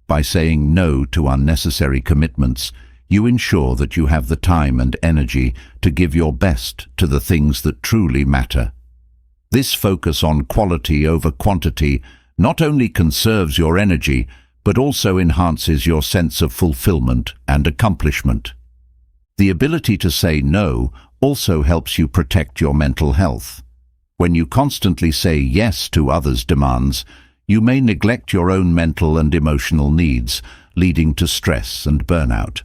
By saying no to unnecessary commitments, you ensure that you have the time and energy to give your best to the things that truly matter. This focus on quality over quantity not only conserves your energy, but also enhances your sense of fulfillment and accomplishment. The ability to say no also helps you protect your mental health. When you constantly say yes to others' demands, you may neglect your own mental and emotional needs, leading to stress and burnout.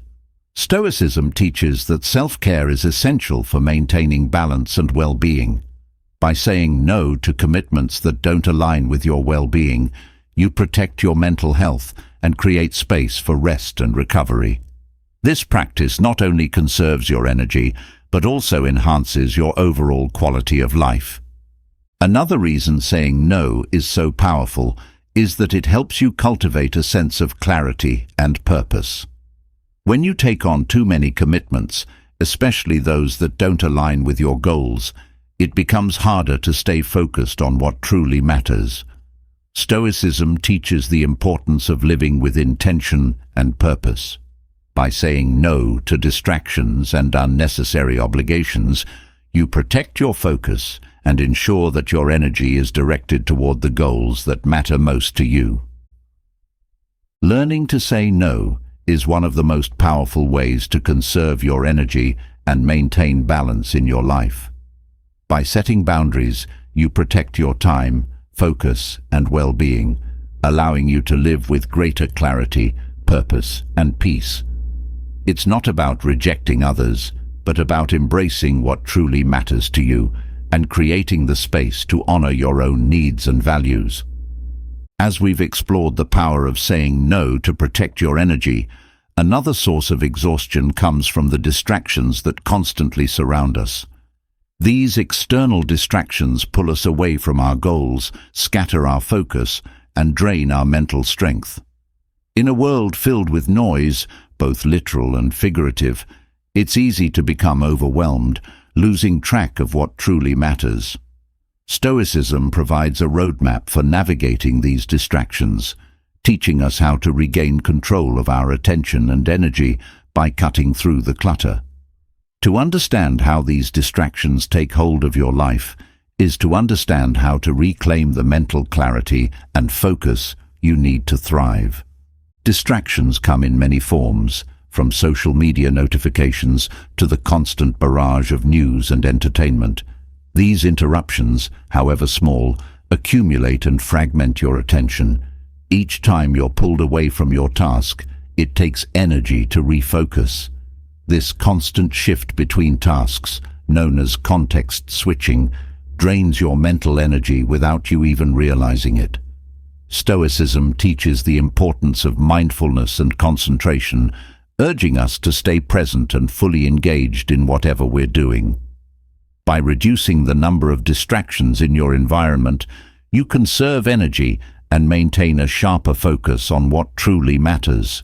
Stoicism teaches that self-care is essential for maintaining balance and well-being. By saying no to commitments that don't align with your well-being, you protect your mental health and create space for rest and recovery. This practice not only conserves your energy, but also enhances your overall quality of life. Another reason saying no is so powerful is that it helps you cultivate a sense of clarity and purpose. When you take on too many commitments, especially those that don't align with your goals, it becomes harder to stay focused on what truly matters. Stoicism teaches the importance of living with intention and purpose. By saying no to distractions and unnecessary obligations, you protect your focus and ensure that your energy is directed toward the goals that matter most to you. Learning to say no is one of the most powerful ways to conserve your energy and maintain balance in your life. By setting boundaries, you protect your time, focus, and well-being, allowing you to live with greater clarity, purpose, and peace. It's not about rejecting others, but about embracing what truly matters to you and creating the space to honor your own needs and values. As we've explored the power of saying no to protect your energy, another source of exhaustion comes from the distractions that constantly surround us. These external distractions pull us away from our goals, scatter our focus, and drain our mental strength. In a world filled with noise, both literal and figurative, it's easy to become overwhelmed, losing track of what truly matters. Stoicism provides a roadmap for navigating these distractions, teaching us how to regain control of our attention and energy by cutting through the clutter. To understand how these distractions take hold of your life is to understand how to reclaim the mental clarity and focus you need to thrive. Distractions come in many forms, from social media notifications to the constant barrage of news and entertainment. These interruptions, however small, accumulate and fragment your attention. Each time you're pulled away from your task, it takes energy to refocus. This constant shift between tasks, known as context switching, drains your mental energy without you even realizing it. Stoicism teaches the importance of mindfulness and concentration, urging us to stay present and fully engaged in whatever we're doing. By reducing the number of distractions in your environment, you conserve energy and maintain a sharper focus on what truly matters.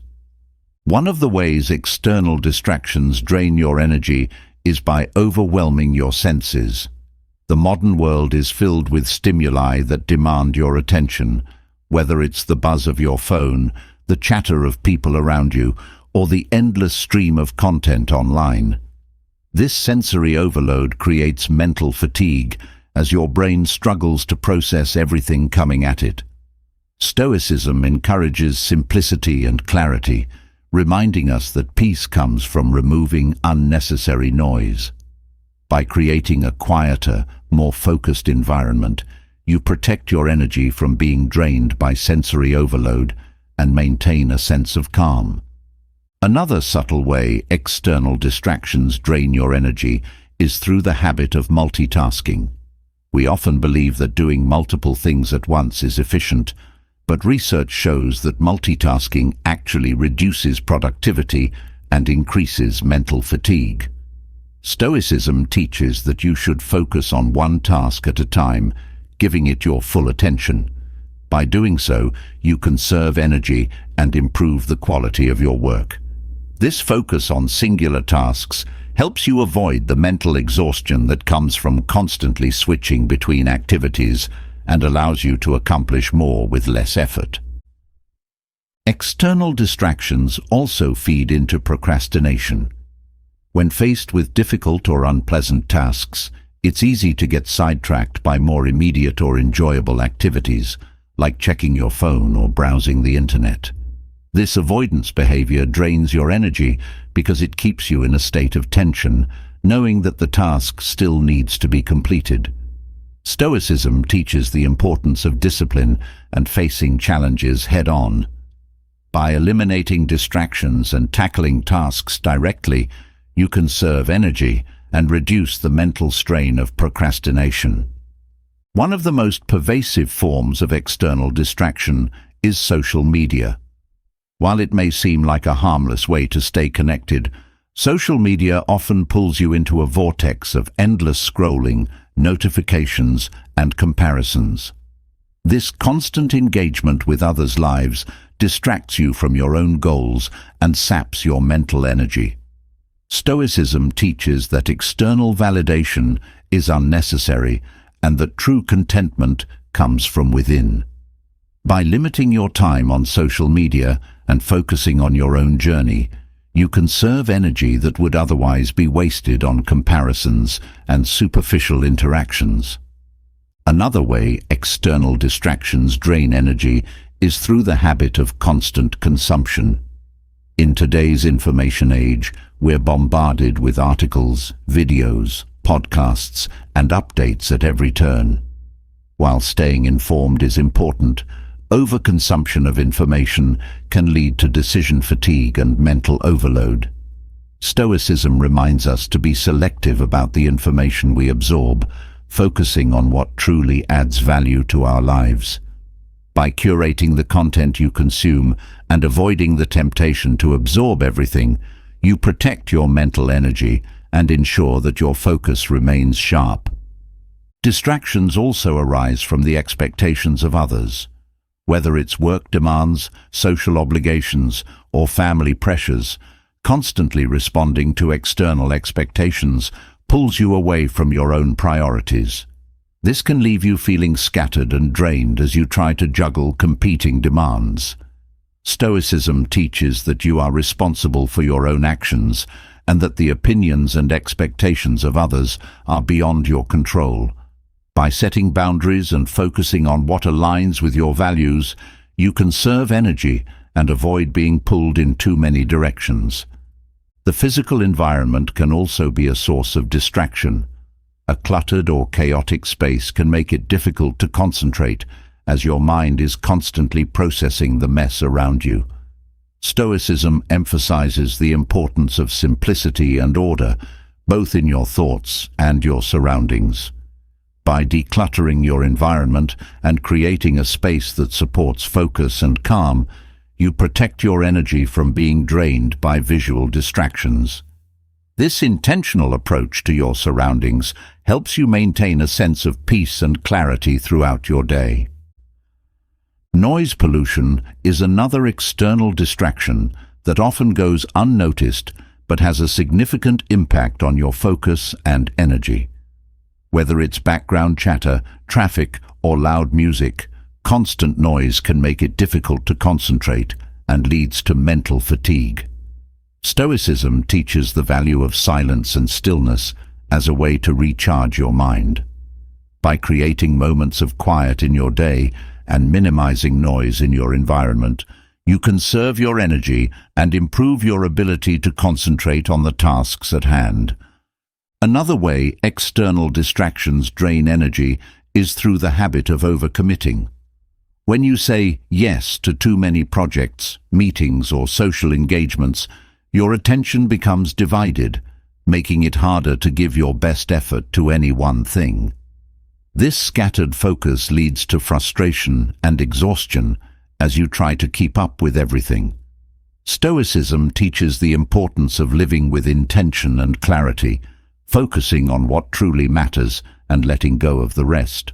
One of the ways external distractions drain your energy is by overwhelming your senses. The modern world is filled with stimuli that demand your attention, whether it's the buzz of your phone, the chatter of people around you, or the endless stream of content online. This sensory overload creates mental fatigue as your brain struggles to process everything coming at it. Stoicism encourages simplicity and clarity, reminding us that peace comes from removing unnecessary noise. By creating a quieter, more focused environment, you protect your energy from being drained by sensory overload and maintain a sense of calm. Another subtle way external distractions drain your energy is through the habit of multitasking. We often believe that doing multiple things at once is efficient, but research shows that multitasking actually reduces productivity and increases mental fatigue. Stoicism teaches that you should focus on one task at a time, giving it your full attention. By doing so, you conserve energy and improve the quality of your work. This focus on singular tasks helps you avoid the mental exhaustion that comes from constantly switching between activities and allows you to accomplish more with less effort. External distractions also feed into procrastination. When faced with difficult or unpleasant tasks, it's easy to get sidetracked by more immediate or enjoyable activities, like checking your phone or browsing the internet. This avoidance behavior drains your energy because it keeps you in a state of tension, knowing that the task still needs to be completed. Stoicism teaches the importance of discipline and facing challenges head-on. By eliminating distractions and tackling tasks directly, you conserve energy and reduce the mental strain of procrastination. One of the most pervasive forms of external distraction is social media. While it may seem like a harmless way to stay connected, social media often pulls you into a vortex of endless scrolling, notifications, and comparisons. This constant engagement with others' lives distracts you from your own goals and saps your mental energy. Stoicism teaches that external validation is unnecessary and that true contentment comes from within. By limiting your time on social media and focusing on your own journey, you conserve energy that would otherwise be wasted on comparisons and superficial interactions. Another way external distractions drain energy is through the habit of constant consumption. In today's information age, we're bombarded with articles, videos, podcasts, and updates at every turn. While staying informed is important, Overconsumption of information can lead to decision fatigue and mental overload. Stoicism reminds us to be selective about the information we absorb, focusing on what truly adds value to our lives. By curating the content you consume and avoiding the temptation to absorb everything, you protect your mental energy and ensure that your focus remains sharp. Distractions also arise from the expectations of others. Whether it's work demands, social obligations, or family pressures, constantly responding to external expectations pulls you away from your own priorities. This can leave you feeling scattered and drained as you try to juggle competing demands. Stoicism teaches that you are responsible for your own actions and that the opinions and expectations of others are beyond your control. By setting boundaries and focusing on what aligns with your values, you conserve energy and avoid being pulled in too many directions. The physical environment can also be a source of distraction. A cluttered or chaotic space can make it difficult to concentrate, as your mind is constantly processing the mess around you. Stoicism emphasizes the importance of simplicity and order, both in your thoughts and your surroundings. By decluttering your environment and creating a space that supports focus and calm, you protect your energy from being drained by visual distractions. This intentional approach to your surroundings helps you maintain a sense of peace and clarity throughout your day. Noise pollution is another external distraction that often goes unnoticed but has a significant impact on your focus and energy. Whether it's background chatter, traffic, or loud music, constant noise can make it difficult to concentrate and leads to mental fatigue. Stoicism teaches the value of silence and stillness as a way to recharge your mind. By creating moments of quiet in your day and minimizing noise in your environment, you conserve your energy and improve your ability to concentrate on the tasks at hand. Another way external distractions drain energy is through the habit of overcommitting. When you say yes to too many projects, meetings, or social engagements, your attention becomes divided, making it harder to give your best effort to any one thing. This scattered focus leads to frustration and exhaustion as you try to keep up with everything. Stoicism teaches the importance of living with intention and clarity, focusing on what truly matters and letting go of the rest.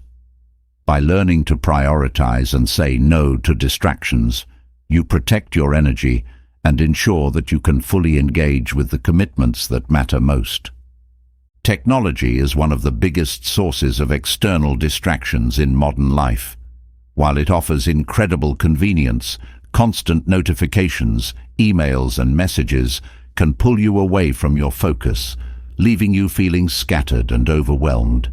By learning to prioritize and say no to distractions, you protect your energy and ensure that you can fully engage with the commitments that matter most. Technology is one of the biggest sources of external distractions in modern life. While it offers incredible convenience, constant notifications, emails, and messages can pull you away from your focus, leaving you feeling scattered and overwhelmed.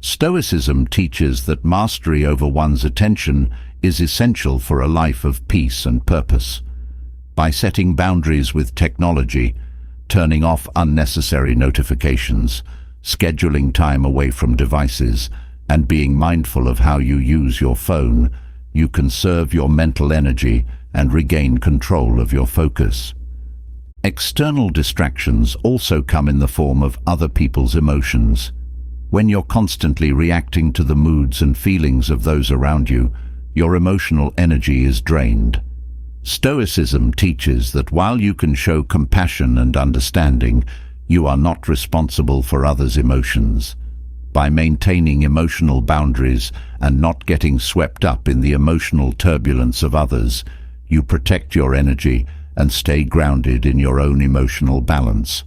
Stoicism teaches that mastery over one's attention is essential for a life of peace and purpose. By setting boundaries with technology, turning off unnecessary notifications, scheduling time away from devices, and being mindful of how you use your phone, you conserve your mental energy and regain control of your focus. External distractions also come in the form of other people's emotions. When you're constantly reacting to the moods and feelings of those around you, your emotional energy is drained. Stoicism teaches that while you can show compassion and understanding, you are not responsible for others' emotions. By maintaining emotional boundaries and not getting swept up in the emotional turbulence of others, you protect your energy and stay grounded in your own emotional balance.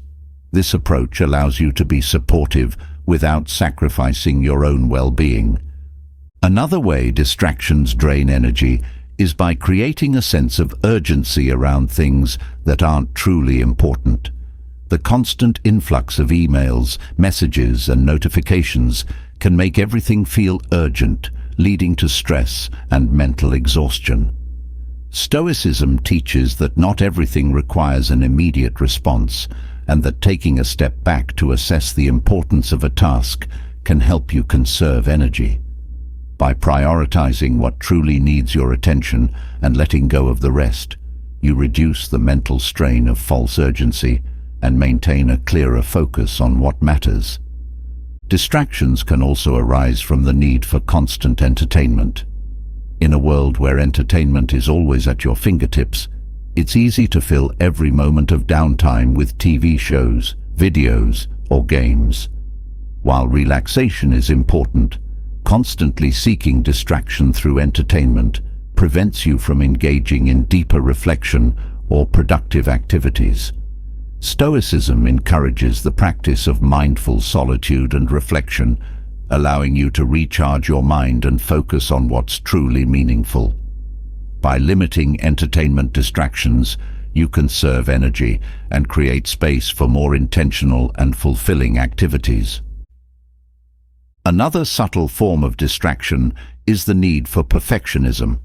This approach allows you to be supportive without sacrificing your own well-being. Another way distractions drain energy is by creating a sense of urgency around things that aren't truly important. The constant influx of emails, messages, and notifications can make everything feel urgent, leading to stress and mental exhaustion. Stoicism teaches that not everything requires an immediate response, and that taking a step back to assess the importance of a task can help you conserve energy. By prioritizing what truly needs your attention and letting go of the rest, you reduce the mental strain of false urgency and maintain a clearer focus on what matters. Distractions can also arise from the need for constant entertainment. In a world where entertainment is always at your fingertips, it's easy to fill every moment of downtime with TV shows, videos, or games. While relaxation is important, constantly seeking distraction through entertainment prevents you from engaging in deeper reflection or productive activities. Stoicism encourages the practice of mindful solitude and reflection, allowing you to recharge your mind and focus on what's truly meaningful. By limiting entertainment distractions, you conserve energy and create space for more intentional and fulfilling activities. Another subtle form of distraction is the need for perfectionism.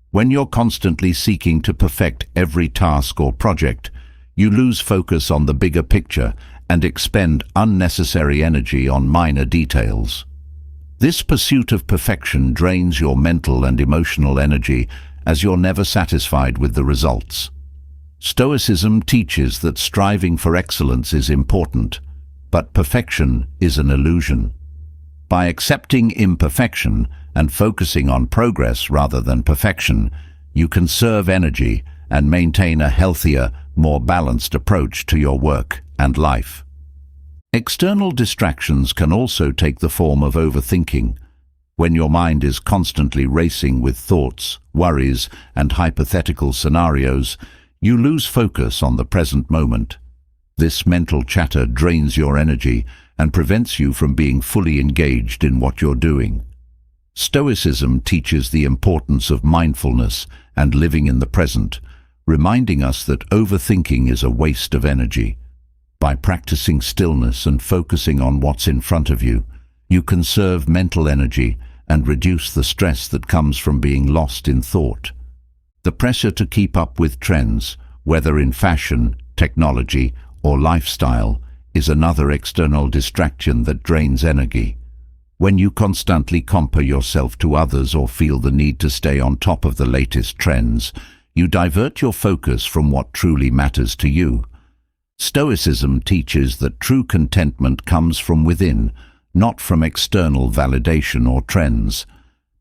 When you're constantly seeking to perfect every task or project, you lose focus on the bigger picture and expend unnecessary energy on minor details. This pursuit of perfection drains your mental and emotional energy as you're never satisfied with the results. Stoicism teaches that striving for excellence is important, but perfection is an illusion. By accepting imperfection and focusing on progress rather than perfection, you conserve energy and maintain a healthier, more balanced approach to your work and life. External distractions can also take the form of overthinking. When your mind is constantly racing with thoughts, worries, and hypothetical scenarios, you lose focus on the present moment. This mental chatter drains your energy and prevents you from being fully engaged in what you're doing. Stoicism teaches the importance of mindfulness and living in the present, reminding us that overthinking is a waste of energy. By practicing stillness and focusing on what's in front of you, you conserve mental energy and reduce the stress that comes from being lost in thought. The pressure to keep up with trends, whether in fashion, technology, or lifestyle, is another external distraction that drains energy. When you constantly compare yourself to others or feel the need to stay on top of the latest trends, you divert your focus from what truly matters to you. Stoicism teaches that true contentment comes from within, not from external validation or trends.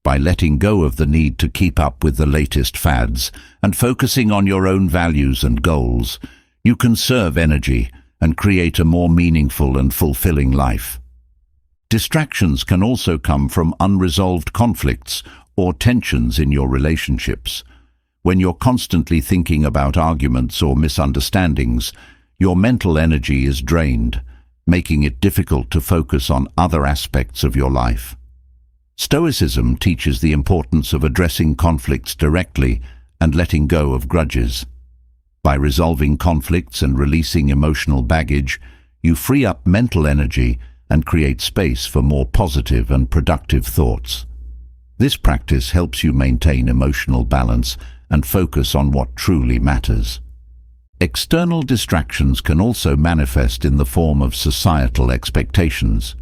By letting go of the need to keep up with the latest fads and focusing on your own values and goals, you conserve energy and create a more meaningful and fulfilling life. Distractions can also come from unresolved conflicts or tensions in your relationships. When you're constantly thinking about arguments or misunderstandings, your mental energy is drained, making it difficult to focus on other aspects of your life. Stoicism teaches the importance of addressing conflicts directly and letting go of grudges. By resolving conflicts and releasing emotional baggage, you free up mental energy and create space for more positive and productive thoughts. This practice helps you maintain emotional balance and focus on what truly matters. External distractions can also manifest in the form of societal expectations.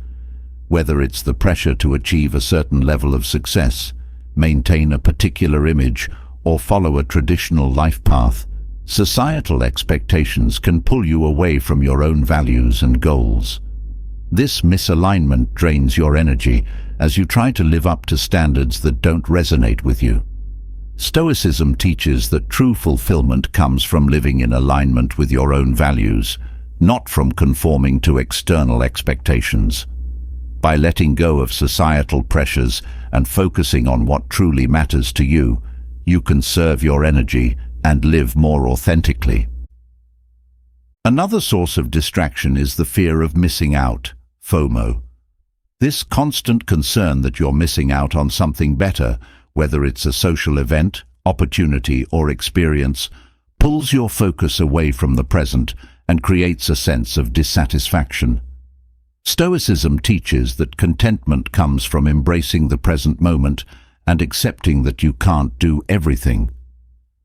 Whether it's the pressure to achieve a certain level of success, maintain a particular image, or follow a traditional life path, societal expectations can pull you away from your own values and goals. This misalignment drains your energy as you try to live up to standards that don't resonate with you. Stoicism teaches that true fulfillment comes from living in alignment with your own values, not from conforming to external expectations. By letting go of societal pressures and focusing on what truly matters to you, you conserve your energy and live more authentically. Another source of distraction is the fear of missing out, FOMO. This constant concern that you're missing out on something better, whether it's a social event, opportunity, or experience, pulls your focus away from the present and creates a sense of dissatisfaction. Stoicism teaches that contentment comes from embracing the present moment and accepting that you can't do everything.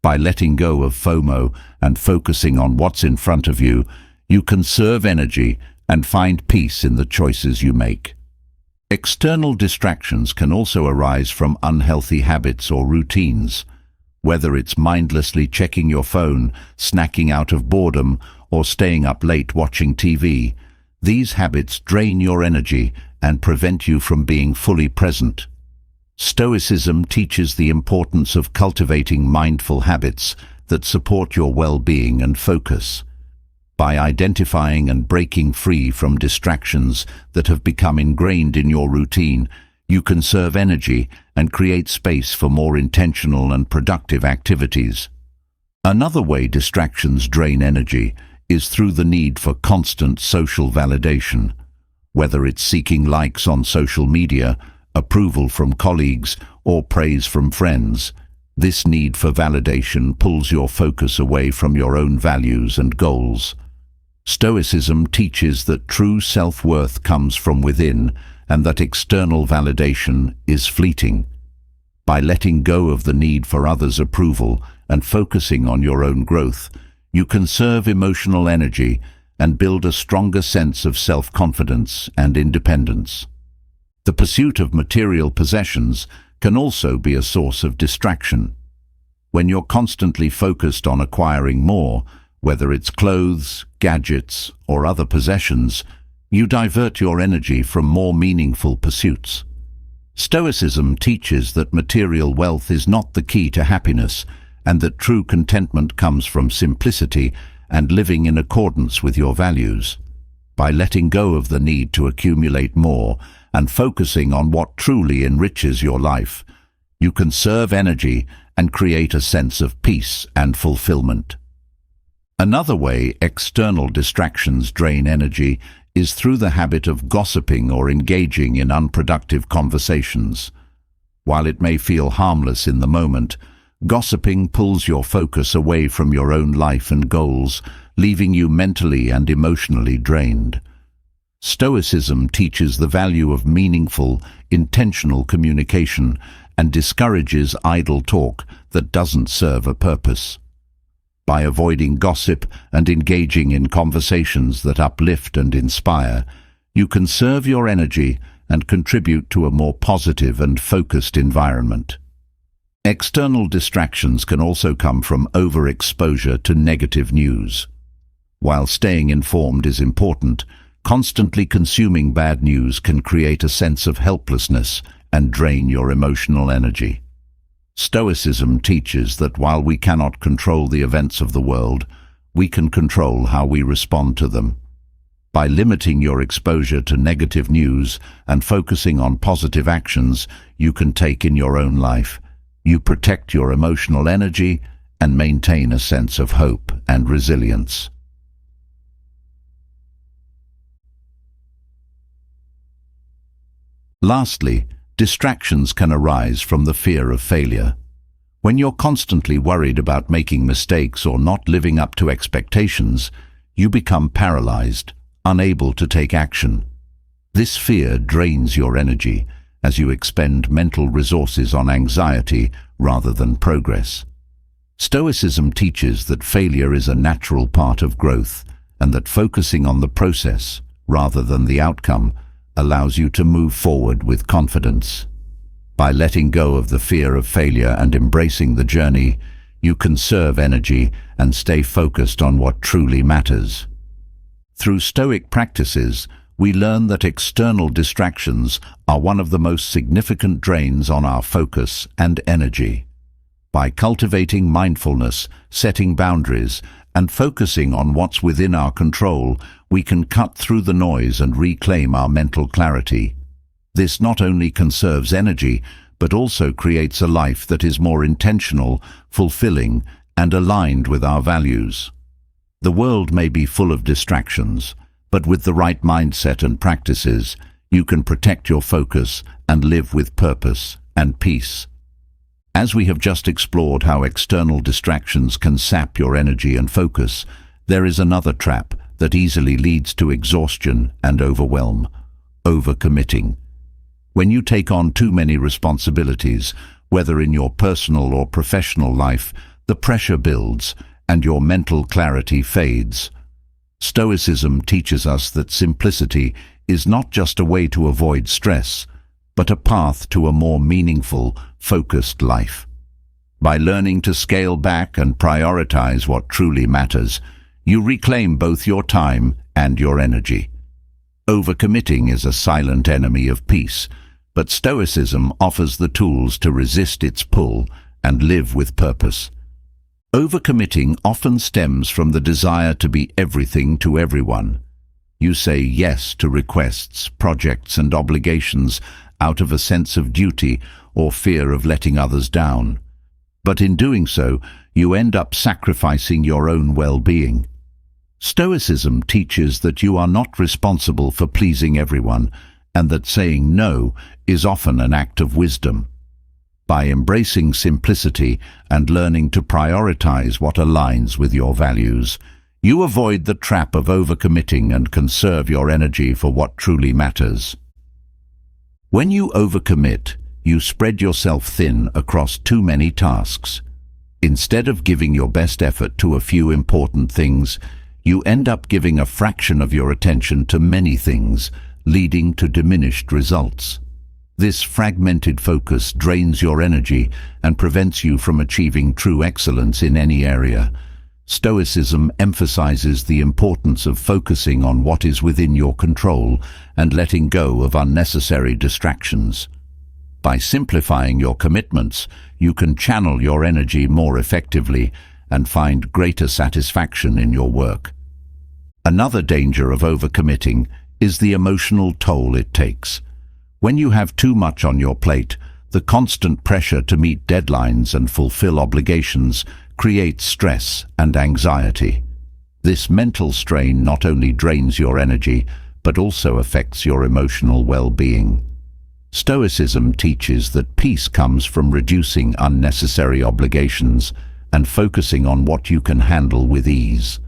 By letting go of FOMO and focusing on what's in front of you, you conserve energy and find peace in the choices you make. External distractions can also arise from unhealthy habits or routines. Whether it's mindlessly checking your phone, snacking out of boredom, or staying up late watching TV, these habits drain your energy and prevent you from being fully present. Stoicism teaches the importance of cultivating mindful habits that support your well-being and focus. By identifying and breaking free from distractions that have become ingrained in your routine, you conserve energy and create space for more intentional and productive activities. Another way distractions drain energy is through the need for constant social validation. Whether it's seeking likes on social media, approval from colleagues, or praise from friends, this need for validation pulls your focus away from your own values and goals. Stoicism teaches that true self-worth comes from within and that external validation is fleeting. By letting go of the need for others' approval and focusing on your own growth, you conserve emotional energy and build a stronger sense of self-confidence and independence. The pursuit of material possessions can also be a source of distraction. When you're constantly focused on acquiring more, whether it's clothes, gadgets, or other possessions, you divert your energy from more meaningful pursuits. Stoicism teaches that material wealth is not the key to happiness, and that true contentment comes from simplicity and living in accordance with your values. By letting go of the need to accumulate more and focusing on what truly enriches your life, you conserve energy and create a sense of peace and fulfillment. Another way external distractions drain energy is through the habit of gossiping or engaging in unproductive conversations. While it may feel harmless in the moment, gossiping pulls your focus away from your own life and goals, leaving you mentally and emotionally drained. Stoicism teaches the value of meaningful, intentional communication and discourages idle talk that doesn't serve a purpose. By avoiding gossip and engaging in conversations that uplift and inspire, you conserve your energy and contribute to a more positive and focused environment. External distractions can also come from overexposure to negative news. While staying informed is important, constantly consuming bad news can create a sense of helplessness and drain your emotional energy. Stoicism teaches that while we cannot control the events of the world, we can control how we respond to them. By limiting your exposure to negative news and focusing on positive actions you can take in your own life, you protect your emotional energy and maintain a sense of hope and resilience. Lastly, distractions can arise from the fear of failure. When you're constantly worried about making mistakes or not living up to expectations, you become paralyzed, unable to take action. This fear drains your energy as you expend mental resources on anxiety rather than progress. Stoicism teaches that failure is a natural part of growth and that focusing on the process rather than the outcome allows you to move forward with confidence. By letting go of the fear of failure and embracing the journey, you conserve energy and stay focused on what truly matters. Through Stoic practices, we learn that external distractions are one of the most significant drains on our focus and energy. By cultivating mindfulness, setting boundaries, and focusing on what's within our control, we can cut through the noise and reclaim our mental clarity. This not only conserves energy, but also creates a life that is more intentional, fulfilling, and aligned with our values. The world may be full of distractions, but with the right mindset and practices, you can protect your focus and live with purpose and peace. As we have just explored how external distractions can sap your energy and focus, there is another trap that easily leads to exhaustion and overwhelm: overcommitting. When you take on too many responsibilities, whether in your personal or professional life, the pressure builds and your mental clarity fades. Stoicism teaches us that simplicity is not just a way to avoid stress, but a path to a more meaningful, focused life. By learning to scale back and prioritize what truly matters, you reclaim both your time and your energy. Overcommitting is a silent enemy of peace, but Stoicism offers the tools to resist its pull and live with purpose. Overcommitting often stems from the desire to be everything to everyone. You say yes to requests, projects, and obligations out of a sense of duty or fear of letting others down. But in doing so, you end up sacrificing your own well-being. Stoicism teaches that you are not responsible for pleasing everyone, and that saying no is often an act of wisdom. By embracing simplicity and learning to prioritize what aligns with your values, you avoid the trap of overcommitting and conserve your energy for what truly matters. When you overcommit, you spread yourself thin across too many tasks. Instead of giving your best effort to a few important things, you end up giving a fraction of your attention to many things, leading to diminished results. This fragmented focus drains your energy and prevents you from achieving true excellence in any area. Stoicism emphasizes the importance of focusing on what is within your control and letting go of unnecessary distractions. By simplifying your commitments, you can channel your energy more effectively and find greater satisfaction in your work. Another danger of overcommitting is the emotional toll it takes. When you have too much on your plate, the constant pressure to meet deadlines and fulfill obligations creates stress and anxiety. This mental strain not only drains your energy, but also affects your emotional well-being. Stoicism teaches that peace comes from reducing unnecessary obligations and focusing on what you can handle with ease.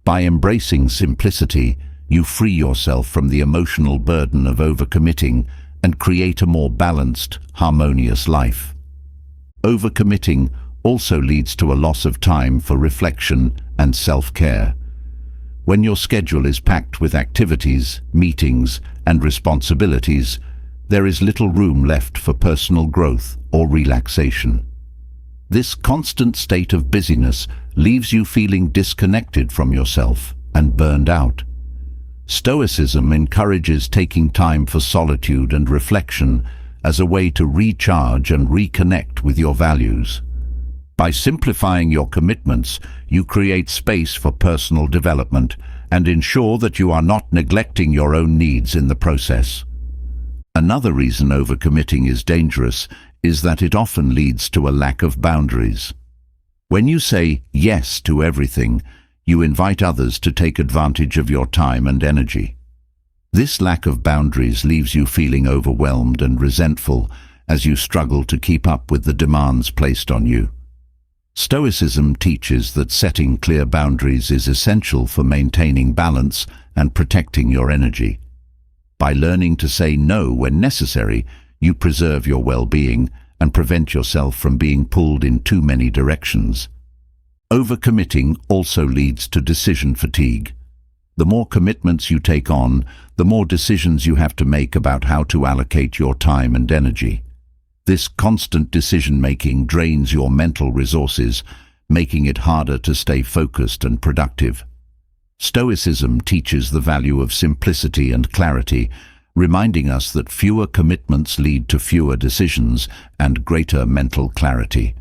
By embracing simplicity, you free yourself from the emotional burden of overcommitting and create a more balanced, harmonious life. Overcommitting also leads to a loss of time for reflection and self-care. When your schedule is packed with activities, meetings, and responsibilities, there is little room left for personal growth or relaxation. This constant state of busyness leaves you feeling disconnected from yourself and burned out. Stoicism encourages taking time for solitude and reflection as a way to recharge and reconnect with your values. By simplifying your commitments, you create space for personal development and ensure that you are not neglecting your own needs in the process. Another reason overcommitting is dangerous is that it often leads to a lack of boundaries. When you say yes to everything, you invite others to take advantage of your time and energy. This lack of boundaries leaves you feeling overwhelmed and resentful as you struggle to keep up with the demands placed on you. Stoicism teaches that setting clear boundaries is essential for maintaining balance and protecting your energy. By learning to say no when necessary, you preserve your well-being and prevent yourself from being pulled in too many directions. Overcommitting also leads to decision fatigue. The more commitments you take on, the more decisions you have to make about how to allocate your time and energy. This constant decision-making drains your mental resources, making it harder to stay focused and productive. Stoicism teaches the value of simplicity and clarity, reminding us that fewer commitments lead to fewer decisions and greater mental clarity.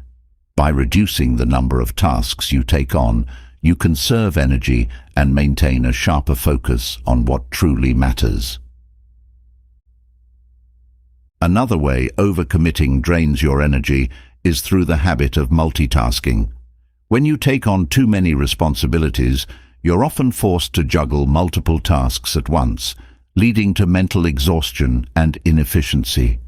By reducing the number of tasks you take on, you conserve energy and maintain a sharper focus on what truly matters. Another way overcommitting drains your energy is through the habit of multitasking. When you take on too many responsibilities, you're often forced to juggle multiple tasks at once, leading to mental exhaustion and inefficiency.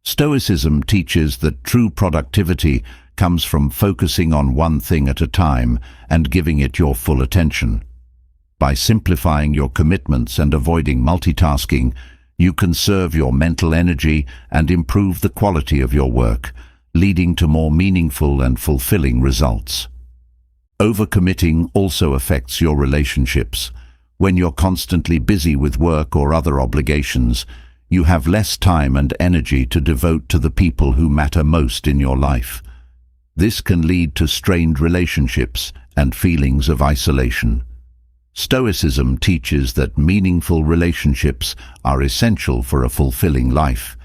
Stoicism teaches that true productivity comes from focusing on one thing at a time and giving it your full attention. By simplifying your commitments and avoiding multitasking, you conserve your mental energy and improve the quality of your work, leading to more meaningful and fulfilling results. Overcommitting also affects your relationships. When you're constantly busy with work or other obligations, you have less time and energy to devote to the people who matter most in your life. This can lead to strained relationships and feelings of isolation. Stoicism teaches that meaningful relationships are essential for a fulfilling life,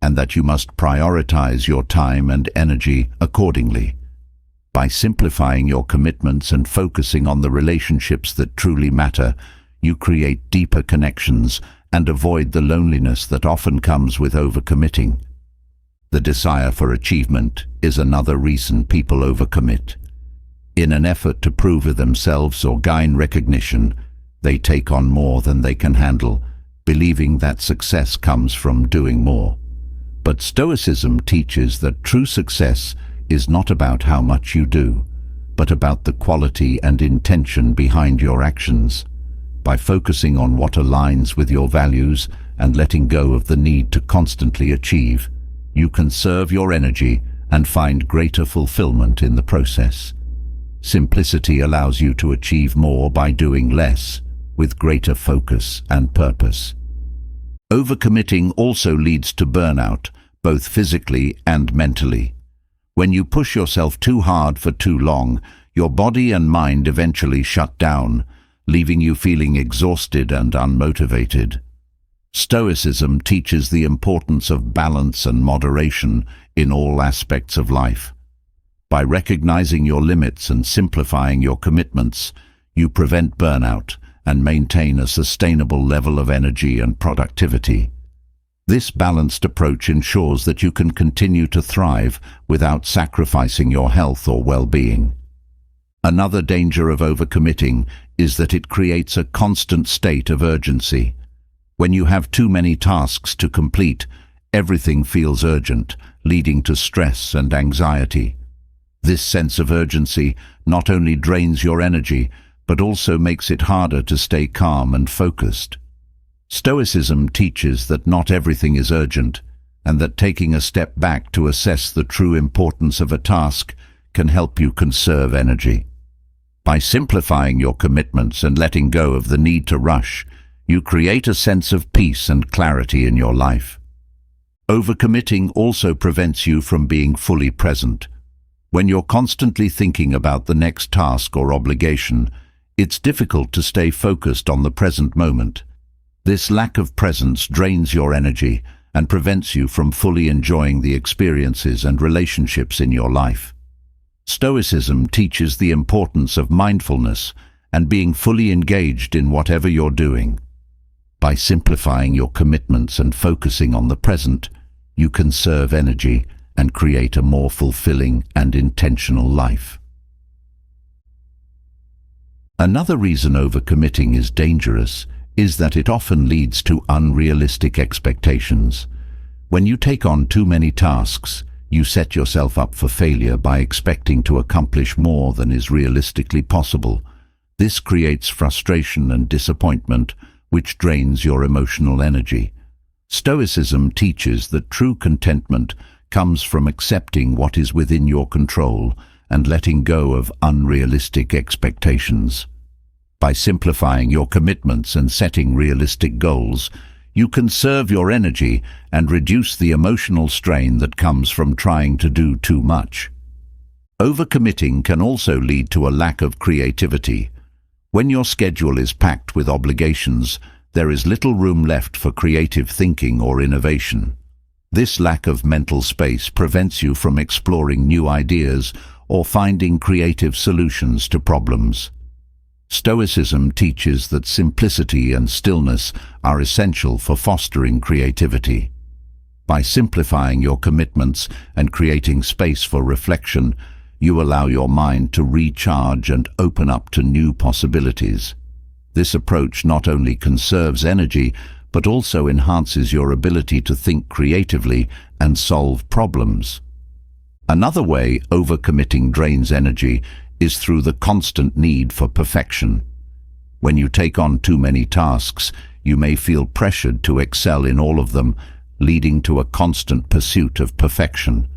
and that you must prioritize your time and energy accordingly. By simplifying your commitments and focusing on the relationships that truly matter, you create deeper connections and avoid the loneliness that often comes with overcommitting. The desire for achievement is another reason people overcommit. In an effort to prove to themselves or gain recognition, they take on more than they can handle, believing that success comes from doing more. But Stoicism teaches that true success is not about how much you do, but about the quality and intention behind your actions. By focusing on what aligns with your values and letting go of the need to constantly achieve, you conserve your energy and find greater fulfillment in the process. Simplicity allows you to achieve more by doing less, with greater focus and purpose. Overcommitting also leads to burnout, both physically and mentally. When you push yourself too hard for too long, your body and mind eventually shut down, leaving you feeling exhausted and unmotivated. Stoicism teaches the importance of balance and moderation in all aspects of life. By recognizing your limits and simplifying your commitments, you prevent burnout and maintain a sustainable level of energy and productivity. This balanced approach ensures that you can continue to thrive without sacrificing your health or well-being. Another danger of overcommitting is that it creates a constant state of urgency. When you have too many tasks to complete, everything feels urgent, leading to stress and anxiety. This sense of urgency not only drains your energy, but also makes it harder to stay calm and focused. Stoicism teaches that not everything is urgent, and that taking a step back to assess the true importance of a task can help you conserve energy. By simplifying your commitments and letting go of the need to rush, you create a sense of peace and clarity in your life. Overcommitting also prevents you from being fully present. When you're constantly thinking about the next task or obligation, it's difficult to stay focused on the present moment. This lack of presence drains your energy and prevents you from fully enjoying the experiences and relationships in your life. Stoicism teaches the importance of mindfulness and being fully engaged in whatever you're doing. By simplifying your commitments and focusing on the present, you conserve energy and create a more fulfilling and intentional life. Another reason overcommitting is dangerous is that it often leads to unrealistic expectations. When you take on too many tasks, you set yourself up for failure by expecting to accomplish more than is realistically possible. This creates frustration and disappointment, which drains your emotional energy. Stoicism teaches that true contentment comes from accepting what is within your control and letting go of unrealistic expectations. By simplifying your commitments and setting realistic goals, you conserve your energy and reduce the emotional strain that comes from trying to do too much. Overcommitting can also lead to a lack of creativity. When your schedule is packed with obligations, there is little room left for creative thinking or innovation. This lack of mental space prevents you from exploring new ideas or finding creative solutions to problems. Stoicism teaches that simplicity and stillness are essential for fostering creativity. By simplifying your commitments and creating space for reflection, you allow your mind to recharge and open up to new possibilities. This approach not only conserves energy, but also enhances your ability to think creatively and solve problems. Another way overcommitting drains energy is through the constant need for perfection. When you take on too many tasks, you may feel pressured to excel in all of them, leading to a constant pursuit of perfection.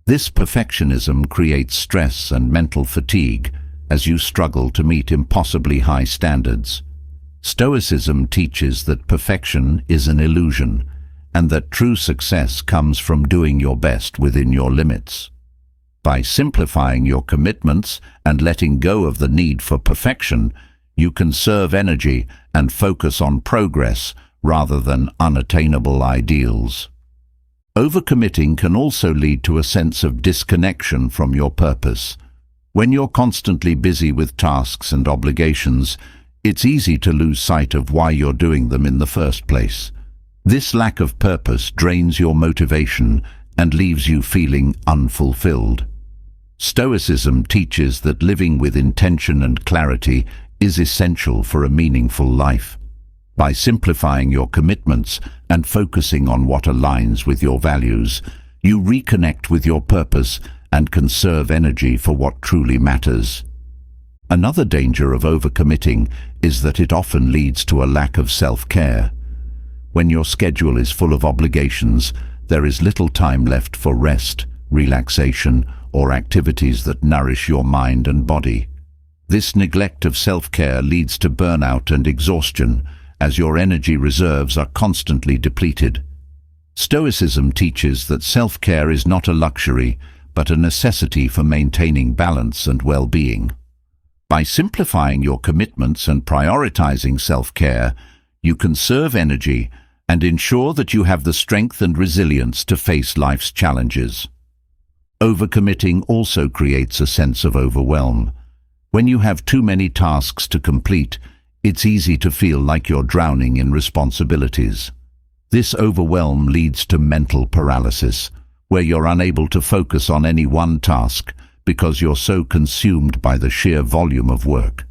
This perfectionism creates stress and mental fatigue as you struggle to meet impossibly high standards. Stoicism teaches that perfection is an illusion, and that true success comes from doing your best within your limits. By simplifying your commitments and letting go of the need for perfection, you conserve energy and focus on progress rather than unattainable ideals. Overcommitting can also lead to a sense of disconnection from your purpose. When you're constantly busy with tasks and obligations, it's easy to lose sight of why you're doing them in the first place. This lack of purpose drains your motivation and leaves you feeling unfulfilled. Stoicism teaches that living with intention and clarity is essential for a meaningful life. By simplifying your commitments and focusing on what aligns with your values, you reconnect with your purpose and conserve energy for what truly matters. Another danger of overcommitting is that it often leads to a lack of self-care. When your schedule is full of obligations, there is little time left for rest, relaxation, or activities that nourish your mind and body. This neglect of self-care leads to burnout and exhaustion, as your energy reserves are constantly depleted. Stoicism teaches that self-care is not a luxury, but a necessity for maintaining balance and well-being. By simplifying your commitments and prioritizing self-care, you conserve energy and ensure that you have the strength and resilience to face life's challenges. Overcommitting also creates a sense of overwhelm. When you have too many tasks to complete, it's easy to feel like you're drowning in responsibilities. This overwhelm leads to mental paralysis, where you're unable to focus on any one task because you're so consumed by the sheer volume of work.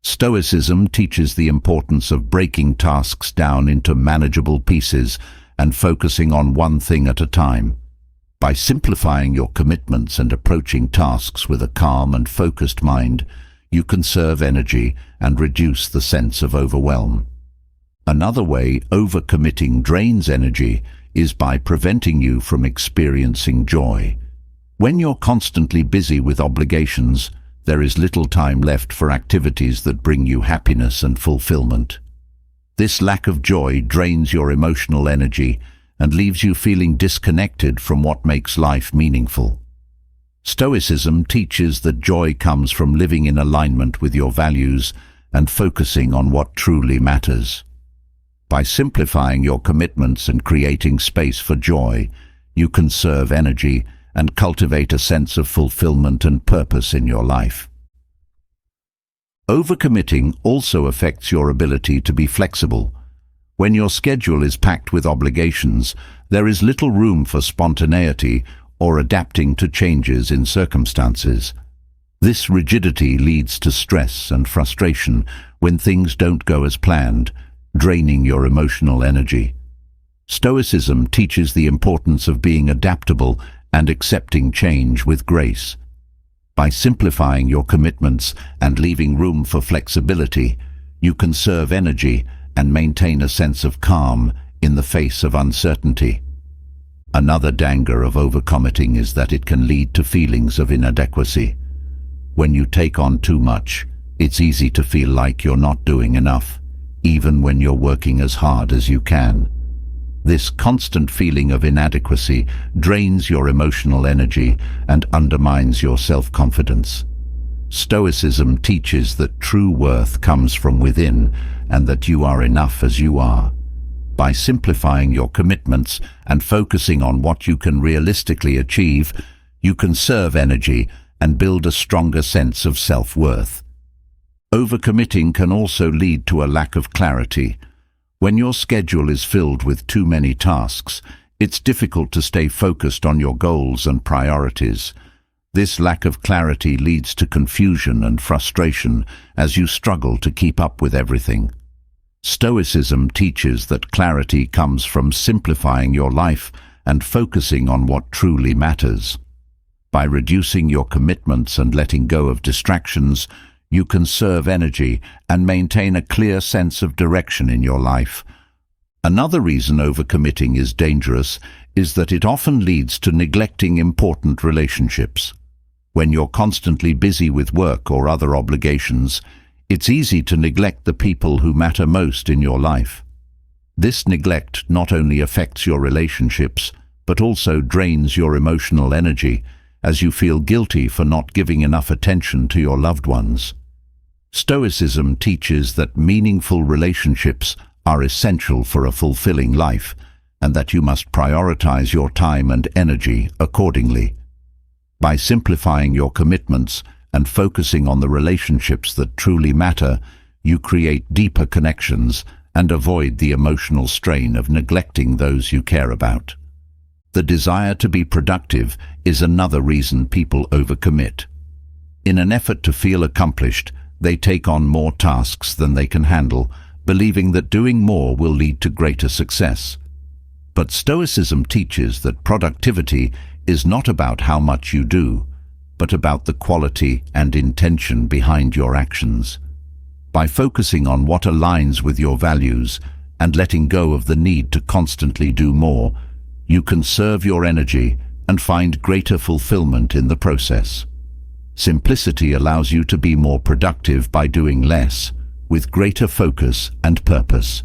Stoicism teaches the importance of breaking tasks down into manageable pieces and focusing on one thing at a time. By simplifying your commitments and approaching tasks with a calm and focused mind, you conserve energy and reduce the sense of overwhelm. Another way overcommitting drains energy is by preventing you from experiencing joy. When you're constantly busy with obligations, there is little time left for activities that bring you happiness and fulfillment. This lack of joy drains your emotional energy and leaves you feeling disconnected from what makes life meaningful. Stoicism teaches that joy comes from living in alignment with your values and focusing on what truly matters. By simplifying your commitments and creating space for joy, you conserve energy and cultivate a sense of fulfillment and purpose in your life. Overcommitting also affects your ability to be flexible. When your schedule is packed with obligations, there is little room for spontaneity or adapting to changes in circumstances. This rigidity leads to stress and frustration when things don't go as planned, draining your emotional energy. Stoicism teaches the importance of being adaptable and accepting change with grace. By simplifying your commitments and leaving room for flexibility, you conserve energy and maintain a sense of calm in the face of uncertainty. Another danger of overcommitting is that it can lead to feelings of inadequacy. When you take on too much, it's easy to feel like you're not doing enough, even when you're working as hard as you can. This constant feeling of inadequacy drains your emotional energy and undermines your self-confidence. Stoicism teaches that true worth comes from within and that you are enough as you are. By simplifying your commitments and focusing on what you can realistically achieve, you conserve energy and build a stronger sense of self-worth. Overcommitting can also lead to a lack of clarity. When your schedule is filled with too many tasks, it's difficult to stay focused on your goals and priorities. This lack of clarity leads to confusion and frustration as you struggle to keep up with everything. Stoicism teaches that clarity comes from simplifying your life and focusing on what truly matters. By reducing your commitments and letting go of distractions, you conserve energy and maintain a clear sense of direction in your life. Another reason overcommitting is dangerous is that it often leads to neglecting important relationships. When you're constantly busy with work or other obligations, It's easy to neglect the people who matter most in your life. This neglect not only affects your relationships, but also drains your emotional energy, as you feel guilty for not giving enough attention to your loved ones. Stoicism teaches that meaningful relationships are essential for a fulfilling life, and that you must prioritize your time and energy accordingly. By simplifying your commitments and focusing on the relationships that truly matter, you create deeper connections and avoid the emotional strain of neglecting those you care about. The desire to be productive is another reason people overcommit. In an effort to feel accomplished, they take on more tasks than they can handle, believing that doing more will lead to greater success. But Stoicism teaches that productivity is not about how much you do, but about the quality and intention behind your actions. By focusing on what aligns with your values and letting go of the need to constantly do more, you conserve your energy and find greater fulfillment in the process. Simplicity allows you to be more productive by doing less, with greater focus and purpose.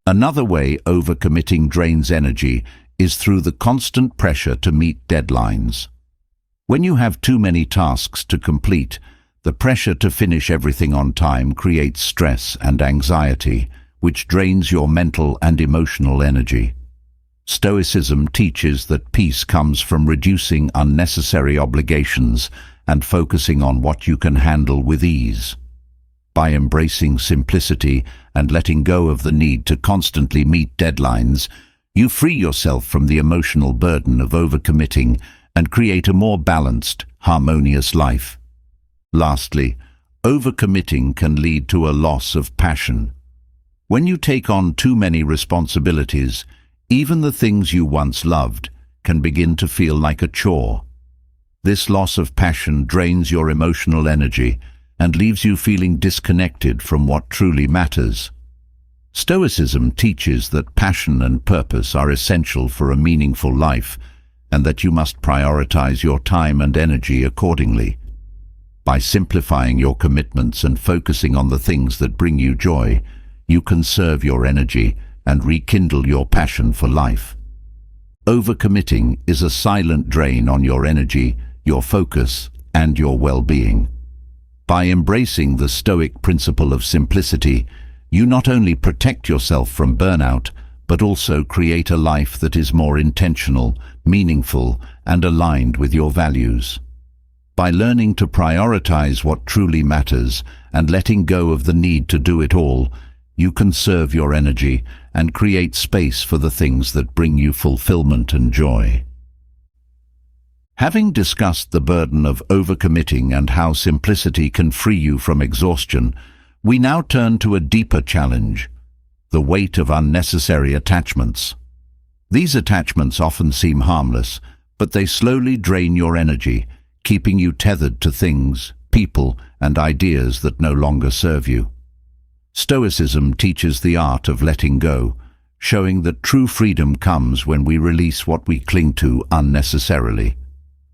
Another way overcommitting drains energy is through the constant pressure to meet deadlines. When you have too many tasks to complete, the pressure to finish everything on time creates stress and anxiety, which drains your mental and emotional energy. Stoicism teaches that peace comes from reducing unnecessary obligations and focusing on what you can handle with ease. By embracing simplicity and letting go of the need to constantly meet deadlines, you free yourself from the emotional burden of overcommitting and create a more balanced, harmonious life. Lastly, overcommitting can lead to a loss of passion. When you take on too many responsibilities, even the things you once loved can begin to feel like a chore. This loss of passion drains your emotional energy and leaves you feeling disconnected from what truly matters. Stoicism teaches that passion and purpose are essential for a meaningful life, and that you must prioritize your time and energy accordingly. By simplifying your commitments and focusing on the things that bring you joy, you conserve your energy and rekindle your passion for life. Overcommitting is a silent drain on your energy, your focus, and your well-being. By embracing the Stoic principle of simplicity, you not only protect yourself from burnout, but also create a life that is more intentional, meaningful, and aligned with your values. By learning to prioritize what truly matters and letting go of the need to do it all, you conserve your energy and create space for the things that bring you fulfillment and joy. Having discussed the burden of overcommitting and how simplicity can free you from exhaustion, we now turn to a deeper challenge: the weight of unnecessary attachments. These attachments often seem harmless, but they slowly drain your energy, keeping you tethered to things, people, and ideas that no longer serve you. Stoicism teaches the art of letting go, showing that true freedom comes when we release what we cling to unnecessarily.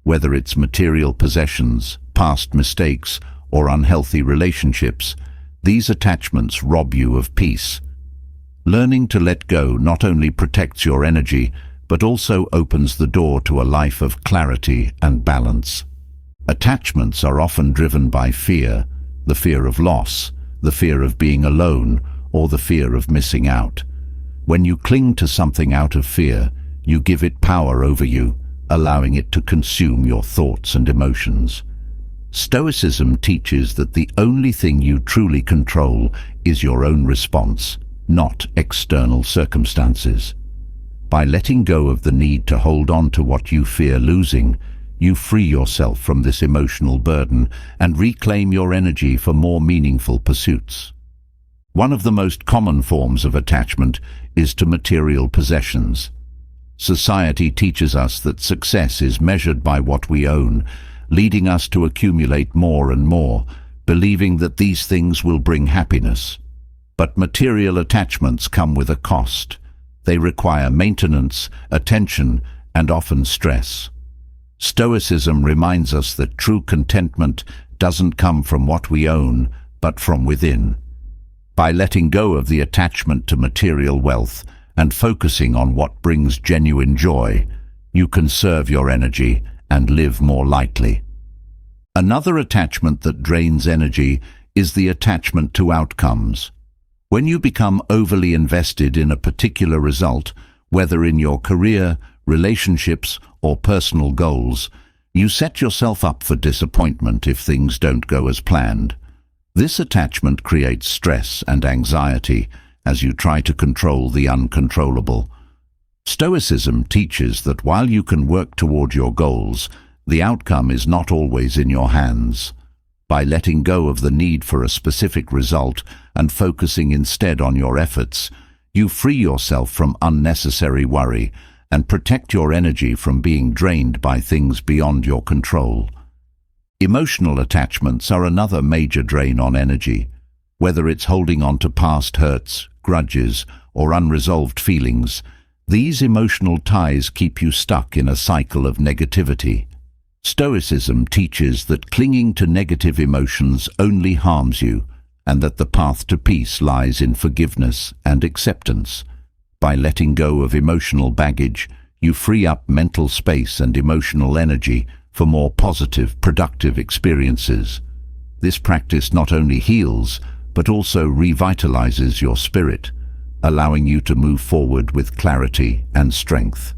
Whether it's material possessions, past mistakes, or unhealthy relationships, these attachments rob you of peace. Learning to let go not only protects your energy, but also opens the door to a life of clarity and balance. Attachments are often driven by fear, the fear of loss, the fear of being alone, or the fear of missing out. When you cling to something out of fear, you give it power over you, allowing it to consume your thoughts and emotions. Stoicism teaches that the only thing you truly control is your own response, not external circumstances. By letting go of the need to hold on to what you fear losing, you free yourself from this emotional burden and reclaim your energy for more meaningful pursuits. One of the most common forms of attachment is to material possessions. Society teaches us that success is measured by what we own, leading us to accumulate more and more, believing that these things will bring happiness. But material attachments come with a cost. They require maintenance, attention, and often stress. Stoicism reminds us that true contentment doesn't come from what we own, but from within. By letting go of the attachment to material wealth and focusing on what brings genuine joy, you conserve your energy and live more lightly. Another attachment that drains energy is the attachment to outcomes. When you become overly invested in a particular result, whether in your career, relationships, or personal goals, you set yourself up for disappointment if things don't go as planned. This attachment creates stress and anxiety as you try to control the uncontrollable. Stoicism teaches that while you can work toward your goals, the outcome is not always in your hands. By letting go of the need for a specific result and focusing instead on your efforts, you free yourself from unnecessary worry and protect your energy from being drained by things beyond your control. Emotional attachments are another major drain on energy. Whether it's holding on to past hurts, grudges, or unresolved feelings, these emotional ties keep you stuck in a cycle of negativity. Stoicism teaches that clinging to negative emotions only harms you, and that the path to peace lies in forgiveness and acceptance. By letting go of emotional baggage, you free up mental space and emotional energy for more positive, productive experiences. This practice not only heals, but also revitalizes your spirit, allowing you to move forward with clarity and strength.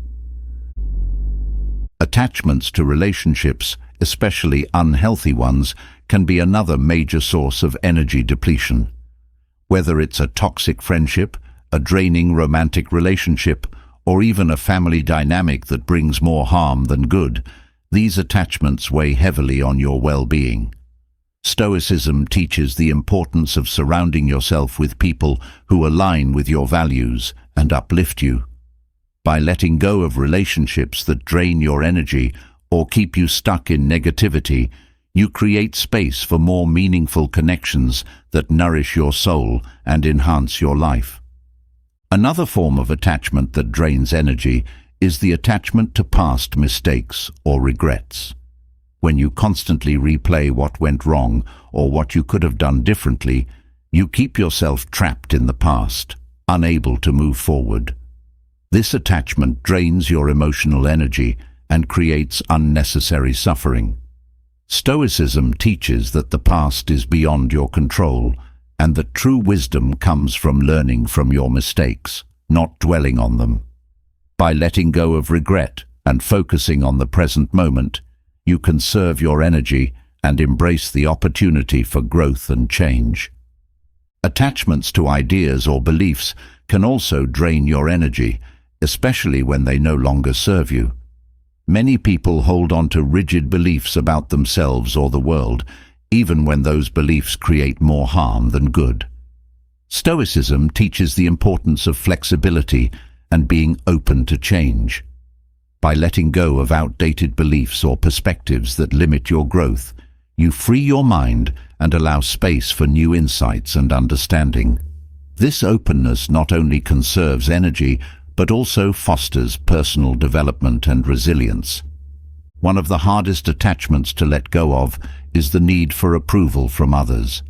Attachments to relationships, especially unhealthy ones, can be another major source of energy depletion. Whether it's a toxic friendship, a draining romantic relationship, or even a family dynamic that brings more harm than good, these attachments weigh heavily on your well-being. Stoicism teaches the importance of surrounding yourself with people who align with your values and uplift you. By letting go of relationships that drain your energy or keep you stuck in negativity, you create space for more meaningful connections that nourish your soul and enhance your life. Another form of attachment that drains energy is the attachment to past mistakes or regrets. When you constantly replay what went wrong or what you could have done differently, you keep yourself trapped in the past, unable to move forward. This attachment drains your emotional energy and creates unnecessary suffering. Stoicism teaches that the past is beyond your control and that true wisdom comes from learning from your mistakes, not dwelling on them. By letting go of regret and focusing on the present moment, you conserve your energy and embrace the opportunity for growth and change. Attachments to ideas or beliefs can also drain your energy, especially when they no longer serve you. Many people hold on to rigid beliefs about themselves or the world, even when those beliefs create more harm than good. Stoicism teaches the importance of flexibility and being open to change. By letting go of outdated beliefs or perspectives that limit your growth, you free your mind and allow space for new insights and understanding. This openness not only conserves energy, but also fosters personal development and resilience. One of the hardest attachments to let go of is the need for approval from others.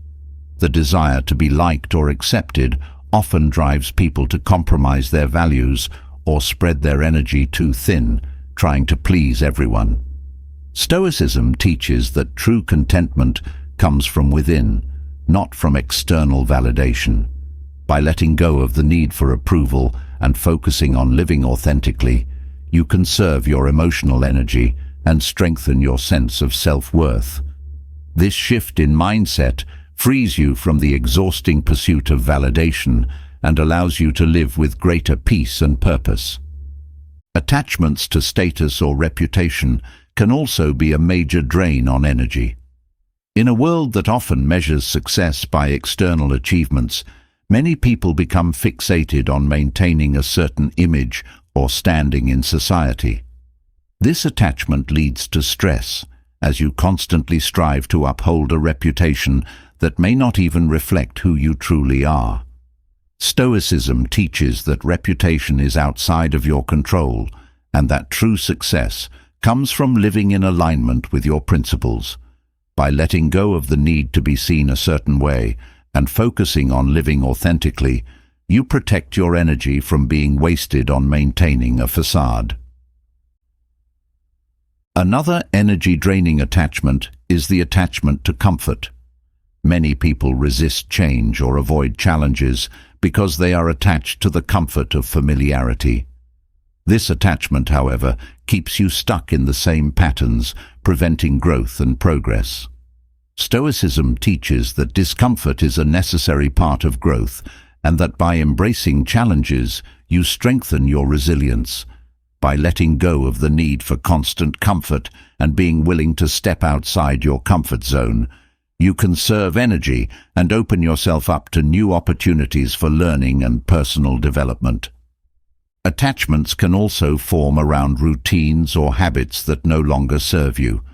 The desire to be liked or accepted often drives people to compromise their values or spread their energy too thin, trying to please everyone. Stoicism teaches that true contentment comes from within, not from external validation. By letting go of the need for approval and focusing on living authentically, you conserve your emotional energy and strengthen your sense of self-worth. This shift in mindset frees you from the exhausting pursuit of validation and allows you to live with greater peace and purpose. Attachments to status or reputation can also be a major drain on energy. In a world that often measures success by external achievements, many people become fixated on maintaining a certain image or standing in society. This attachment leads to stress, as you constantly strive to uphold a reputation that may not even reflect who you truly are. Stoicism teaches that reputation is outside of your control and that true success comes from living in alignment with your principles. By letting go of the need to be seen a certain way and focusing on living authentically, you protect your energy from being wasted on maintaining a facade. Another energy-draining attachment is the attachment to comfort. Many people resist change or avoid challenges because they are attached to the comfort of familiarity. This attachment, however, keeps you stuck in the same patterns, preventing growth and progress. Stoicism teaches that discomfort is a necessary part of growth, and that by embracing challenges, you strengthen your resilience. By letting go of the need for constant comfort and being willing to step outside your comfort zone, you conserve energy and open yourself up to new opportunities for learning and personal development. Attachments can also form around routines or habits that no longer serve you.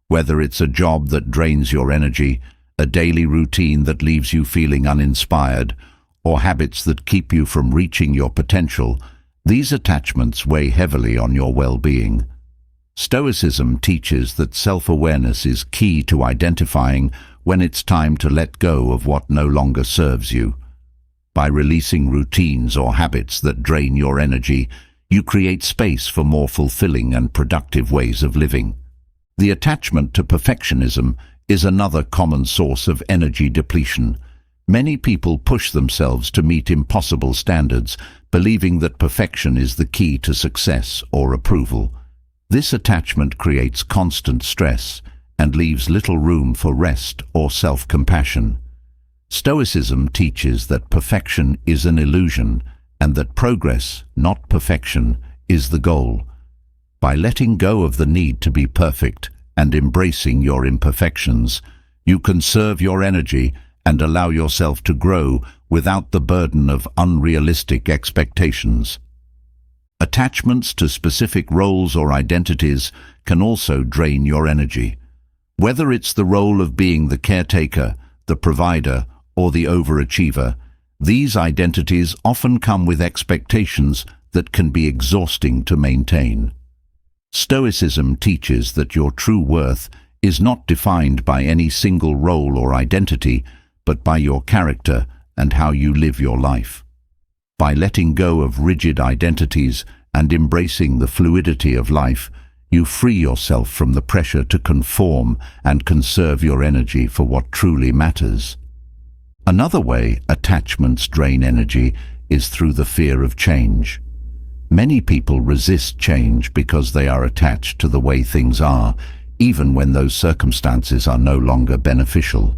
Whether it's a job that drains your energy, a daily routine that leaves you feeling uninspired, or habits that keep you from reaching your potential, these attachments weigh heavily on your well-being. Stoicism teaches that self-awareness is key to identifying when it's time to let go of what no longer serves you. By releasing routines or habits that drain your energy, you create space for more fulfilling and productive ways of living. The attachment to perfectionism is another common source of energy depletion. Many people push themselves to meet impossible standards, believing that perfection is the key to success or approval. This attachment creates constant stress and leaves little room for rest or self-compassion. Stoicism teaches that perfection is an illusion and that progress, not perfection, is the goal. By letting go of the need to be perfect and embracing your imperfections, you conserve your energy and allow yourself to grow without the burden of unrealistic expectations. Attachments to specific roles or identities can also drain your energy. Whether it's the role of being the caretaker, the provider, or the overachiever, these identities often come with expectations that can be exhausting to maintain. Stoicism teaches that your true worth is not defined by any single role or identity, but by your character and how you live your life. By letting go of rigid identities and embracing the fluidity of life, you free yourself from the pressure to conform and conserve your energy for what truly matters. Another way attachments drain energy is through the fear of change. Many people resist change because they are attached to the way things are, even when those circumstances are no longer beneficial.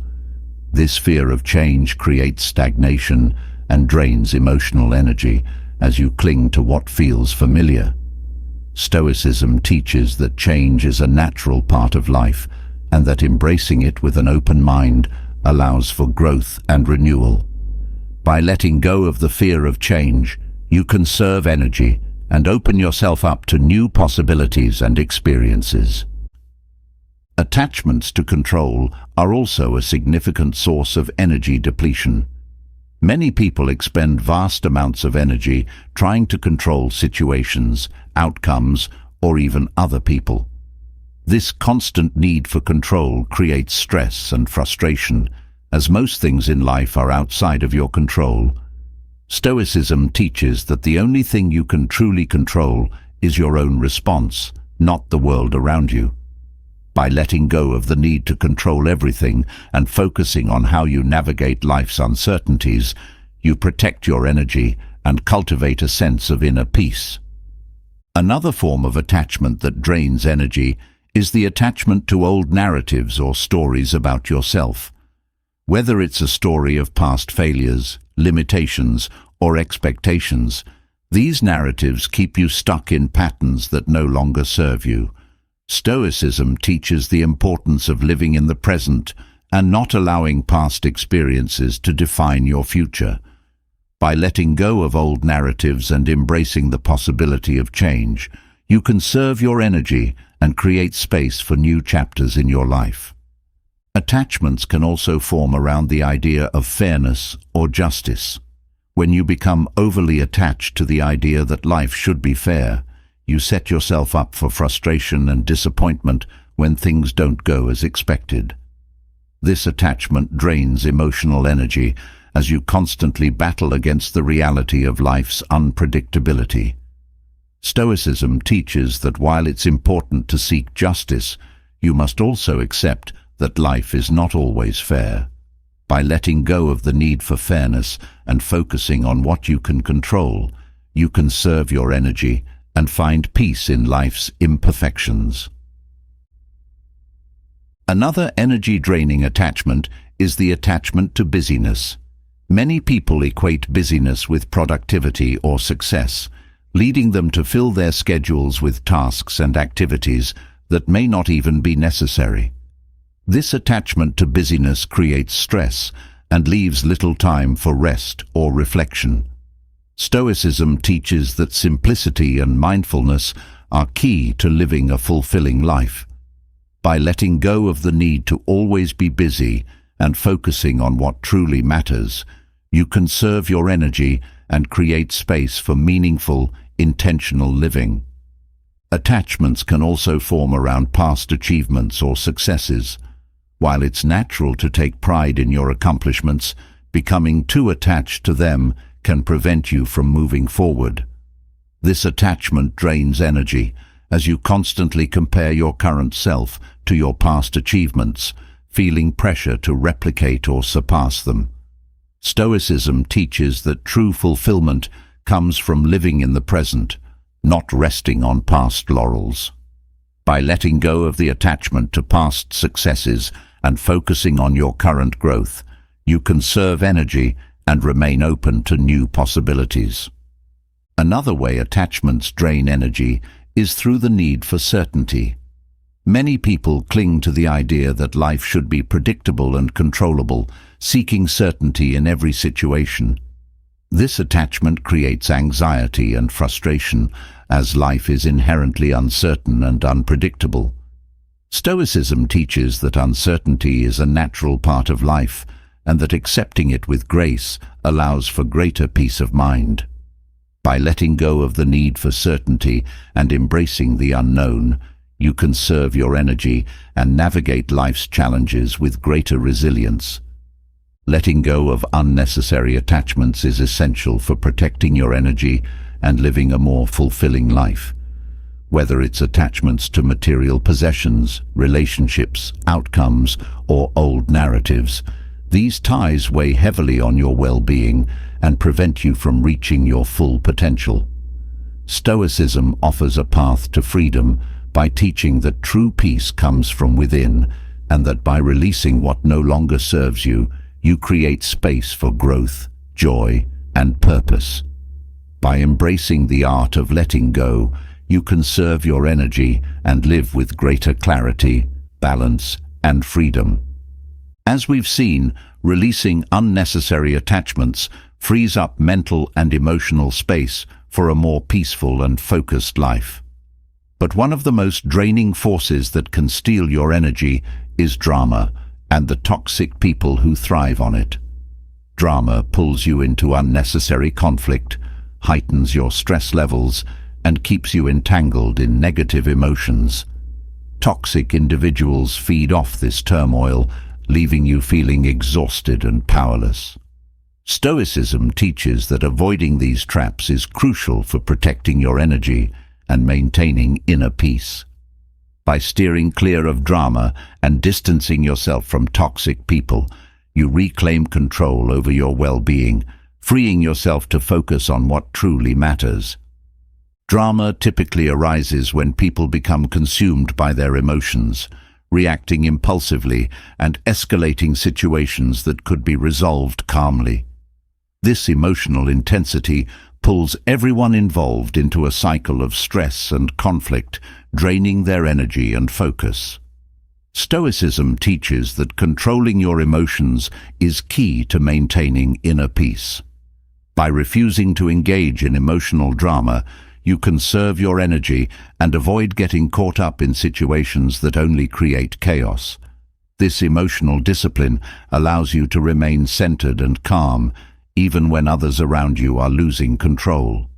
This fear of change creates stagnation and drains emotional energy as you cling to what feels familiar. Stoicism teaches that change is a natural part of life and that embracing it with an open mind allows for growth and renewal. By letting go of the fear of change, you conserve energy and open yourself up to new possibilities and experiences. Attachments to control are also a significant source of energy depletion. Many people expend vast amounts of energy trying to control situations, outcomes, or even other people. This constant need for control creates stress and frustration, as most things in life are outside of your control. Stoicism teaches that the only thing you can truly control is your own response, not the world around you. By letting go of the need to control everything and focusing on how you navigate life's uncertainties, you protect your energy and cultivate a sense of inner peace. Another form of attachment that drains energy is the attachment to old narratives or stories about yourself. Whether it's a story of past failures, limitations, or expectations, these narratives keep you stuck in patterns that no longer serve you. Stoicism teaches the importance of living in the present and not allowing past experiences to define your future. By letting go of old narratives and embracing the possibility of change, you conserve your energy and create space for new chapters in your life. Attachments can also form around the idea of fairness or justice. When you become overly attached to the idea that life should be fair, you set yourself up for frustration and disappointment when things don't go as expected. This attachment drains emotional energy as you constantly battle against the reality of life's unpredictability. Stoicism teaches that while it's important to seek justice, you must also accept that life is not always fair. By letting go of the need for fairness and focusing on what you can control, you conserve your energy and find peace in life's imperfections. Another energy-draining attachment is the attachment to busyness. Many people equate busyness with productivity or success, leading them to fill their schedules with tasks and activities that may not even be necessary. This attachment to busyness creates stress and leaves little time for rest or reflection. Stoicism teaches that simplicity and mindfulness are key to living a fulfilling life. By letting go of the need to always be busy and focusing on what truly matters, you conserve your energy and create space for meaningful, intentional living. Attachments can also form around past achievements or successes. While it's natural to take pride in your accomplishments, becoming too attached to them can prevent you from moving forward. This attachment drains energy as you constantly compare your current self to your past achievements, feeling pressure to replicate or surpass them. Stoicism teaches that true fulfillment comes from living in the present, not resting on past laurels. By letting go of the attachment to past successes and focusing on your current growth, you conserve energy and remain open to new possibilities. Another way attachments drain energy is through the need for certainty. Many people cling to the idea that life should be predictable and controllable, seeking certainty in every situation. This attachment creates anxiety and frustration, as life is inherently uncertain and unpredictable. Stoicism teaches that uncertainty is a natural part of life, and that accepting it with grace allows for greater peace of mind. By letting go of the need for certainty and embracing the unknown, you conserve your energy and navigate life's challenges with greater resilience. Letting go of unnecessary attachments is essential for protecting your energy and living a more fulfilling life. Whether it's attachments to material possessions, relationships, outcomes, or old narratives, these ties weigh heavily on your well-being and prevent you from reaching your full potential. Stoicism offers a path to freedom by teaching that true peace comes from within, and that by releasing what no longer serves you, you create space for growth, joy, and purpose. By embracing the art of letting go, you conserve your energy and live with greater clarity, balance, and freedom. As we've seen, releasing unnecessary attachments frees up mental and emotional space for a more peaceful and focused life. But one of the most draining forces that can steal your energy is drama and the toxic people who thrive on it. Drama pulls you into unnecessary conflict, heightens your stress levels, and keeps you entangled in negative emotions. Toxic individuals feed off this turmoil, leaving you feeling exhausted and powerless. Stoicism teaches that avoiding these traps is crucial for protecting your energy and maintaining inner peace. By steering clear of drama and distancing yourself from toxic people, you reclaim control over your well-being, freeing yourself to focus on what truly matters. Drama typically arises when people become consumed by their emotions, reacting impulsively and escalating situations that could be resolved calmly. This emotional intensity pulls everyone involved into a cycle of stress and conflict, draining their energy and focus. Stoicism teaches that controlling your emotions is key to maintaining inner peace. By refusing to engage in emotional drama, you conserve your energy and avoid getting caught up in situations that only create chaos. This emotional discipline allows you to remain centered and calm, even when others around you are losing control.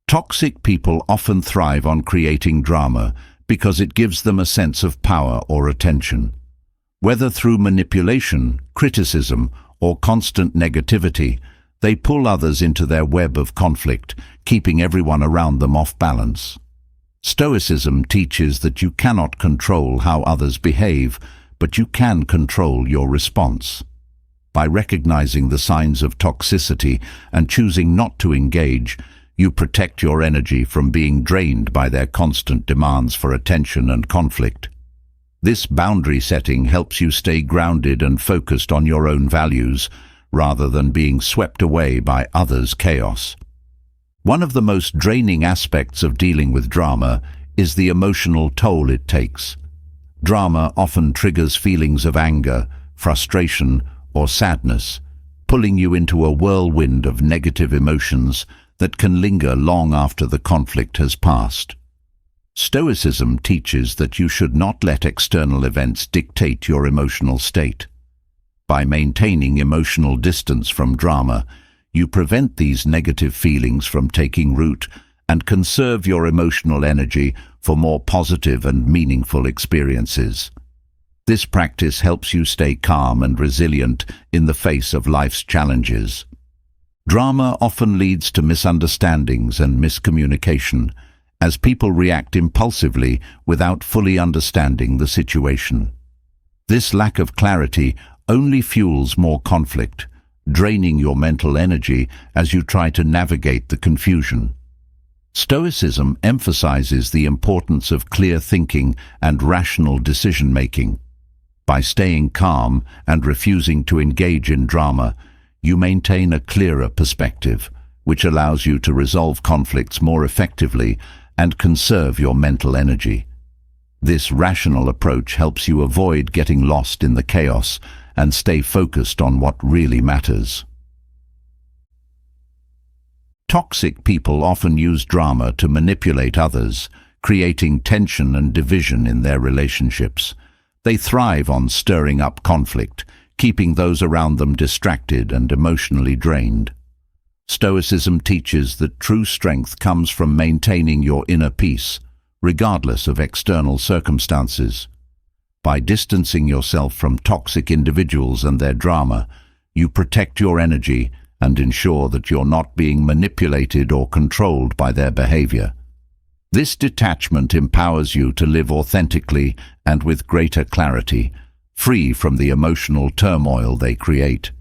Toxic people often thrive on creating drama because it gives them a sense of power or attention. Whether through manipulation, criticism, or constant negativity, they pull others into their web of conflict, keeping everyone around them off balance. Stoicism teaches that you cannot control how others behave, but you can control your response. By recognizing the signs of toxicity and choosing not to engage, you protect your energy from being drained by their constant demands for attention and conflict. This boundary setting helps you stay grounded and focused on your own values, rather than being swept away by others' chaos. One of the most draining aspects of dealing with drama is the emotional toll it takes. Drama often triggers feelings of anger, frustration, or sadness, pulling you into a whirlwind of negative emotions that can linger long after the conflict has passed. Stoicism teaches that you should not let external events dictate your emotional state. By maintaining emotional distance from drama, you prevent these negative feelings from taking root and conserve your emotional energy for more positive and meaningful experiences. This practice helps you stay calm and resilient in the face of life's challenges. Drama often leads to misunderstandings and miscommunication, as people react impulsively without fully understanding the situation. This lack of clarity only fuels more conflict, draining your mental energy as you try to navigate the confusion. Stoicism emphasizes the importance of clear thinking and rational decision-making. By staying calm and refusing to engage in drama, you maintain a clearer perspective, which allows you to resolve conflicts more effectively and conserve your mental energy. This rational approach helps you avoid getting lost in the chaos and stay focused on what really matters. Toxic people often use drama to manipulate others, creating tension and division in their relationships. They thrive on stirring up conflict, keeping those around them distracted and emotionally drained. Stoicism teaches that true strength comes from maintaining your inner peace, regardless of external circumstances. By distancing yourself from toxic individuals and their drama, you protect your energy and ensure that you're not being manipulated or controlled by their behavior. This detachment empowers you to live authentically and with greater clarity, free from the emotional turmoil they create.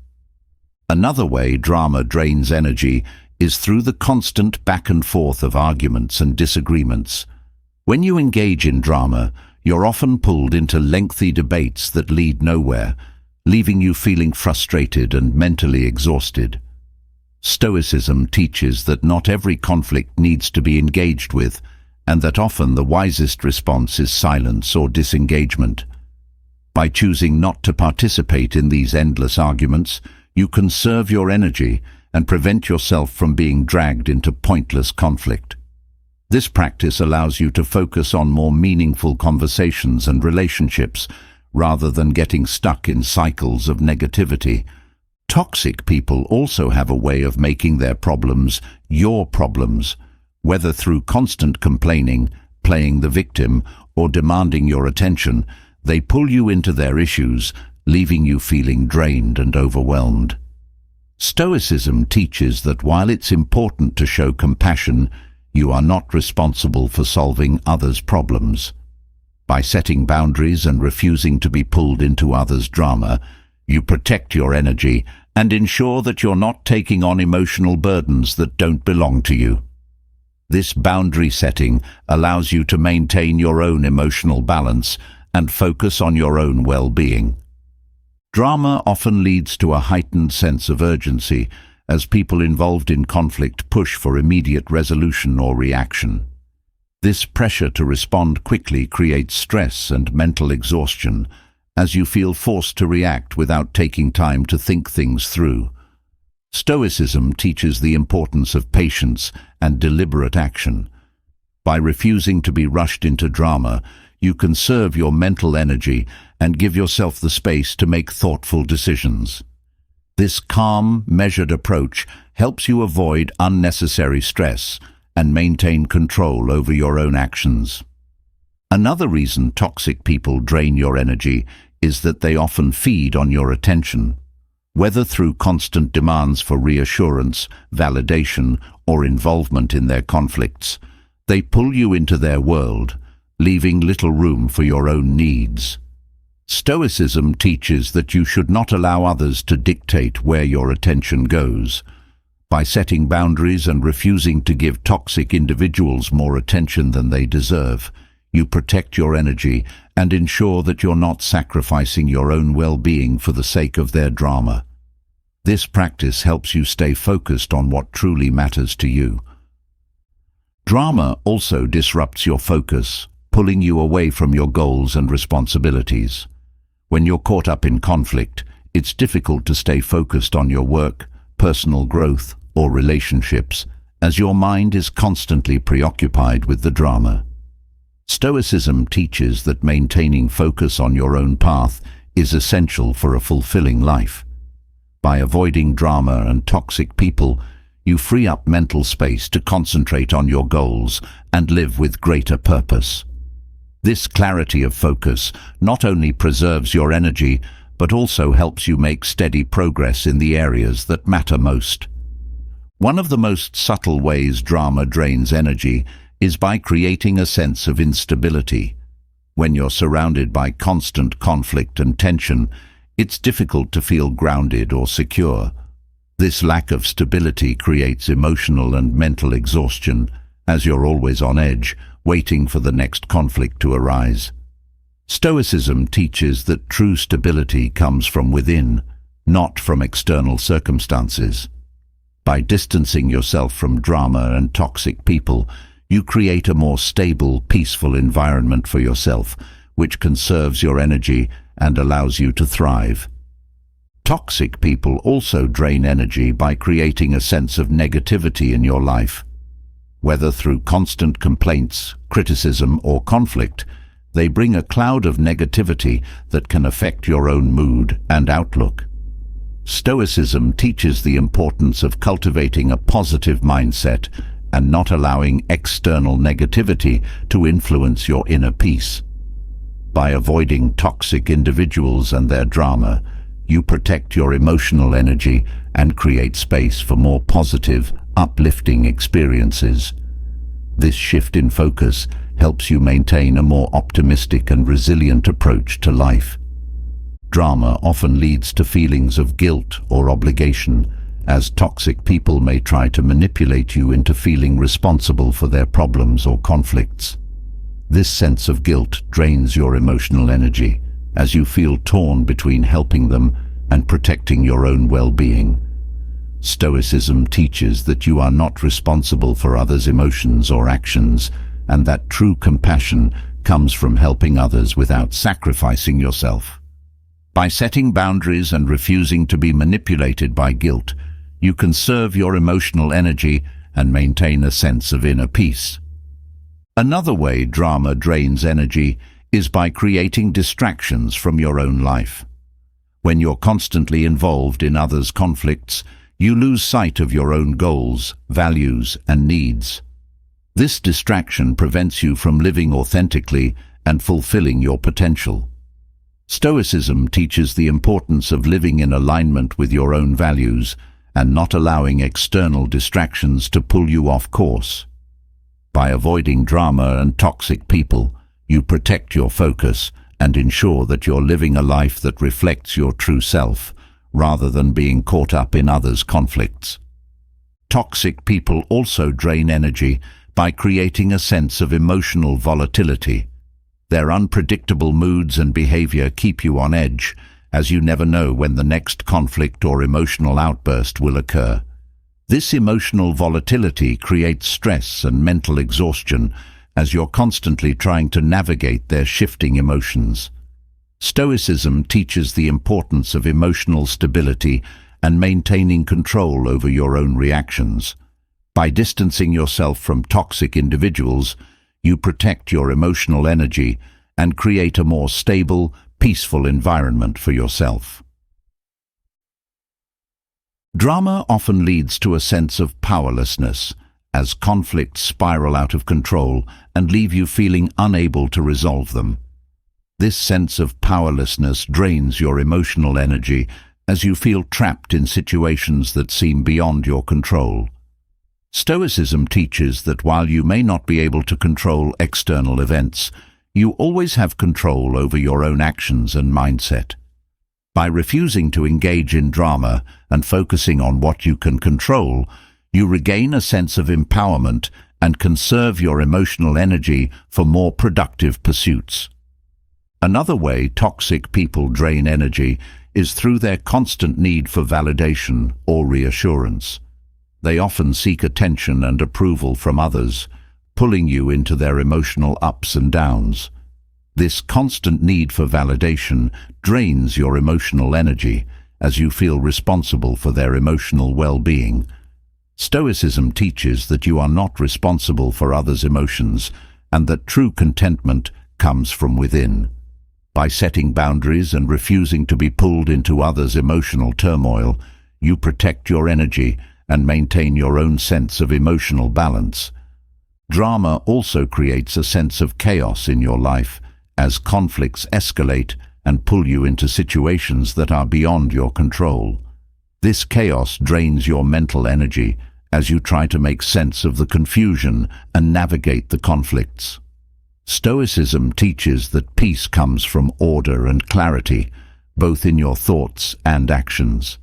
Another way drama drains energy is through the constant back and forth of arguments and disagreements. When you engage in drama, you're often pulled into lengthy debates that lead nowhere, leaving you feeling frustrated and mentally exhausted. Stoicism teaches that not every conflict needs to be engaged with, and that often the wisest response is silence or disengagement. By choosing not to participate in these endless arguments, you conserve your energy and prevent yourself from being dragged into pointless conflict. This practice allows you to focus on more meaningful conversations and relationships, rather than getting stuck in cycles of negativity. Toxic people also have a way of making their problems your problems, whether through constant complaining, playing the victim, or demanding your attention. They pull you into their issues, leaving you feeling drained and overwhelmed. Stoicism teaches that while it's important to show compassion, you are not responsible for solving others' problems. By setting boundaries and refusing to be pulled into others' drama, you protect your energy and ensure that you're not taking on emotional burdens that don't belong to you. This boundary setting allows you to maintain your own emotional balance and focus on your own well-being. Drama often leads to a heightened sense of urgency as people involved in conflict push for immediate resolution or reaction. This pressure to respond quickly creates stress and mental exhaustion, as you feel forced to react without taking time to think things through. Stoicism teaches the importance of patience and deliberate action. By refusing to be rushed into drama, you conserve your mental energy and give yourself the space to make thoughtful decisions. This calm, measured approach helps you avoid unnecessary stress and maintain control over your own actions. Another reason toxic people drain your energy is that they often feed on your attention. Whether through constant demands for reassurance, validation, or involvement in their conflicts, they pull you into their world, leaving little room for your own needs. Stoicism teaches that you should not allow others to dictate where your attention goes. By setting boundaries and refusing to give toxic individuals more attention than they deserve, you protect your energy and ensure that you're not sacrificing your own well-being for the sake of their drama. This practice helps you stay focused on what truly matters to you. Drama also disrupts your focus, pulling you away from your goals and responsibilities. When you're caught up in conflict, it's difficult to stay focused on your work, personal growth, or relationships, as your mind is constantly preoccupied with the drama. Stoicism teaches that maintaining focus on your own path is essential for a fulfilling life. By avoiding drama and toxic people, you free up mental space to concentrate on your goals and live with greater purpose. This clarity of focus not only preserves your energy, but also helps you make steady progress in the areas that matter most. One of the most subtle ways drama drains energy is by creating a sense of instability. When you're surrounded by constant conflict and tension, it's difficult to feel grounded or secure. This lack of stability creates emotional and mental exhaustion, as you're always on edge, waiting for the next conflict to arise. Stoicism teaches that true stability comes from within, not from external circumstances. By distancing yourself from drama and toxic people, you create a more stable, peaceful environment for yourself, which conserves your energy and allows you to thrive. Toxic people also drain energy by creating a sense of negativity in your life. Whether through constant complaints, criticism, or conflict, they bring a cloud of negativity that can affect your own mood and outlook. Stoicism teaches the importance of cultivating a positive mindset and not allowing external negativity to influence your inner peace. By avoiding toxic individuals and their drama, you protect your emotional energy and create space for more positive, uplifting experiences. This shift in focus helps you maintain a more optimistic and resilient approach to life. Drama often leads to feelings of guilt or obligation, as toxic people may try to manipulate you into feeling responsible for their problems or conflicts. This sense of guilt drains your emotional energy, as you feel torn between helping them and protecting your own well-being. Stoicism teaches that you are not responsible for others' emotions or actions, and that true compassion comes from helping others without sacrificing yourself. By setting boundaries and refusing to be manipulated by guilt, you conserve your emotional energy and maintain a sense of inner peace. Another way drama drains energy is by creating distractions from your own life. When you're constantly involved in others' conflicts, you lose sight of your own goals, values, and needs. This distraction prevents you from living authentically and fulfilling your potential. Stoicism teaches the importance of living in alignment with your own values and not allowing external distractions to pull you off course. By avoiding drama and toxic people, you protect your focus and ensure that you're living a life that reflects your true self, rather than being caught up in others' conflicts. Toxic people also drain energy by creating a sense of emotional volatility. Their unpredictable moods and behavior keep you on edge, as you never know when the next conflict or emotional outburst will occur. This emotional volatility creates stress and mental exhaustion, as you're constantly trying to navigate their shifting emotions. Stoicism teaches the importance of emotional stability and maintaining control over your own reactions. By distancing yourself from toxic individuals, you protect your emotional energy and create a more stable, peaceful environment for yourself. Drama often leads to a sense of powerlessness, as conflicts spiral out of control and leave you feeling unable to resolve them. This sense of powerlessness drains your emotional energy as you feel trapped in situations that seem beyond your control. Stoicism teaches that while you may not be able to control external events, you always have control over your own actions and mindset. By refusing to engage in drama and focusing on what you can control, you regain a sense of empowerment and conserve your emotional energy for more productive pursuits. Another way toxic people drain energy is through their constant need for validation or reassurance. They often seek attention and approval from others, pulling you into their emotional ups and downs. This constant need for validation drains your emotional energy as you feel responsible for their emotional well-being. Stoicism teaches that you are not responsible for others' emotions and that true contentment comes from within. By setting boundaries and refusing to be pulled into others' emotional turmoil, you protect your energy and maintain your own sense of emotional balance. Drama also creates a sense of chaos in your life as conflicts escalate and pull you into situations that are beyond your control. This chaos drains your mental energy as you try to make sense of the confusion and navigate the conflicts. Stoicism teaches that peace comes from order and clarity, both in your thoughts and actions.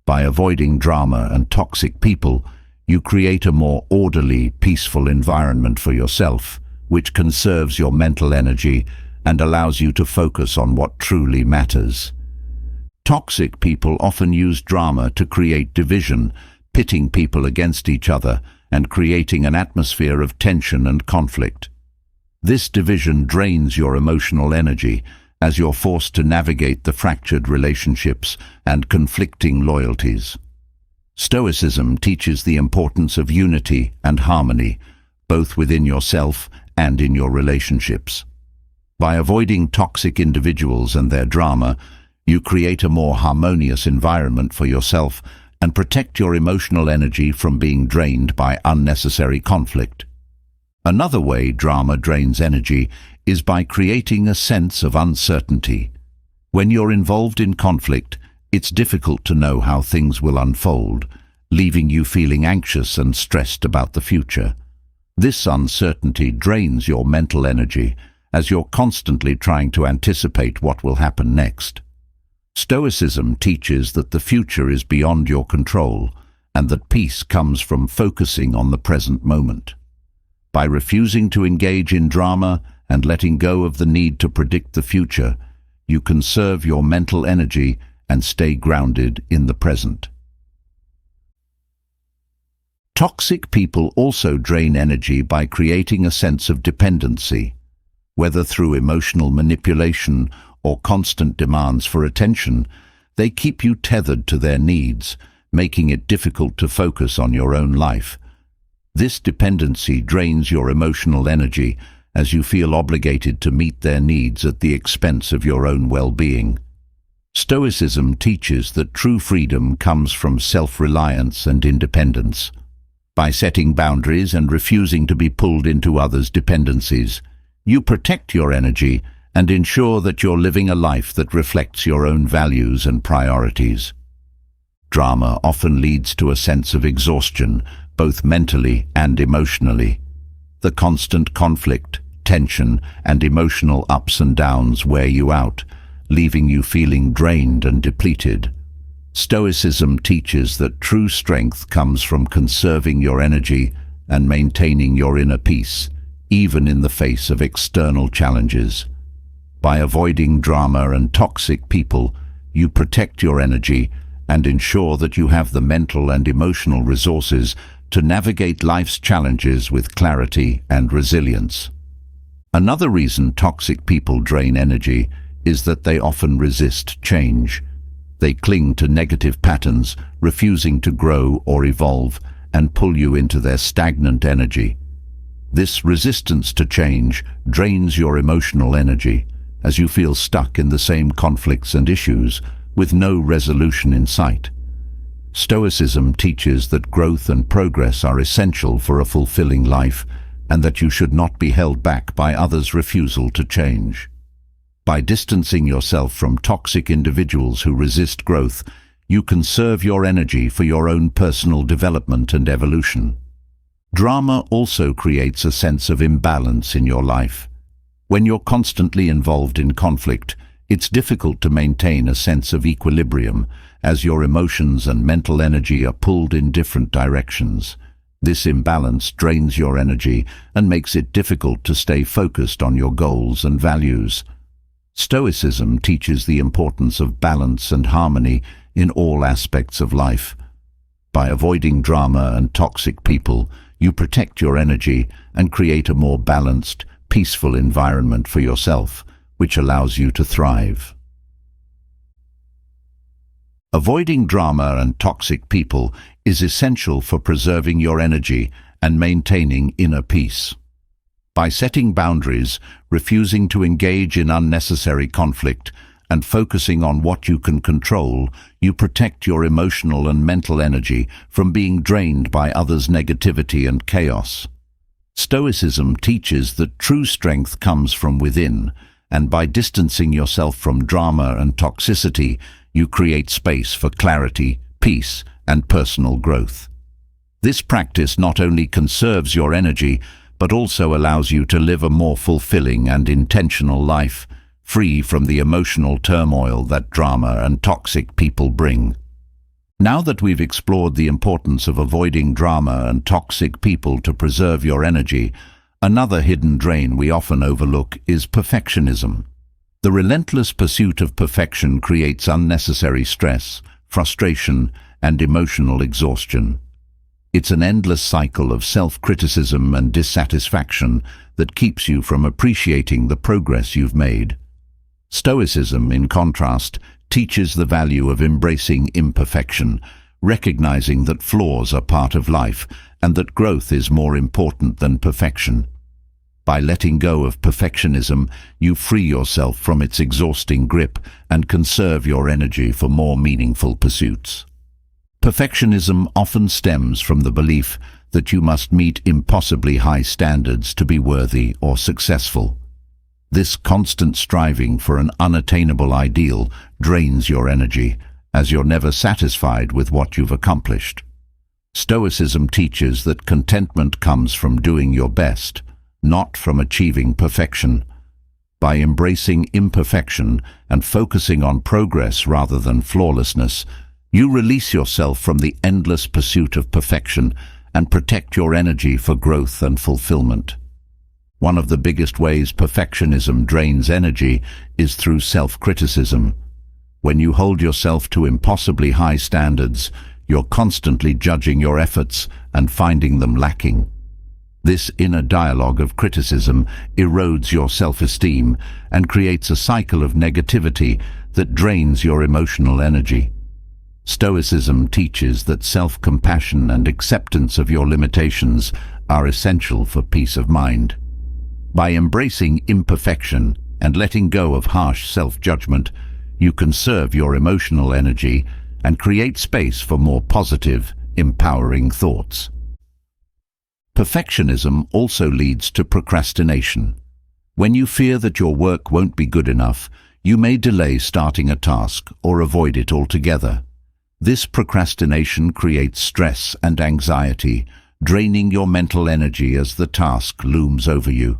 By avoiding drama and toxic people, you create a more orderly, peaceful environment for yourself, which conserves your mental energy and allows you to focus on what truly matters. Toxic people often use drama to create division, pitting people against each other and creating an atmosphere of tension and conflict. This division drains your emotional energy as you're forced to navigate the fractured relationships and conflicting loyalties. Stoicism teaches the importance of unity and harmony, both within yourself and in your relationships. By avoiding toxic individuals and their drama, you create a more harmonious environment for yourself and protect your emotional energy from being drained by unnecessary conflict. Another way drama drains energy is by creating a sense of uncertainty. When you're involved in conflict, it's difficult to know how things will unfold, leaving you feeling anxious and stressed about the future. This uncertainty drains your mental energy as you're constantly trying to anticipate what will happen next. Stoicism teaches that the future is beyond your control and that peace comes from focusing on the present moment. By refusing to engage in drama and letting go of the need to predict the future, you conserve your mental energy and stay grounded in the present. Toxic people also drain energy by creating a sense of dependency. Whether through emotional manipulation or constant demands for attention, they keep you tethered to their needs, making it difficult to focus on your own life. This dependency drains your emotional energy as you feel obligated to meet their needs at the expense of your own well-being. Stoicism teaches that true freedom comes from self-reliance and independence. By setting boundaries and refusing to be pulled into others' dependencies, you protect your energy and ensure that you're living a life that reflects your own values and priorities. Drama often leads to a sense of exhaustion, both mentally and emotionally. The constant conflict, tension, and emotional ups and downs wear you out, leaving you feeling drained and depleted. Stoicism teaches that true strength comes from conserving your energy and maintaining your inner peace, even in the face of external challenges. By avoiding drama and toxic people, you protect your energy and ensure that you have the mental and emotional resources to navigate life's challenges with clarity and resilience. Another reason toxic people drain energy is that they often resist change. They cling to negative patterns, refusing to grow or evolve, and pull you into their stagnant energy. This resistance to change drains your emotional energy as you feel stuck in the same conflicts and issues with no resolution in sight. Stoicism teaches that growth and progress are essential for a fulfilling life, and that you should not be held back by others' refusal to change. By distancing yourself from toxic individuals who resist growth, you conserve your energy for your own personal development and evolution. Drama also creates a sense of imbalance in your life. When you're constantly involved in conflict, it's difficult to maintain a sense of equilibrium, as your emotions and mental energy are pulled in different directions. This imbalance drains your energy and makes it difficult to stay focused on your goals and values. Stoicism teaches the importance of balance and harmony in all aspects of life. By avoiding drama and toxic people, you protect your energy and create a more balanced, peaceful environment for yourself, which allows you to thrive. Avoiding drama and toxic people is essential for preserving your energy and maintaining inner peace. By setting boundaries, refusing to engage in unnecessary conflict, and focusing on what you can control, you protect your emotional and mental energy from being drained by others' negativity and chaos. Stoicism teaches that true strength comes from within, and by distancing yourself from drama and toxicity, you create space for clarity, peace, and personal growth. This practice not only conserves your energy, but also allows you to live a more fulfilling and intentional life, free from the emotional turmoil that drama and toxic people bring. Now that we've explored the importance of avoiding drama and toxic people to preserve your energy, another hidden drain we often overlook is perfectionism. The relentless pursuit of perfection creates unnecessary stress, frustration, and emotional exhaustion. It's an endless cycle of self-criticism and dissatisfaction that keeps you from appreciating the progress you've made. Stoicism, in contrast, teaches the value of embracing imperfection, recognizing that flaws are part of life and that growth is more important than perfection. By letting go of perfectionism, you free yourself from its exhausting grip and conserve your energy for more meaningful pursuits. Perfectionism often stems from the belief that you must meet impossibly high standards to be worthy or successful. This constant striving for an unattainable ideal drains your energy, as you're never satisfied with what you've accomplished. Stoicism teaches that contentment comes from doing your best, not from achieving perfection. By embracing imperfection and focusing on progress rather than flawlessness, you release yourself from the endless pursuit of perfection and protect your energy for growth and fulfillment. One of the biggest ways perfectionism drains energy is through self-criticism. When you hold yourself to impossibly high standards, you're constantly judging your efforts and finding them lacking. This inner dialogue of criticism erodes your self-esteem and creates a cycle of negativity that drains your emotional energy. Stoicism teaches that self-compassion and acceptance of your limitations are essential for peace of mind. By embracing imperfection and letting go of harsh self-judgment, you conserve your emotional energy and create space for more positive, empowering thoughts. Perfectionism also leads to procrastination. When you fear that your work won't be good enough, you may delay starting a task or avoid it altogether. This procrastination creates stress and anxiety, draining your mental energy as the task looms over you.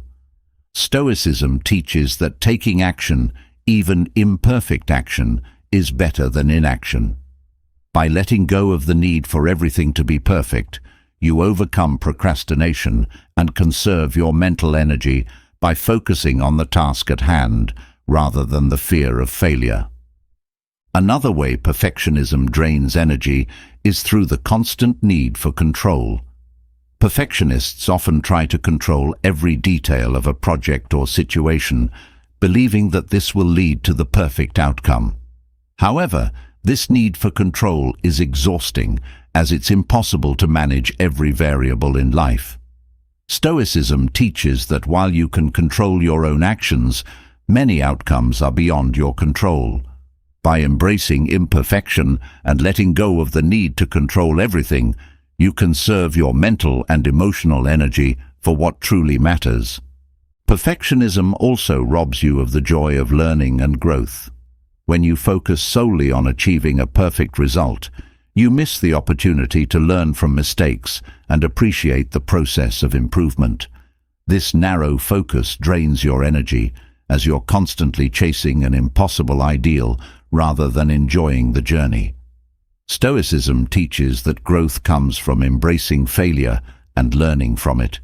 Stoicism teaches that taking action, even imperfect action, is better than inaction. By letting go of the need for everything to be perfect, you overcome procrastination and conserve your mental energy by focusing on the task at hand rather than the fear of failure. Another way perfectionism drains energy is through the constant need for control. Perfectionists often try to control every detail of a project or situation, believing that this will lead to the perfect outcome. However, this need for control is exhausting, as it's impossible to manage every variable in life. Stoicism teaches that while you can control your own actions, many outcomes are beyond your control. By embracing imperfection and letting go of the need to control everything, you conserve your mental and emotional energy for what truly matters. Perfectionism also robs you of the joy of learning and growth. When you focus solely on achieving a perfect result, you miss the opportunity to learn from mistakes and appreciate the process of improvement. This narrow focus drains your energy, as you're constantly chasing an impossible ideal rather than enjoying the journey. Stoicism teaches that growth comes from embracing failure and learning from it.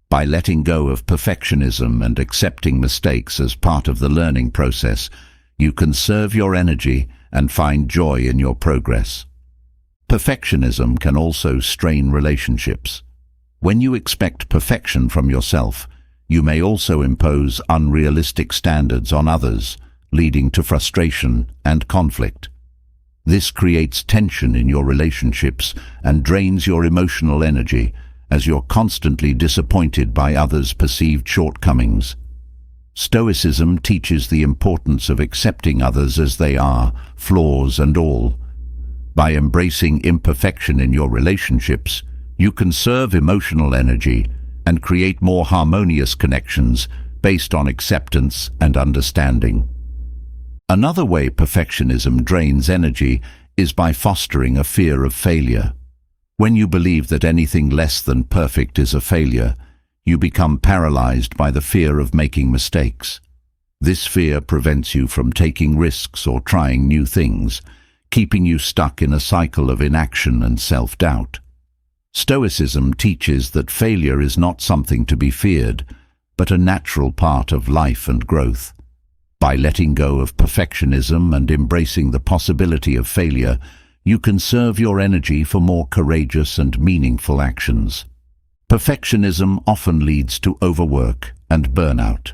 By letting go of perfectionism and accepting mistakes as part of the learning process, you conserve your energy and find joy in your progress. Perfectionism can also strain relationships. When you expect perfection from yourself, you may also impose unrealistic standards on others, leading to frustration and conflict. This creates tension in your relationships and drains your emotional energy, as you're constantly disappointed by others' perceived shortcomings. Stoicism teaches the importance of accepting others as they are, flaws and all. By embracing imperfection in your relationships, you conserve emotional energy and create more harmonious connections based on acceptance and understanding. Another way perfectionism drains energy is by fostering a fear of failure. When you believe that anything less than perfect is a failure, you become paralyzed by the fear of making mistakes. This fear prevents you from taking risks or trying new things, keeping you stuck in a cycle of inaction and self-doubt. Stoicism teaches that failure is not something to be feared, but a natural part of life and growth. By letting go of perfectionism and embracing the possibility of failure, you conserve your energy for more courageous and meaningful actions. Perfectionism often leads to overwork and burnout.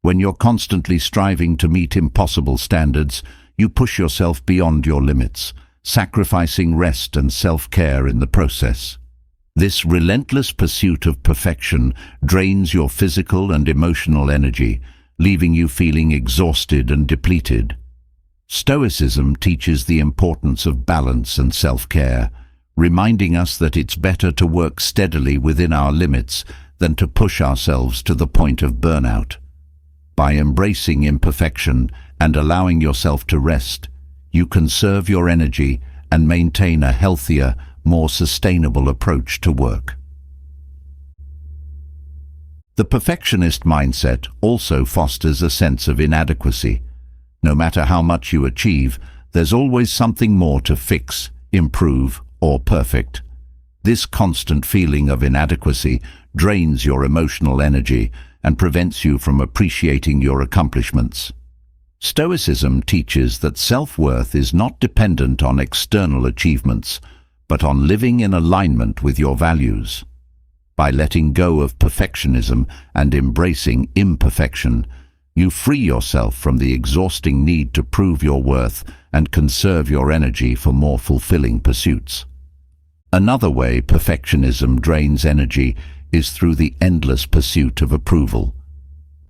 When you're constantly striving to meet impossible standards, you push yourself beyond your limits, sacrificing rest and self-care in the process. This relentless pursuit of perfection drains your physical and emotional energy, leaving you feeling exhausted and depleted. Stoicism teaches the importance of balance and self-care, reminding us that it's better to work steadily within our limits than to push ourselves to the point of burnout. By embracing imperfection and allowing yourself to rest, you conserve your energy and maintain a healthier, more sustainable approach to work. The perfectionist mindset also fosters a sense of inadequacy. No matter how much you achieve, there's always something more to fix, improve, or perfect. This constant feeling of inadequacy drains your emotional energy and prevents you from appreciating your accomplishments. Stoicism teaches that self-worth is not dependent on external achievements, but on living in alignment with your values. By letting go of perfectionism and embracing imperfection, you free yourself from the exhausting need to prove your worth and conserve your energy for more fulfilling pursuits. Another way perfectionism drains energy is through the endless pursuit of approval.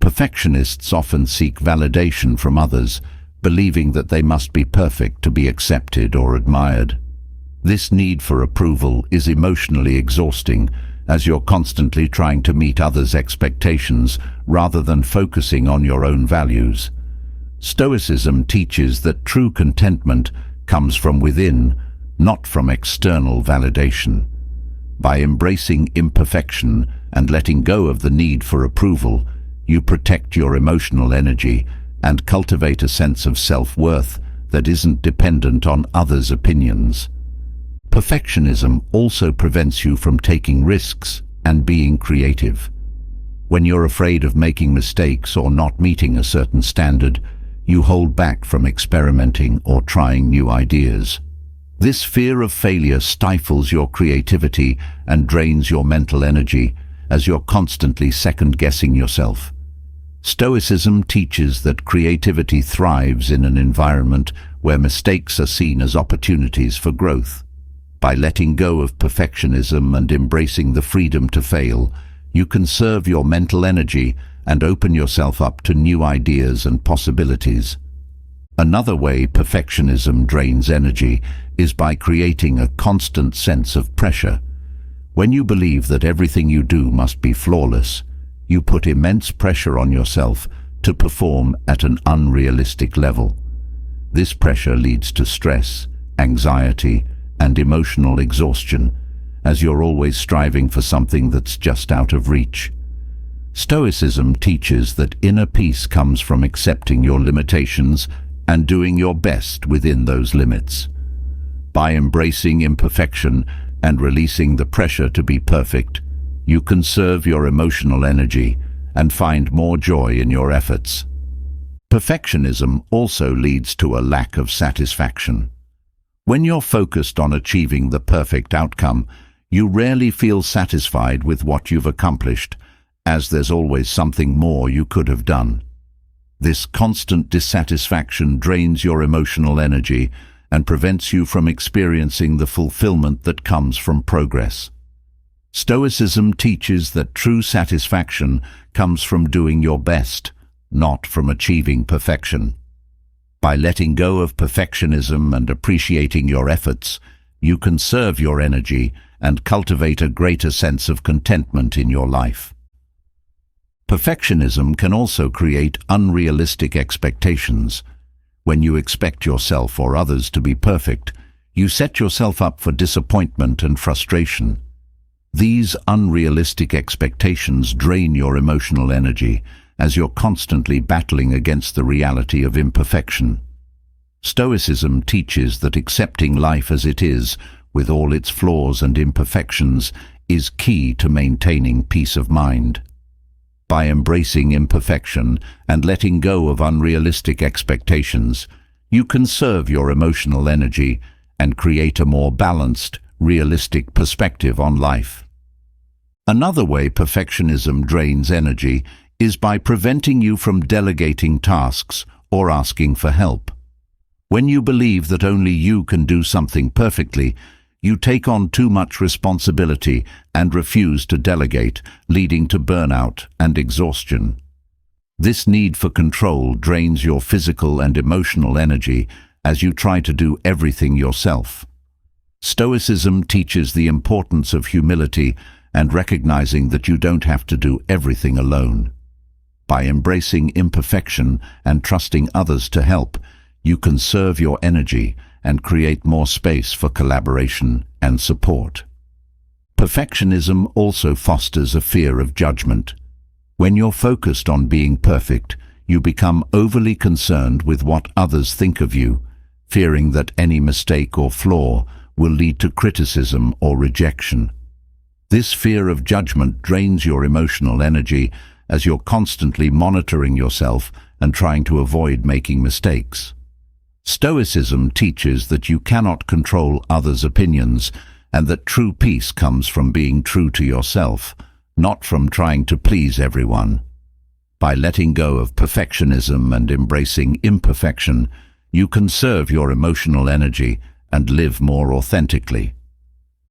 Perfectionists often seek validation from others, believing that they must be perfect to be accepted or admired. This need for approval is emotionally exhausting, as you're constantly trying to meet others' expectations rather than focusing on your own values. Stoicism teaches that true contentment comes from within, not from external validation. By embracing imperfection and letting go of the need for approval, you protect your emotional energy and cultivate a sense of self-worth that isn't dependent on others' opinions. Perfectionism also prevents you from taking risks and being creative. When you're afraid of making mistakes or not meeting a certain standard, you hold back from experimenting or trying new ideas. This fear of failure stifles your creativity and drains your mental energy, as you're constantly second-guessing yourself. Stoicism teaches that creativity thrives in an environment where mistakes are seen as opportunities for growth. By letting go of perfectionism and embracing the freedom to fail, you conserve your mental energy and open yourself up to new ideas and possibilities. Another way perfectionism drains energy is by creating a constant sense of pressure. When you believe that everything you do must be flawless, you put immense pressure on yourself to perform at an unrealistic level. This pressure leads to stress, anxiety, and emotional exhaustion, as you're always striving for something that's just out of reach. Stoicism teaches that inner peace comes from accepting your limitations and doing your best within those limits. By embracing imperfection and releasing the pressure to be perfect, you conserve your emotional energy and find more joy in your efforts. Perfectionism also leads to a lack of satisfaction. When you're focused on achieving the perfect outcome, you rarely feel satisfied with what you've accomplished, as there's always something more you could have done. This constant dissatisfaction drains your emotional energy and prevents you from experiencing the fulfillment that comes from progress. Stoicism teaches that true satisfaction comes from doing your best, not from achieving perfection. By letting go of perfectionism and appreciating your efforts, you conserve your energy and cultivate a greater sense of contentment in your life. Perfectionism can also create unrealistic expectations. When you expect yourself or others to be perfect, you set yourself up for disappointment and frustration. These unrealistic expectations drain your emotional energy, as you're constantly battling against the reality of imperfection. Stoicism teaches that accepting life as it is, with all its flaws and imperfections, is key to maintaining peace of mind. By embracing imperfection and letting go of unrealistic expectations, you conserve your emotional energy and create a more balanced, realistic perspective on life. Another way perfectionism drains energy is by preventing you from delegating tasks or asking for help. When you believe that only you can do something perfectly, you take on too much responsibility and refuse to delegate, leading to burnout and exhaustion. This need for control drains your physical and emotional energy as you try to do everything yourself. Stoicism teaches the importance of humility and recognizing that you don't have to do everything alone. By embracing imperfection and trusting others to help, you conserve your energy and create more space for collaboration and support. Perfectionism also fosters a fear of judgment. When you're focused on being perfect, you become overly concerned with what others think of you, fearing that any mistake or flaw will lead to criticism or rejection. This fear of judgment drains your emotional energy as you're constantly monitoring yourself and trying to avoid making mistakes. Stoicism teaches that you cannot control others' opinions and that true peace comes from being true to yourself, not from trying to please everyone. By letting go of perfectionism and embracing imperfection, you conserve your emotional energy and live more authentically.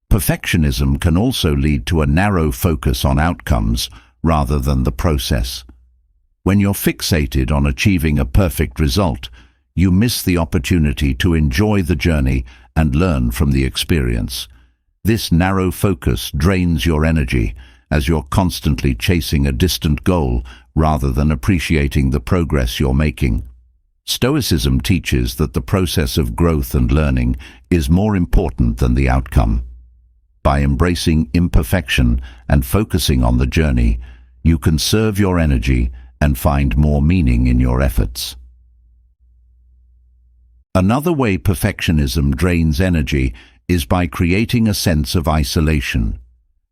Perfectionism can also lead to a narrow focus on outcomes rather than the process. When you're fixated on achieving a perfect result, you miss the opportunity to enjoy the journey and learn from the experience. This narrow focus drains your energy as you're constantly chasing a distant goal rather than appreciating the progress you're making. Stoicism teaches that the process of growth and learning is more important than the outcome. By embracing imperfection and focusing on the journey, you conserve your energy and find more meaning in your efforts. Another way perfectionism drains energy is by creating a sense of isolation.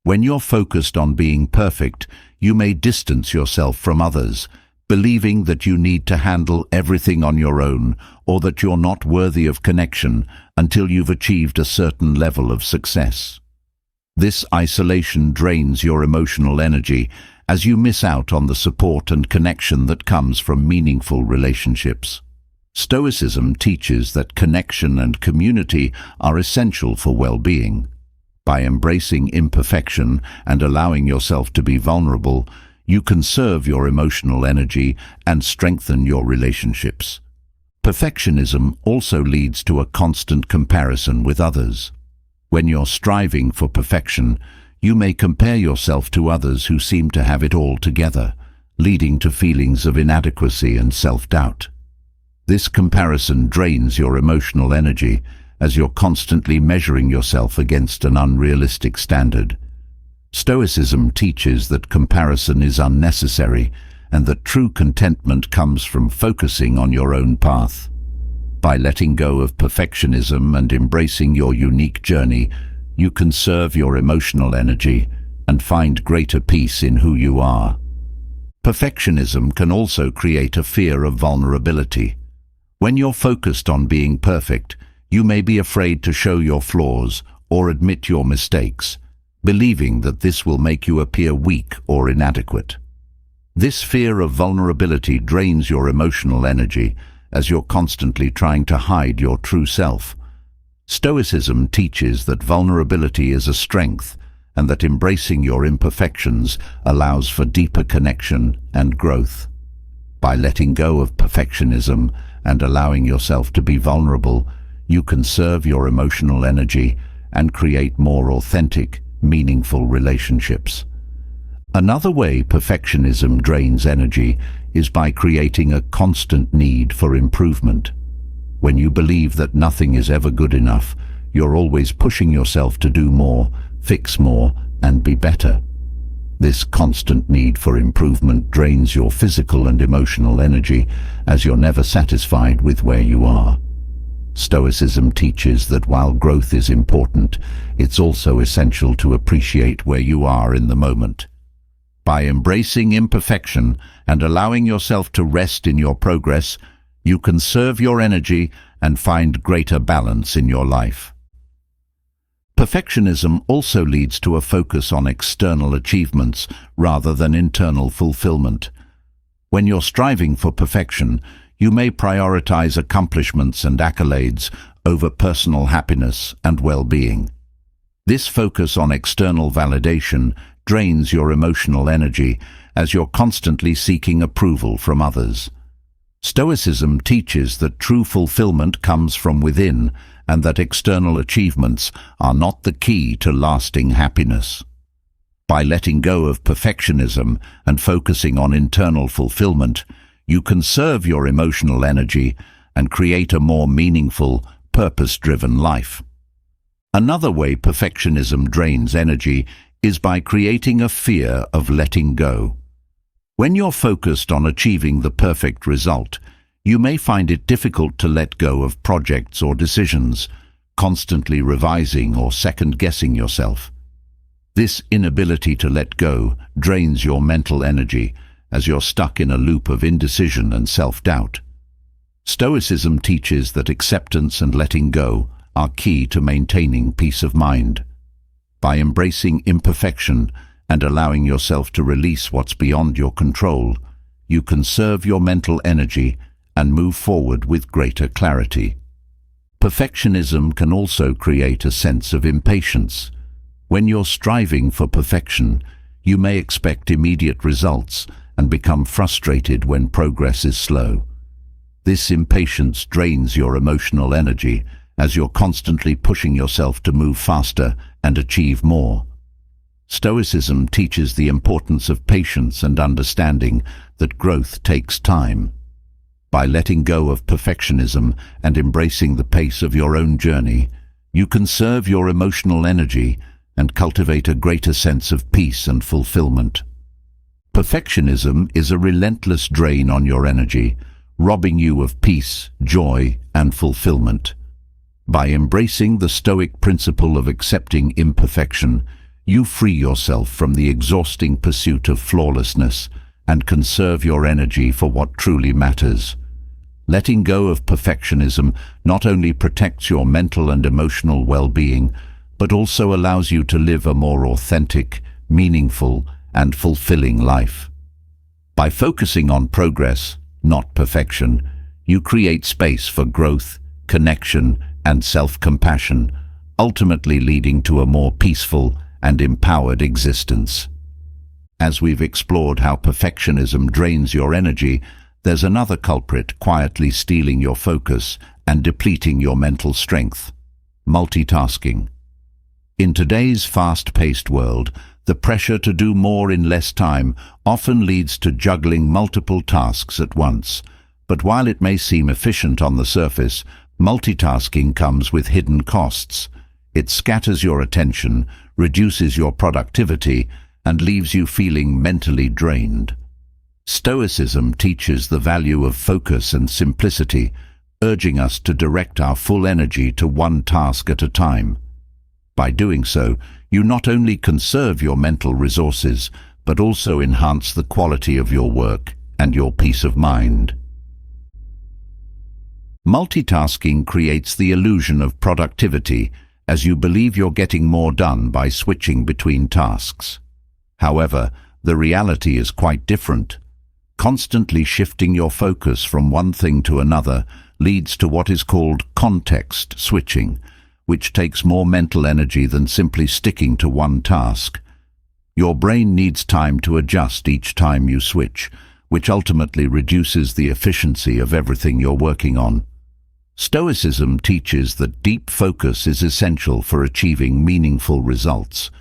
When you're focused on being perfect, you may distance yourself from others, believing that you need to handle everything on your own or that you're not worthy of connection until you've achieved a certain level of success. This isolation drains your emotional energy as you miss out on the support and connection that comes from meaningful relationships. Stoicism teaches that connection and community are essential for well-being. By embracing imperfection and allowing yourself to be vulnerable, you conserve your emotional energy and strengthen your relationships. Perfectionism also leads to a constant comparison with others. When you're striving for perfection, you may compare yourself to others who seem to have it all together, leading to feelings of inadequacy and self-doubt. This comparison drains your emotional energy as you're constantly measuring yourself against an unrealistic standard. Stoicism teaches that comparison is unnecessary and that true contentment comes from focusing on your own path. By letting go of perfectionism and embracing your unique journey, you conserve your emotional energy and find greater peace in who you are. Perfectionism can also create a fear of vulnerability. When you're focused on being perfect, you may be afraid to show your flaws or admit your mistakes, believing that this will make you appear weak or inadequate. This fear of vulnerability drains your emotional energy as you're constantly trying to hide your true self. Stoicism teaches that vulnerability is a strength and that embracing your imperfections allows for deeper connection and growth. By letting go of perfectionism and allowing yourself to be vulnerable, you conserve your emotional energy and create more authentic, meaningful relationships. Another way perfectionism drains energy is by creating a constant need for improvement. When you believe that nothing is ever good enough, you're always pushing yourself to do more, fix more, and be better. This constant need for improvement drains your physical and emotional energy as you're never satisfied with where you are. Stoicism teaches that while growth is important, it's also essential to appreciate where you are in the moment. By embracing imperfection and allowing yourself to rest in your progress, you conserve your energy and find greater balance in your life. Perfectionism also leads to a focus on external achievements rather than internal fulfillment. When you're striving for perfection, you may prioritize accomplishments and accolades over personal happiness and well-being. This focus on external validation drains your emotional energy as you're constantly seeking approval from others. Stoicism teaches that true fulfillment comes from within and that external achievements are not the key to lasting happiness. By letting go of perfectionism and focusing on internal fulfillment, you conserve your emotional energy and create a more meaningful, purpose-driven life. Another way perfectionism drains energy is by creating a fear of letting go. When you're focused on achieving the perfect result, you may find it difficult to let go of projects or decisions, constantly revising or second-guessing yourself. This inability to let go drains your mental energy as you're stuck in a loop of indecision and self-doubt. Stoicism teaches that acceptance and letting go are key to maintaining peace of mind. By embracing imperfection and allowing yourself to release what's beyond your control, you conserve your mental energy and move forward with greater clarity. Perfectionism can also create a sense of impatience. When you're striving for perfection, you may expect immediate results and become frustrated when progress is slow. This impatience drains your emotional energy as you're constantly pushing yourself to move faster and achieve more. Stoicism teaches the importance of patience and understanding that growth takes time. By letting go of perfectionism and embracing the pace of your own journey, you conserve your emotional energy and cultivate a greater sense of peace and fulfillment. Perfectionism is a relentless drain on your energy, robbing you of peace, joy, and fulfillment. By embracing the Stoic principle of accepting imperfection, you free yourself from the exhausting pursuit of flawlessness and conserve your energy for what truly matters. Letting go of perfectionism not only protects your mental and emotional well-being, but also allows you to live a more authentic, meaningful, and fulfilling life. By focusing on progress, not perfection, you create space for growth, connection, and self-compassion, ultimately leading to a more peaceful and empowered existence. As we've explored how perfectionism drains your energy, there's another culprit quietly stealing your focus and depleting your mental strength: multitasking. In today's fast-paced world, the pressure to do more in less time often leads to juggling multiple tasks at once. But while it may seem efficient on the surface, multitasking comes with hidden costs. It scatters your attention, reduces your productivity, and leaves you feeling mentally drained. Stoicism teaches the value of focus and simplicity, urging us to direct our full energy to one task at a time. By doing so, you not only conserve your mental resources, but also enhance the quality of your work and your peace of mind. Multitasking creates the illusion of productivity, as you believe you're getting more done by switching between tasks. However, the reality is quite different. Constantly shifting your focus from one thing to another leads to what is called context switching, which takes more mental energy than simply sticking to one task. Your brain needs time to adjust each time you switch, which ultimately reduces the efficiency of everything you're working on. Stoicism teaches that deep focus is essential for achieving meaningful results.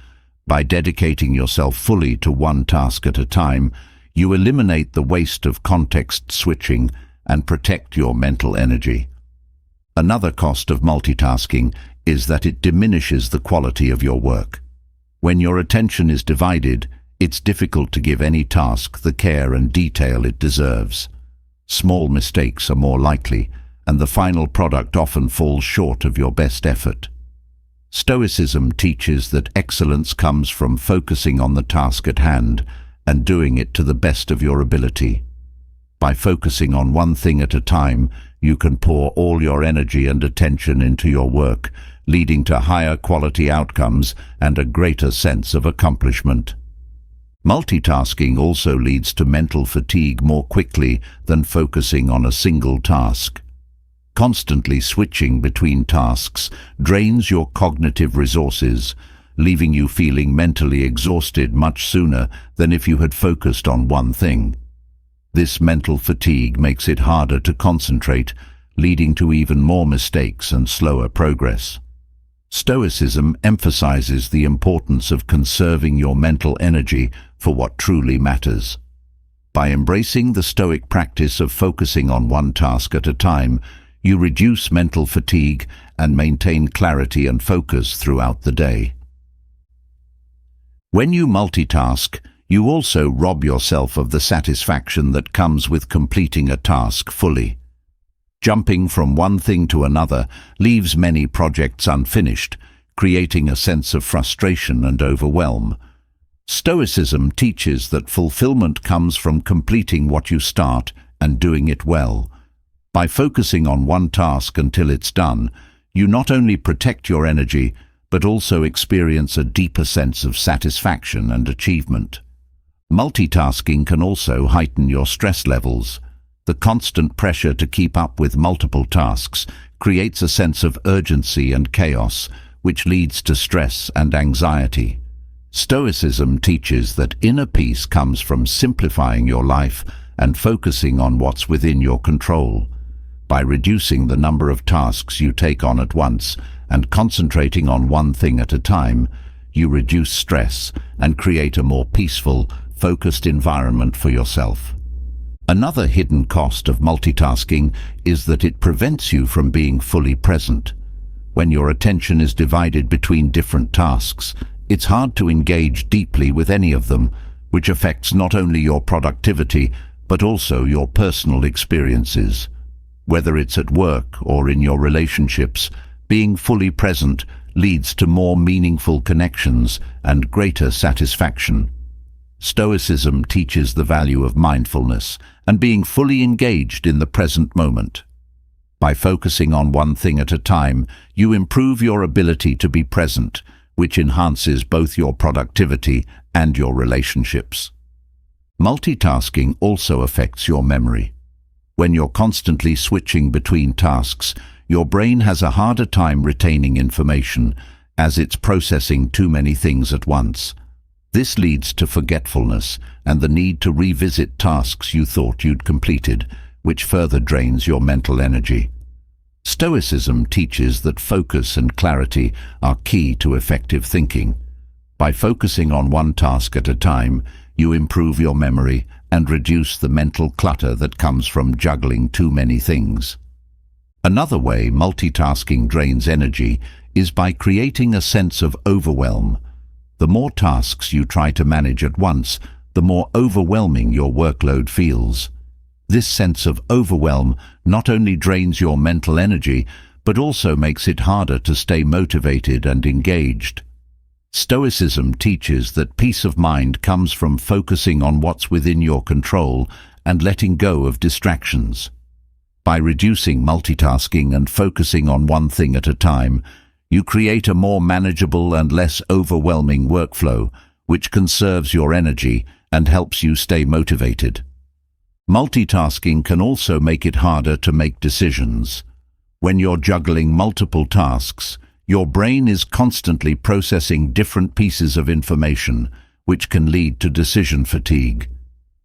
By dedicating yourself fully to one task at a time, you eliminate the waste of context switching and protect your mental energy. Another cost of multitasking is that it diminishes the quality of your work. When your attention is divided, it's difficult to give any task the care and detail it deserves. Small mistakes are more likely, and the final product often falls short of your best effort. Stoicism teaches that excellence comes from focusing on the task at hand and doing it to the best of your ability. By focusing on one thing at a time, you can pour all your energy and attention into your work, leading to higher quality outcomes and a greater sense of accomplishment. Multitasking also leads to mental fatigue more quickly than focusing on a single task. Constantly switching between tasks drains your cognitive resources, leaving you feeling mentally exhausted much sooner than if you had focused on one thing. This mental fatigue makes it harder to concentrate, leading to even more mistakes and slower progress. Stoicism emphasizes the importance of conserving your mental energy for what truly matters. By embracing the Stoic practice of focusing on one task at a time, you reduce mental fatigue and maintain clarity and focus throughout the day. When you multitask, you also rob yourself of the satisfaction that comes with completing a task fully. Jumping from one thing to another leaves many projects unfinished, creating a sense of frustration and overwhelm. Stoicism teaches that fulfillment comes from completing what you start and doing it well. By focusing on one task until it's done, you not only protect your energy, but also experience a deeper sense of satisfaction and achievement. Multitasking can also heighten your stress levels. The constant pressure to keep up with multiple tasks creates a sense of urgency and chaos, which leads to stress and anxiety. Stoicism teaches that inner peace comes from simplifying your life and focusing on what's within your control. By reducing the number of tasks you take on at once and concentrating on one thing at a time, you reduce stress and create a more peaceful, focused environment for yourself. Another hidden cost of multitasking is that it prevents you from being fully present. When your attention is divided between different tasks, it's hard to engage deeply with any of them, which affects not only your productivity, but also your personal experiences. Whether it's at work or in your relationships, being fully present leads to more meaningful connections and greater satisfaction. Stoicism teaches the value of mindfulness and being fully engaged in the present moment. By focusing on one thing at a time, you improve your ability to be present, which enhances both your productivity and your relationships. Multitasking also affects your memory. When you're constantly switching between tasks, your brain has a harder time retaining information, as it's processing too many things at once. This leads to forgetfulness and the need to revisit tasks you thought you'd completed, which further drains your mental energy. Stoicism teaches that focus and clarity are key to effective thinking. By focusing on one task at a time, you improve your memory and reduce the mental clutter that comes from juggling too many things. Another way multitasking drains energy is by creating a sense of overwhelm. The more tasks you try to manage at once, the more overwhelming your workload feels. This sense of overwhelm not only drains your mental energy, but also makes it harder to stay motivated and engaged. Stoicism teaches that peace of mind comes from focusing on what's within your control and letting go of distractions. By reducing multitasking and focusing on one thing at a time, you create a more manageable and less overwhelming workflow, which conserves your energy and helps you stay motivated. Multitasking can also make it harder to make decisions. When you're juggling multiple tasks, your brain is constantly processing different pieces of information, which can lead to decision fatigue.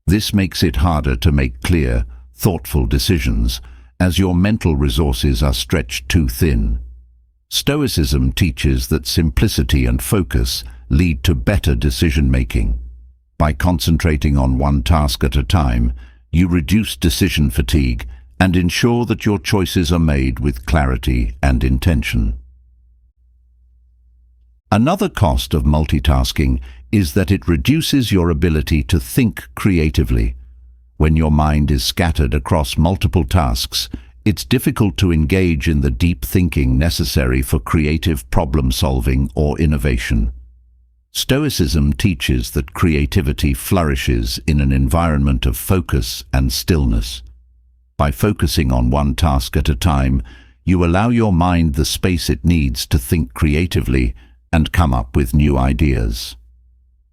This makes it harder to make clear, thoughtful decisions, as your mental resources are stretched too thin. Stoicism teaches that simplicity and focus lead to better decision-making. By concentrating on one task at a time, you reduce decision fatigue and ensure that your choices are made with clarity and intention. Another cost of multitasking is that it reduces your ability to think creatively. When your mind is scattered across multiple tasks, it's difficult to engage in the deep thinking necessary for creative problem-solving or innovation. Stoicism teaches that creativity flourishes in an environment of focus and stillness. By focusing on one task at a time, you allow your mind the space it needs to think creatively and come up with new ideas.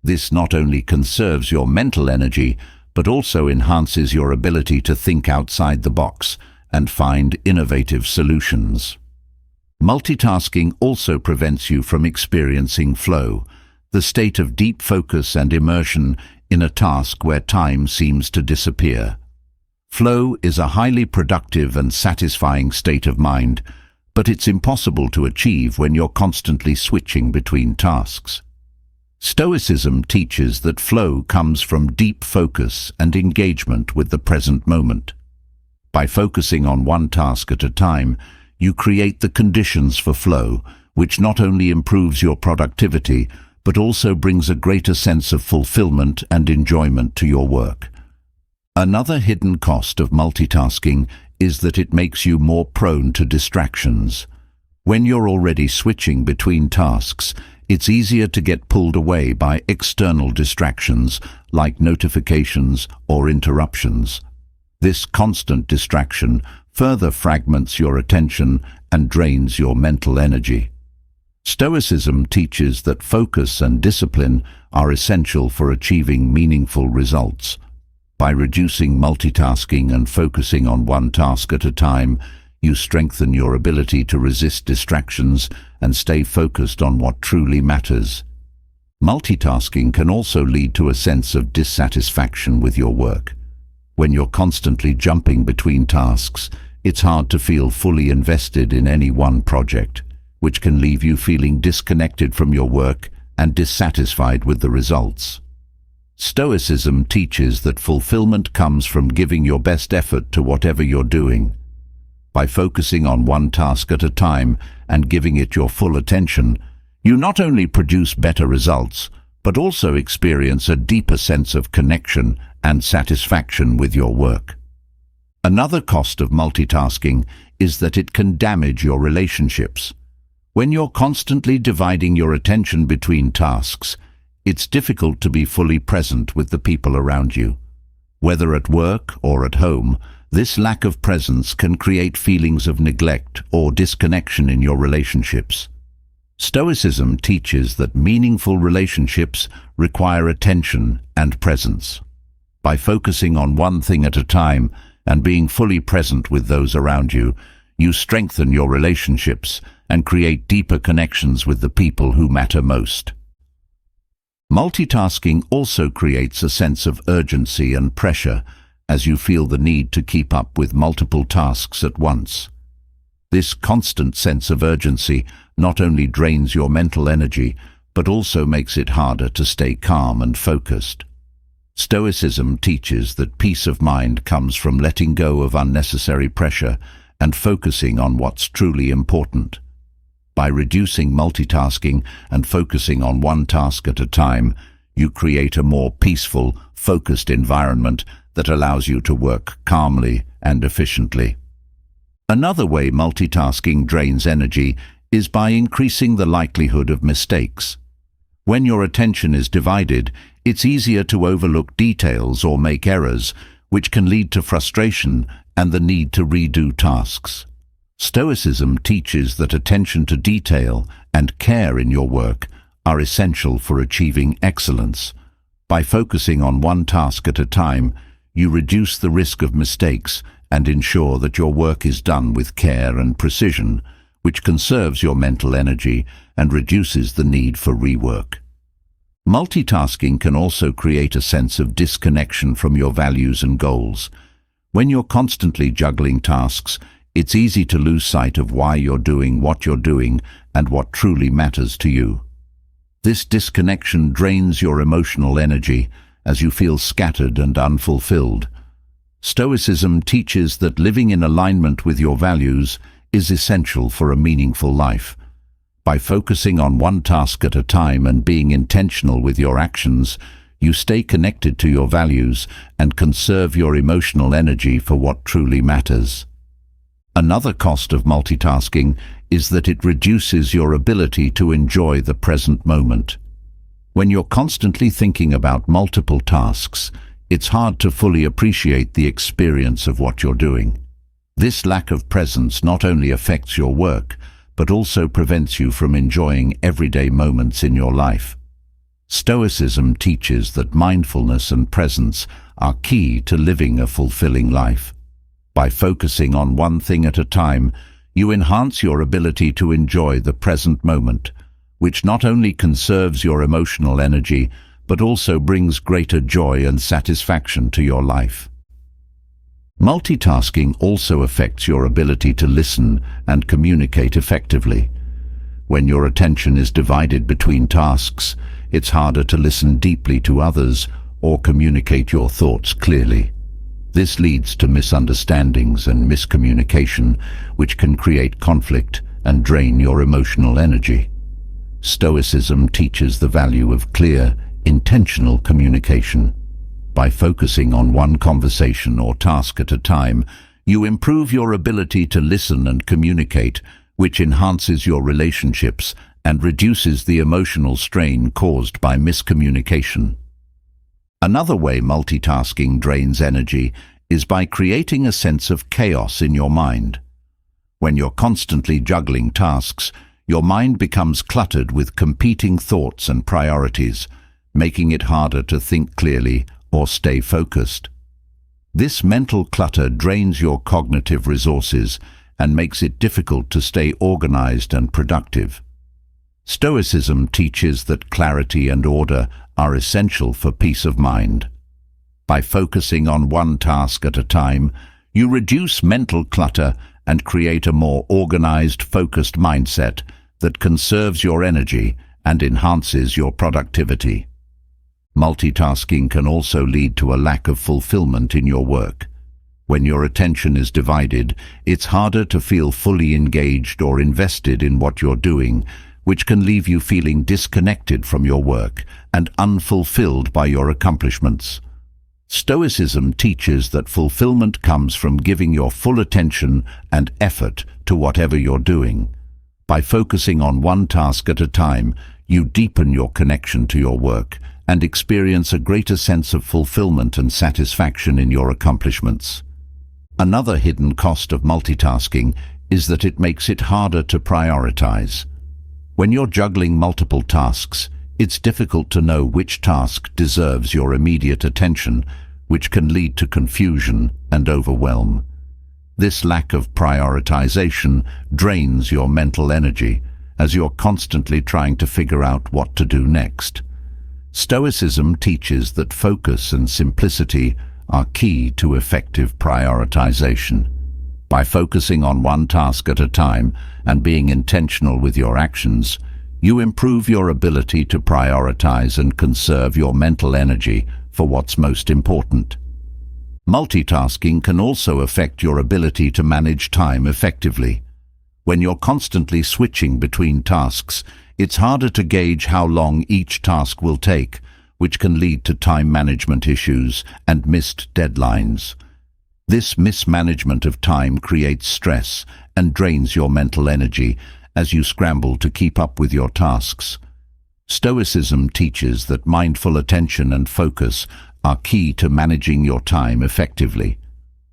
This not only conserves your mental energy, but also enhances your ability to think outside the box and find innovative solutions. Multitasking also prevents you from experiencing flow, the state of deep focus and immersion in a task where time seems to disappear. Flow is a highly productive and satisfying state of mind, but it's impossible to achieve when you're constantly switching between tasks. Stoicism teaches that flow comes from deep focus and engagement with the present moment. By focusing on one task at a time, you create the conditions for flow, which not only improves your productivity, but also brings a greater sense of fulfillment and enjoyment to your work. Another hidden cost of multitasking is that it makes you more prone to distractions. When you're already switching between tasks, it's easier to get pulled away by external distractions like notifications or interruptions. This constant distraction further fragments your attention and drains your mental energy. Stoicism teaches that focus and discipline are essential for achieving meaningful results. By reducing multitasking and focusing on one task at a time, you strengthen your ability to resist distractions and stay focused on what truly matters. Multitasking can also lead to a sense of dissatisfaction with your work. When you're constantly jumping between tasks, it's hard to feel fully invested in any one project, which can leave you feeling disconnected from your work and dissatisfied with the results. Stoicism teaches that fulfillment comes from giving your best effort to whatever you're doing. By focusing on one task at a time and giving it your full attention, you not only produce better results, but also experience a deeper sense of connection and satisfaction with your work. Another cost of multitasking is that it can damage your relationships. When you're constantly dividing your attention between tasks, it's difficult to be fully present with the people around you. Whether at work or at home, this lack of presence can create feelings of neglect or disconnection in your relationships. Stoicism teaches that meaningful relationships require attention and presence. By focusing on one thing at a time and being fully present with those around you, you strengthen your relationships and create deeper connections with the people who matter most. Multitasking also creates a sense of urgency and pressure as you feel the need to keep up with multiple tasks at once. This constant sense of urgency not only drains your mental energy, but also makes it harder to stay calm and focused. Stoicism teaches that peace of mind comes from letting go of unnecessary pressure and focusing on what's truly important. By reducing multitasking and focusing on one task at a time, you create a more peaceful, focused environment that allows you to work calmly and efficiently. Another way multitasking drains energy is by increasing the likelihood of mistakes. When your attention is divided, it's easier to overlook details or make errors, which can lead to frustration and the need to redo tasks. Stoicism teaches that attention to detail and care in your work are essential for achieving excellence. By focusing on one task at a time, you reduce the risk of mistakes and ensure that your work is done with care and precision, which conserves your mental energy and reduces the need for rework. Multitasking can also create a sense of disconnection from your values and goals. When you're constantly juggling tasks, it's easy to lose sight of why you're doing what you're doing and what truly matters to you. This disconnection drains your emotional energy as you feel scattered and unfulfilled. Stoicism teaches that living in alignment with your values is essential for a meaningful life. By focusing on one task at a time and being intentional with your actions, you stay connected to your values and conserve your emotional energy for what truly matters. Another cost of multitasking is that it reduces your ability to enjoy the present moment. When you're constantly thinking about multiple tasks, it's hard to fully appreciate the experience of what you're doing. This lack of presence not only affects your work, but also prevents you from enjoying everyday moments in your life. Stoicism teaches that mindfulness and presence are key to living a fulfilling life. By focusing on one thing at a time, you enhance your ability to enjoy the present moment, which not only conserves your emotional energy, but also brings greater joy and satisfaction to your life. Multitasking also affects your ability to listen and communicate effectively. When your attention is divided between tasks, it's harder to listen deeply to others or communicate your thoughts clearly. This leads to misunderstandings and miscommunication, which can create conflict and drain your emotional energy. Stoicism teaches the value of clear, intentional communication. By focusing on one conversation or task at a time, you improve your ability to listen and communicate, which enhances your relationships and reduces the emotional strain caused by miscommunication. Another way multitasking drains energy is by creating a sense of chaos in your mind. When you're constantly juggling tasks, your mind becomes cluttered with competing thoughts and priorities, making it harder to think clearly or stay focused. This mental clutter drains your cognitive resources and makes it difficult to stay organized and productive. Stoicism teaches that clarity and order are essential for peace of mind. By focusing on one task at a time, you reduce mental clutter and create a more organized, focused mindset that conserves your energy and enhances your productivity. Multitasking can also lead to a lack of fulfillment in your work. When your attention is divided, it's harder to feel fully engaged or invested in what you're doing, which can leave you feeling disconnected from your work and unfulfilled by your accomplishments. Stoicism teaches that fulfillment comes from giving your full attention and effort to whatever you're doing. By focusing on one task at a time, you deepen your connection to your work and experience a greater sense of fulfillment and satisfaction in your accomplishments. Another hidden cost of multitasking is that it makes it harder to prioritize. When you're juggling multiple tasks, it's difficult to know which task deserves your immediate attention, which can lead to confusion and overwhelm. This lack of prioritization drains your mental energy, as you're constantly trying to figure out what to do next. Stoicism teaches that focus and simplicity are key to effective prioritization. By focusing on one task at a time and being intentional with your actions, you improve your ability to prioritize and conserve your mental energy for what's most important. Multitasking can also affect your ability to manage time effectively. When you're constantly switching between tasks, it's harder to gauge how long each task will take, which can lead to time management issues and missed deadlines. This mismanagement of time creates stress and drains your mental energy as you scramble to keep up with your tasks. Stoicism teaches that mindful attention and focus are key to managing your time effectively.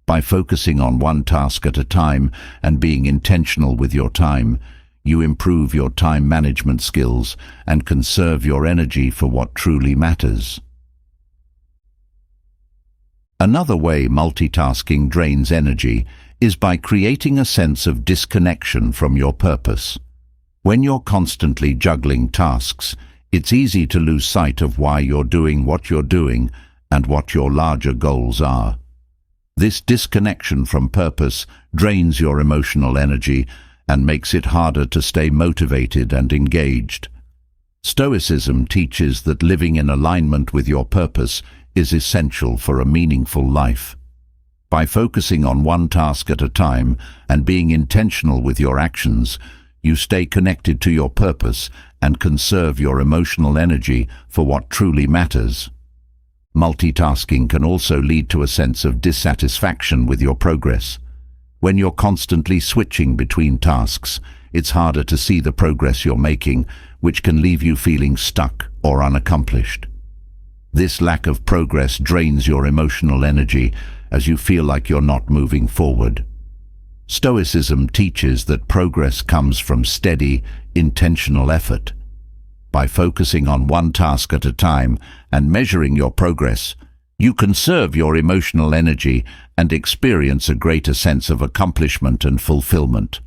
By focusing on one task at a time and being intentional with your time, you improve your time management skills and conserve your energy for what truly matters. Another way multitasking drains energy is by creating a sense of disconnection from your purpose. When you're constantly juggling tasks, it's easy to lose sight of why you're doing what you're doing and what your larger goals are. This disconnection from purpose drains your emotional energy and makes it harder to stay motivated and engaged. Stoicism teaches that living in alignment with your purpose is essential for a meaningful life. By focusing on one task at a time and being intentional with your actions, you stay connected to your purpose and conserve your emotional energy for what truly matters. Multitasking can also lead to a sense of dissatisfaction with your progress. When you're constantly switching between tasks, it's harder to see the progress you're making, which can leave you feeling stuck or unaccomplished. This lack of progress drains your emotional energy as you feel like you're not moving forward. Stoicism teaches that progress comes from steady, intentional effort. By focusing on one task at a time and measuring your progress, you conserve your emotional energy and experience a greater sense of accomplishment and fulfillment.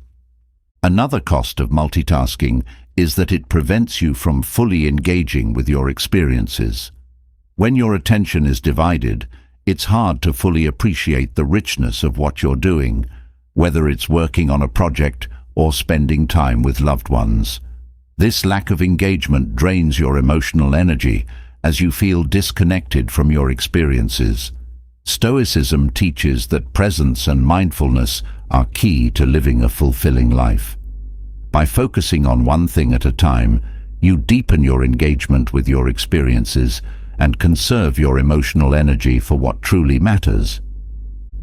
Another cost of multitasking is that it prevents you from fully engaging with your experiences. When your attention is divided, it's hard to fully appreciate the richness of what you're doing, whether it's working on a project or spending time with loved ones. This lack of engagement drains your emotional energy as you feel disconnected from your experiences. Stoicism teaches that presence and mindfulness are key to living a fulfilling life. By focusing on one thing at a time, you deepen your engagement with your experiences and conserve your emotional energy for what truly matters.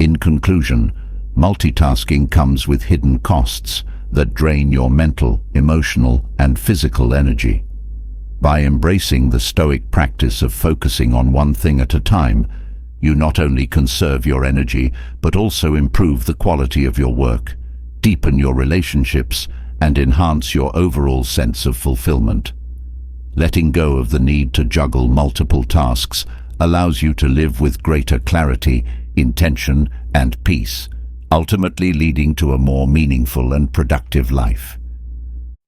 In conclusion, multitasking comes with hidden costs that drain your mental, emotional, and physical energy. By embracing the Stoic practice of focusing on one thing at a time, you not only conserve your energy, but also improve the quality of your work, deepen your relationships, and enhance your overall sense of fulfillment. Letting go of the need to juggle multiple tasks allows you to live with greater clarity, intention, and peace, ultimately leading to a more meaningful and productive life.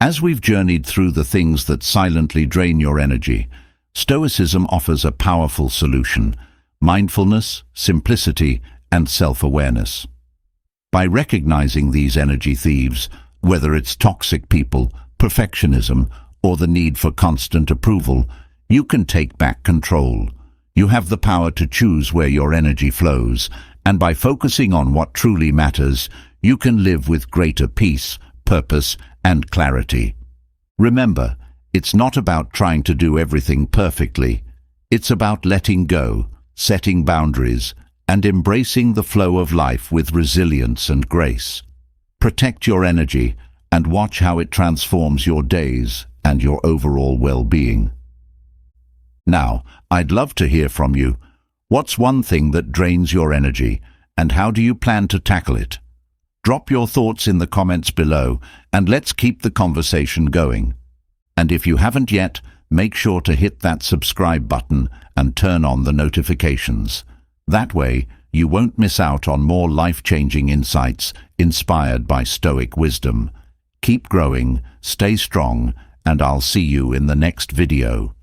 As we've journeyed through the things that silently drain your energy, Stoicism offers a powerful solution: mindfulness, simplicity, and self-awareness. By recognizing these energy thieves, whether it's toxic people, perfectionism, or the need for constant approval, you can take back control. You have the power to choose where your energy flows, and by focusing on what truly matters, you can live with greater peace, purpose, and clarity. Remember, it's not about trying to do everything perfectly. It's about letting go, setting boundaries, and embracing the flow of life with resilience and grace. Protect your energy and watch how it transforms your days and your overall well-being. Now, I'd love to hear from you. What's one thing that drains your energy, and how do you plan to tackle it? Drop your thoughts in the comments below, and let's keep the conversation going. And if you haven't yet, make sure to hit that subscribe button and turn on the notifications. That way, you won't miss out on more life-changing insights inspired by Stoic wisdom. Keep growing, stay strong, and I'll see you in the next video.